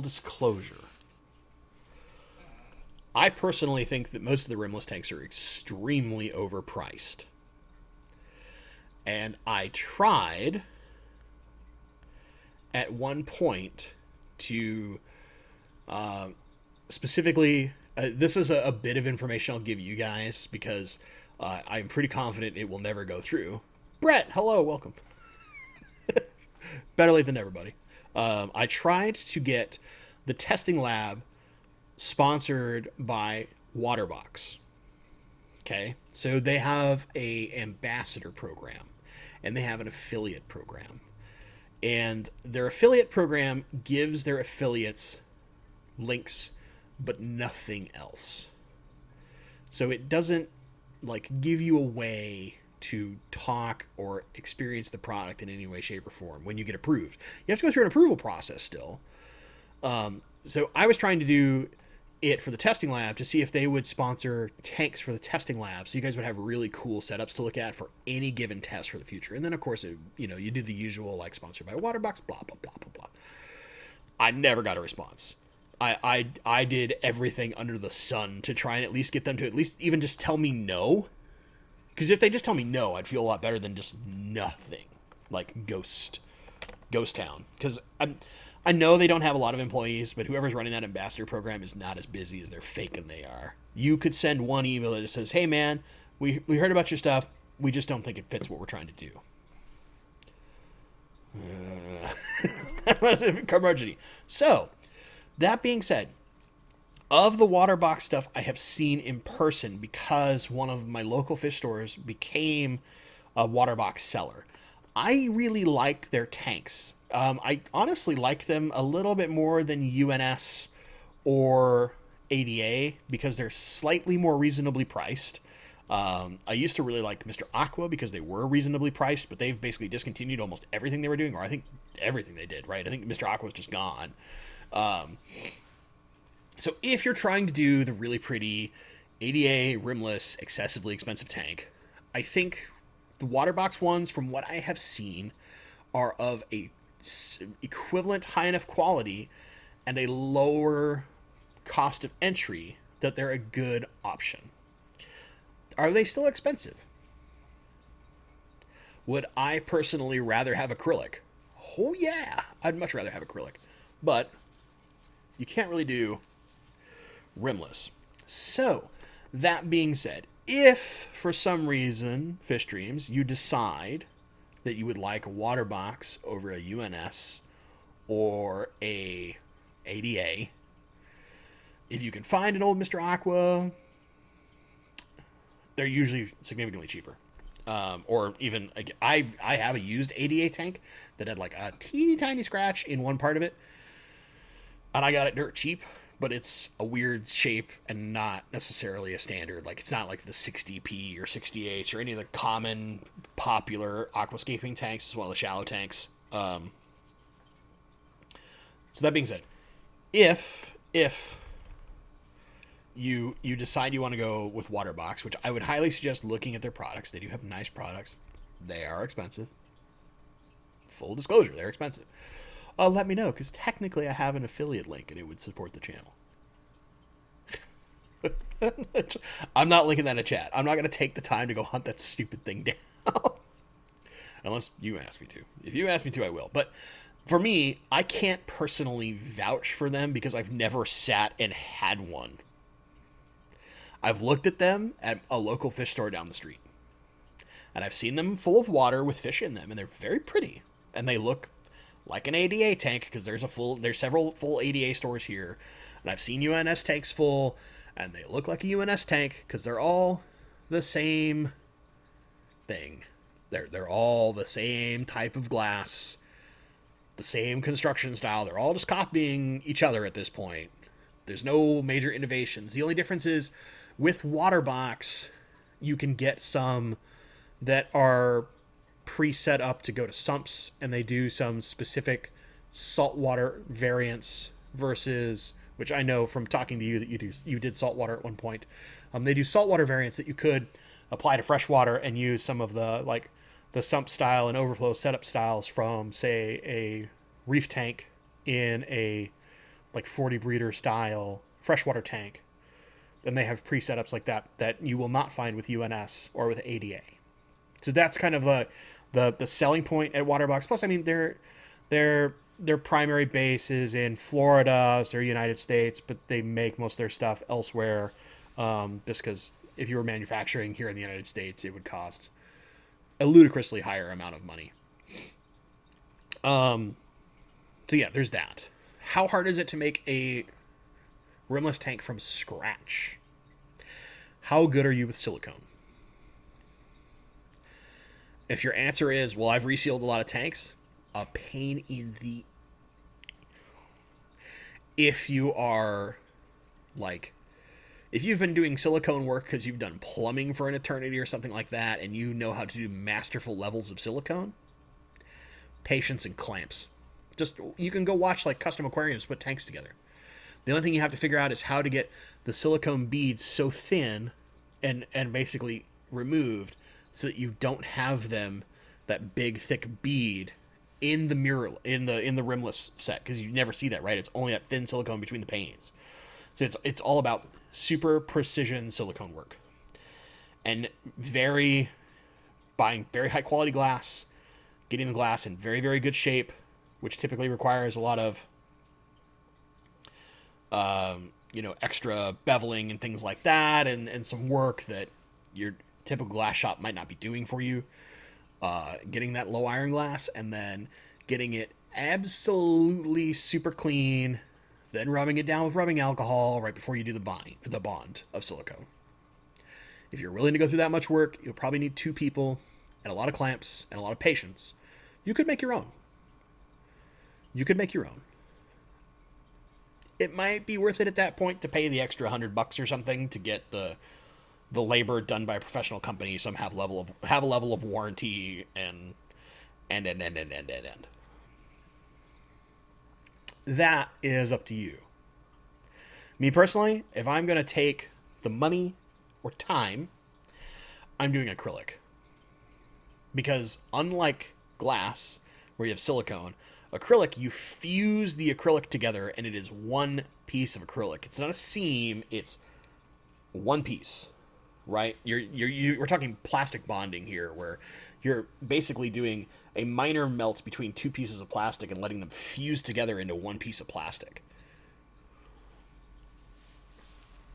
disclosure. I personally think that most of the rimless tanks are extremely overpriced. And I tried at one point to specifically, this is a bit of information I'll give you guys because I'm pretty confident it will never go through. Brett, hello, welcome. Better late than never, buddy. I tried to get the testing lab sponsored by Waterbox. Okay, so they have a ambassador program, and they have an affiliate program, and their affiliate program gives their affiliates links, but nothing else. So it doesn't like give you a way to talk or experience the product in any way, shape, or form when you get approved. You have to go through an approval process still. So I was trying to do it for the testing lab to see if they would sponsor tanks for the testing lab, so you guys would have really cool setups to look at for any given test for the future. And then of course, you do the usual like sponsored by Waterbox, blah blah blah blah blah. I never got a response. I did everything under the sun to try and at least get them to at least even just tell me no. Because if they just tell me no, I'd feel a lot better than just nothing, like ghost town. Because I know they don't have a lot of employees, but whoever's running that ambassador program is not as busy as they're faking they are. You could send one email that says, "Hey man, we heard about your stuff. We just don't think it fits what we're trying to do." Curmudgeon-y. So, that being said, of the Waterbox stuff I have seen in person because one of my local fish stores became a Waterbox seller. I really like their tanks. I honestly like them a little bit more than UNS or ADA because they're slightly more reasonably priced. I used to really like Mr. Aqua because they were reasonably priced, but they've basically discontinued almost everything they were doing, or I think everything they did, right? I think Mr. Aqua was just gone. So if you're trying to do the really pretty ADA, rimless, excessively expensive tank, I think the Waterbox ones, from what I have seen, are of a equivalent high enough quality and a lower cost of entry that they're a good option. Are they still expensive? Would I personally rather have acrylic? Oh yeah, I'd much rather have acrylic. But you can't really do rimless. So, that being said, if for some reason, Fish Dreams, you decide that you would like a Waterbox over a UNS or a ADA, if you can find an old Mr. Aqua, they're usually significantly cheaper. Or even, I have a used ADA tank that had like a teeny tiny scratch in one part of it, and I got it dirt cheap, but it's a weird shape and not necessarily a standard. Like, it's not like the 60P or 60H or any of the common popular aquascaping tanks as well as shallow tanks. So that being said, if you decide you want to go with Waterbox, which I would highly suggest looking at their products. They do have nice products. They are expensive. Full disclosure, they're expensive. Let me know, because technically I have an affiliate link and it would support the channel. I'm not linking that in chat. I'm not going to take the time to go hunt that stupid thing down. Unless you ask me to. If you ask me to, I will. But for me, I can't personally vouch for them because I've never sat and had one. I've looked at them at a local fish store down the street. And I've seen them full of water with fish in them, and they're very pretty. And they look like an ADA tank because there's several full ADA stores here. And I've seen UNS tanks full, and they look like a UNS tank because they're all the same thing. They're all the same type of glass, the same construction style. They're all just copying each other at this point. There's no major innovations. The only difference is with Waterbox, you can get some that are pre-set up to go to sumps, and they do some specific saltwater variants versus which I know from talking to you that you did saltwater at one point. They do saltwater variants that you could apply to freshwater and use some of the sump style and overflow setup styles from, say, a reef tank in a like 40 breeder style freshwater tank. And they have pre-setups like that you will not find with UNS or with ADA. So that's kind of the selling point at Waterbox. Plus, I mean, their primary base is in Florida, so they're United States, but they make most of their stuff elsewhere. Just because if you were manufacturing here in the United States, it would cost a ludicrously higher amount of money. So yeah, there's that. How hard is it to make a rimless tank from scratch? How good are you with silicone? If your answer is, well, I've resealed a lot of tanks, a pain in the... If you are, like, if you've been doing silicone work because you've done plumbing for an eternity or something like that, and you know how to do masterful levels of silicone, patience and clamps. Just, you can go watch, like, custom aquariums put tanks together. The only thing you have to figure out is how to get the silicone beads so thin and basically removed so that you don't have them, that big thick bead in the mural, in the rimless set, because you never see that, right? It's only that thin silicone between the panes. So it's all about super precision silicone work, and buying very high quality glass, getting the glass in very, very good shape, which typically requires a lot of extra beveling and things like that, and some work that your typical glass shop might not be doing for you. Getting that low iron glass and then getting it absolutely super clean, then rubbing it down with rubbing alcohol right before you do the bond of silicone. If you're willing to go through that much work, you'll probably need 2 people and a lot of clamps and a lot of patience. You could make your own. It might be worth it at that point to pay the extra $100 or something to get the labor done by a professional company. Some have a level of warranty and. That is up to you. Me personally, if I'm going to take the money or time, I'm doing acrylic. Because unlike glass, where you have silicone, acrylic, you fuse the acrylic together and it is one piece of acrylic. It's not a seam, it's one piece, right? We're talking plastic bonding here, where you're basically doing a minor melt between 2 pieces of plastic and letting them fuse together into one piece of plastic.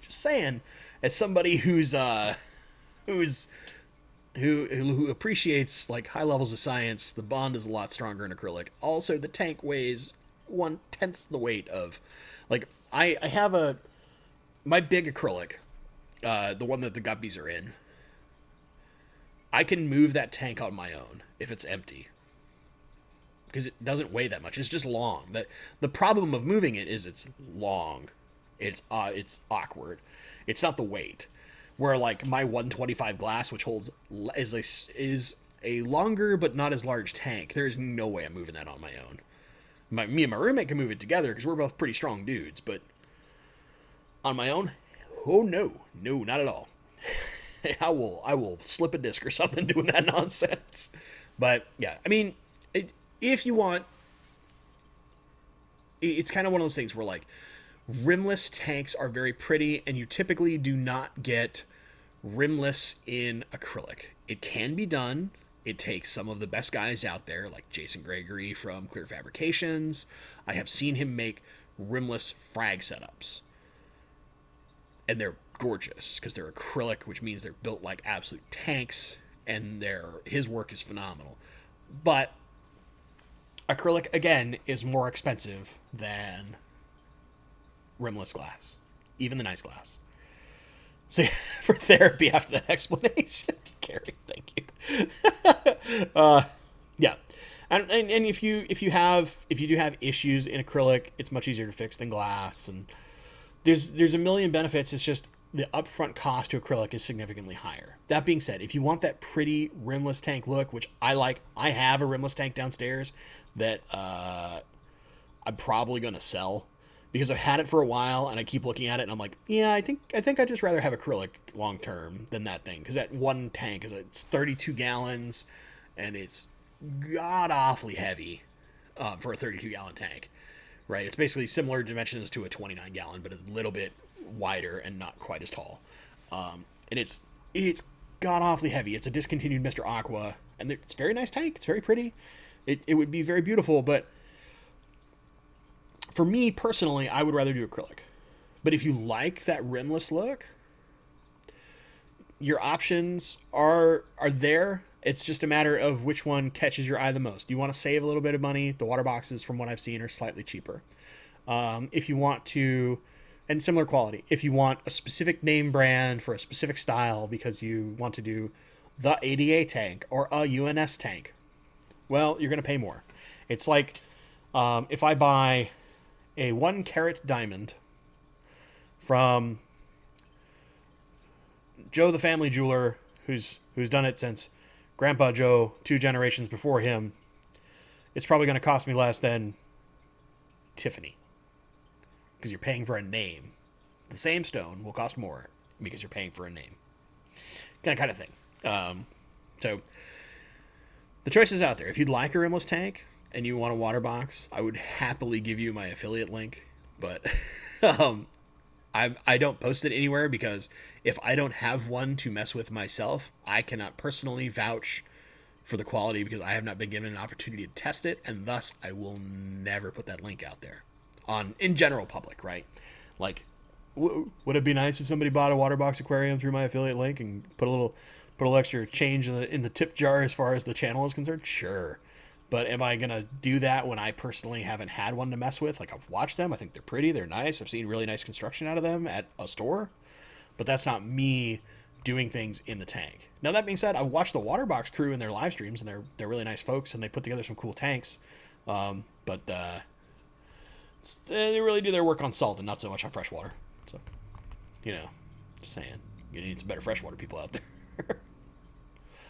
Just saying, as somebody who appreciates like high levels of science, the bond is a lot stronger in acrylic. Also, the tank weighs 1/10 the weight of, like, I have my big acrylic, the one that the guppies are in. I can move that tank on my own if it's empty, because it doesn't weigh that much. It's just long. The problem of moving it is it's long. It's awkward. It's not the weight. Where, like, my 125 glass, which is a longer but not as large tank, there's no way I'm moving that on my own. Me and my roommate can move it together because we're both pretty strong dudes, but on my own, oh no, not at all. I will slip a disc or something doing that nonsense. But yeah, I mean, if you want, it's kind of one of those things where, like, rimless tanks are very pretty, and you typically do not get rimless in acrylic. It can be done. It takes some of the best guys out there, like Jason Gregory from Clear Fabrications. I have seen him make rimless frag setups, and they're gorgeous because they're acrylic, which means they're built like absolute tanks, and his work is phenomenal. But acrylic, again, is more expensive than rimless glass, even the nice glass. So for therapy after that explanation, Carrie, thank you. Yeah, and if you do have issues in acrylic, it's much easier to fix than glass, and there's a million benefits. It's just the upfront cost to acrylic is significantly higher. That being said, if you want that pretty rimless tank look, which I like, I have a rimless tank downstairs that I'm probably going to sell, because I've had it for a while and I keep looking at it and I'm like, yeah, I think I'd just rather have acrylic long term than that thing, because that one tank it's 32 gallons and it's god awfully heavy for a 32 gallon tank, right? It's basically similar dimensions to a 29 gallon, but a little bit wider and not quite as tall. And it's god awfully heavy. It's a discontinued Mr. Aqua, and it's a very nice tank. It's very pretty. It would be very beautiful, but for me personally, I would rather do acrylic. But if you like that rimless look, your options are there. It's just a matter of which one catches your eye the most. You want to save a little bit of money. The water boxes, from what I've seen, are slightly cheaper. If you want to, and similar quality, if you want a specific name brand for a specific style because you want to do the ADA tank or a UNS tank, well, you're going to pay more. It's like if I buy a 1 carat diamond from Joe the family jeweler, who's done it since Grandpa Joe 2 generations before him, it's probably going to cost me less than Tiffany, because you're paying for a name. The same stone will cost more because you're paying for a name. Kind of thing. So the choice is out there. If you'd like a rimless tank and you want a water box, I would happily give you my affiliate link, but I don't post it anywhere, because if I don't have one to mess with myself, I cannot personally vouch for the quality, because I have not been given an opportunity to test it, and thus I will never put that link out there in general public, right? Like, would it be nice if somebody bought a water box aquarium through my affiliate link and put a little extra change in the tip jar as far as the channel is concerned? Sure. But am I going to do that when I personally haven't had one to mess with? Like, I've watched them. I think they're pretty. They're nice. I've seen really nice construction out of them at a store. But that's not me doing things in the tank. Now, that being said, I watched the Waterbox crew in their live streams, and they're really nice folks, and they put together some cool tanks. But they really do their work on salt and not so much on freshwater. So, just saying. You need some better freshwater people out there.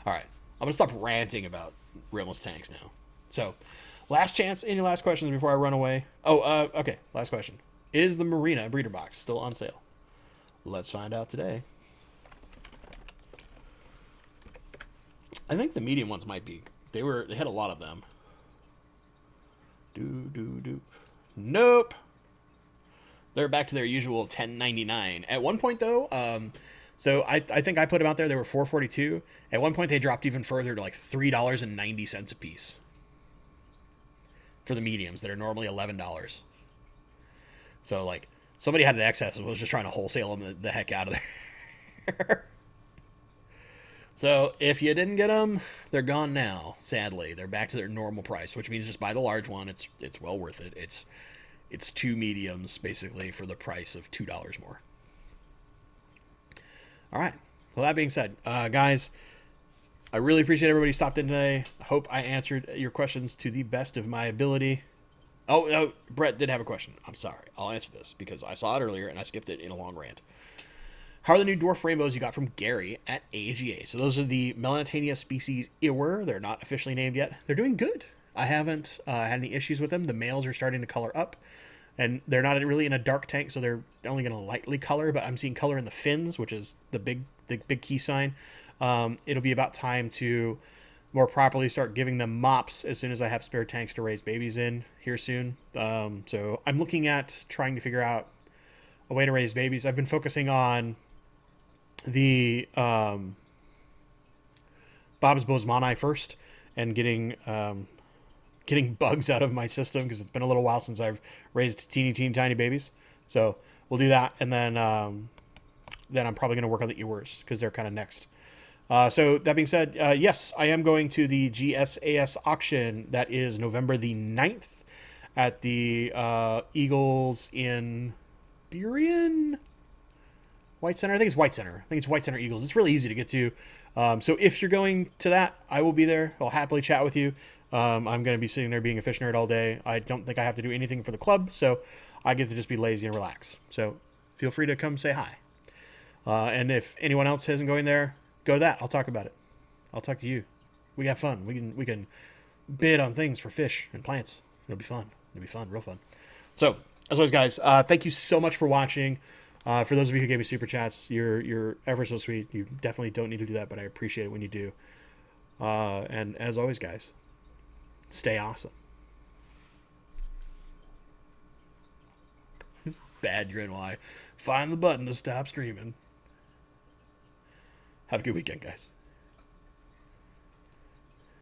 All right. I'm going to stop ranting about rimless tanks now. So, last chance. Any last questions before I run away? Okay. Last question. Is the Marina breeder box still on sale? Let's find out today. I think the medium ones might be. They had a lot of them. Nope. They're back to their usual $10.99. At one point, though, so I think I put them out there. They were $4.42. At one point, they dropped even further to like $3.90 a piece for the mediums that are normally $11. So, like, somebody had an excess and was just trying to wholesale them the heck out of there. So, if you didn't get them, they're gone now, sadly. They're back to their normal price, which means just buy the large one. It's well worth it. It's 2 mediums, basically, for the price of $2 more. All right. Well, that being said, guys, I really appreciate everybody who stopped in today. I hope I answered your questions to the best of my ability. Oh, no, Brett did have a question. I'm sorry. I'll answer this because I saw it earlier and I skipped it in a long rant. How are the new dwarf rainbows you got from Gary at AGA? So those are the Melanitania species Iwer. They're not officially named yet. They're doing good. I haven't had any issues with them. The males are starting to color up. And they're not really in a dark tank, so they're only going to lightly color. But I'm seeing color in the fins, which is the big key sign. It'll be about time to more properly start giving them mops as soon as I have spare tanks to raise babies in here soon. So I'm looking at trying to figure out a way to raise babies. I've been focusing on the Bob's Bosemani first and getting bugs out of my system, because it's been a little while since I've raised teeny tiny babies. So we'll do that, and then I'm probably going to work on the Ewers, because they're kind of next. So that being said, yes, I am going to the GSAS auction. That is November the 9th at the Eagles in Burien? White Center? I think it's White Center. I think it's White Center Eagles. It's really easy to get to. So if you're going to that, I will be there. I'll happily chat with you. I'm going to be sitting there being a fish nerd all day. I don't think I have to do anything for the club, so I get to just be lazy and relax. So feel free to come say hi. And if anyone else isn't going there, go to that. I'll talk about it. I'll talk to you. We have fun. We can bid on things for fish and plants. It'll be fun. Real fun. So as always, guys, thank you so much for watching. For those of you who gave me super chats, you're ever so sweet. You definitely don't need to do that, but I appreciate it when you do. And as always, guys, stay awesome. Bad grin why. Find the button to stop streaming. Have a good weekend, guys.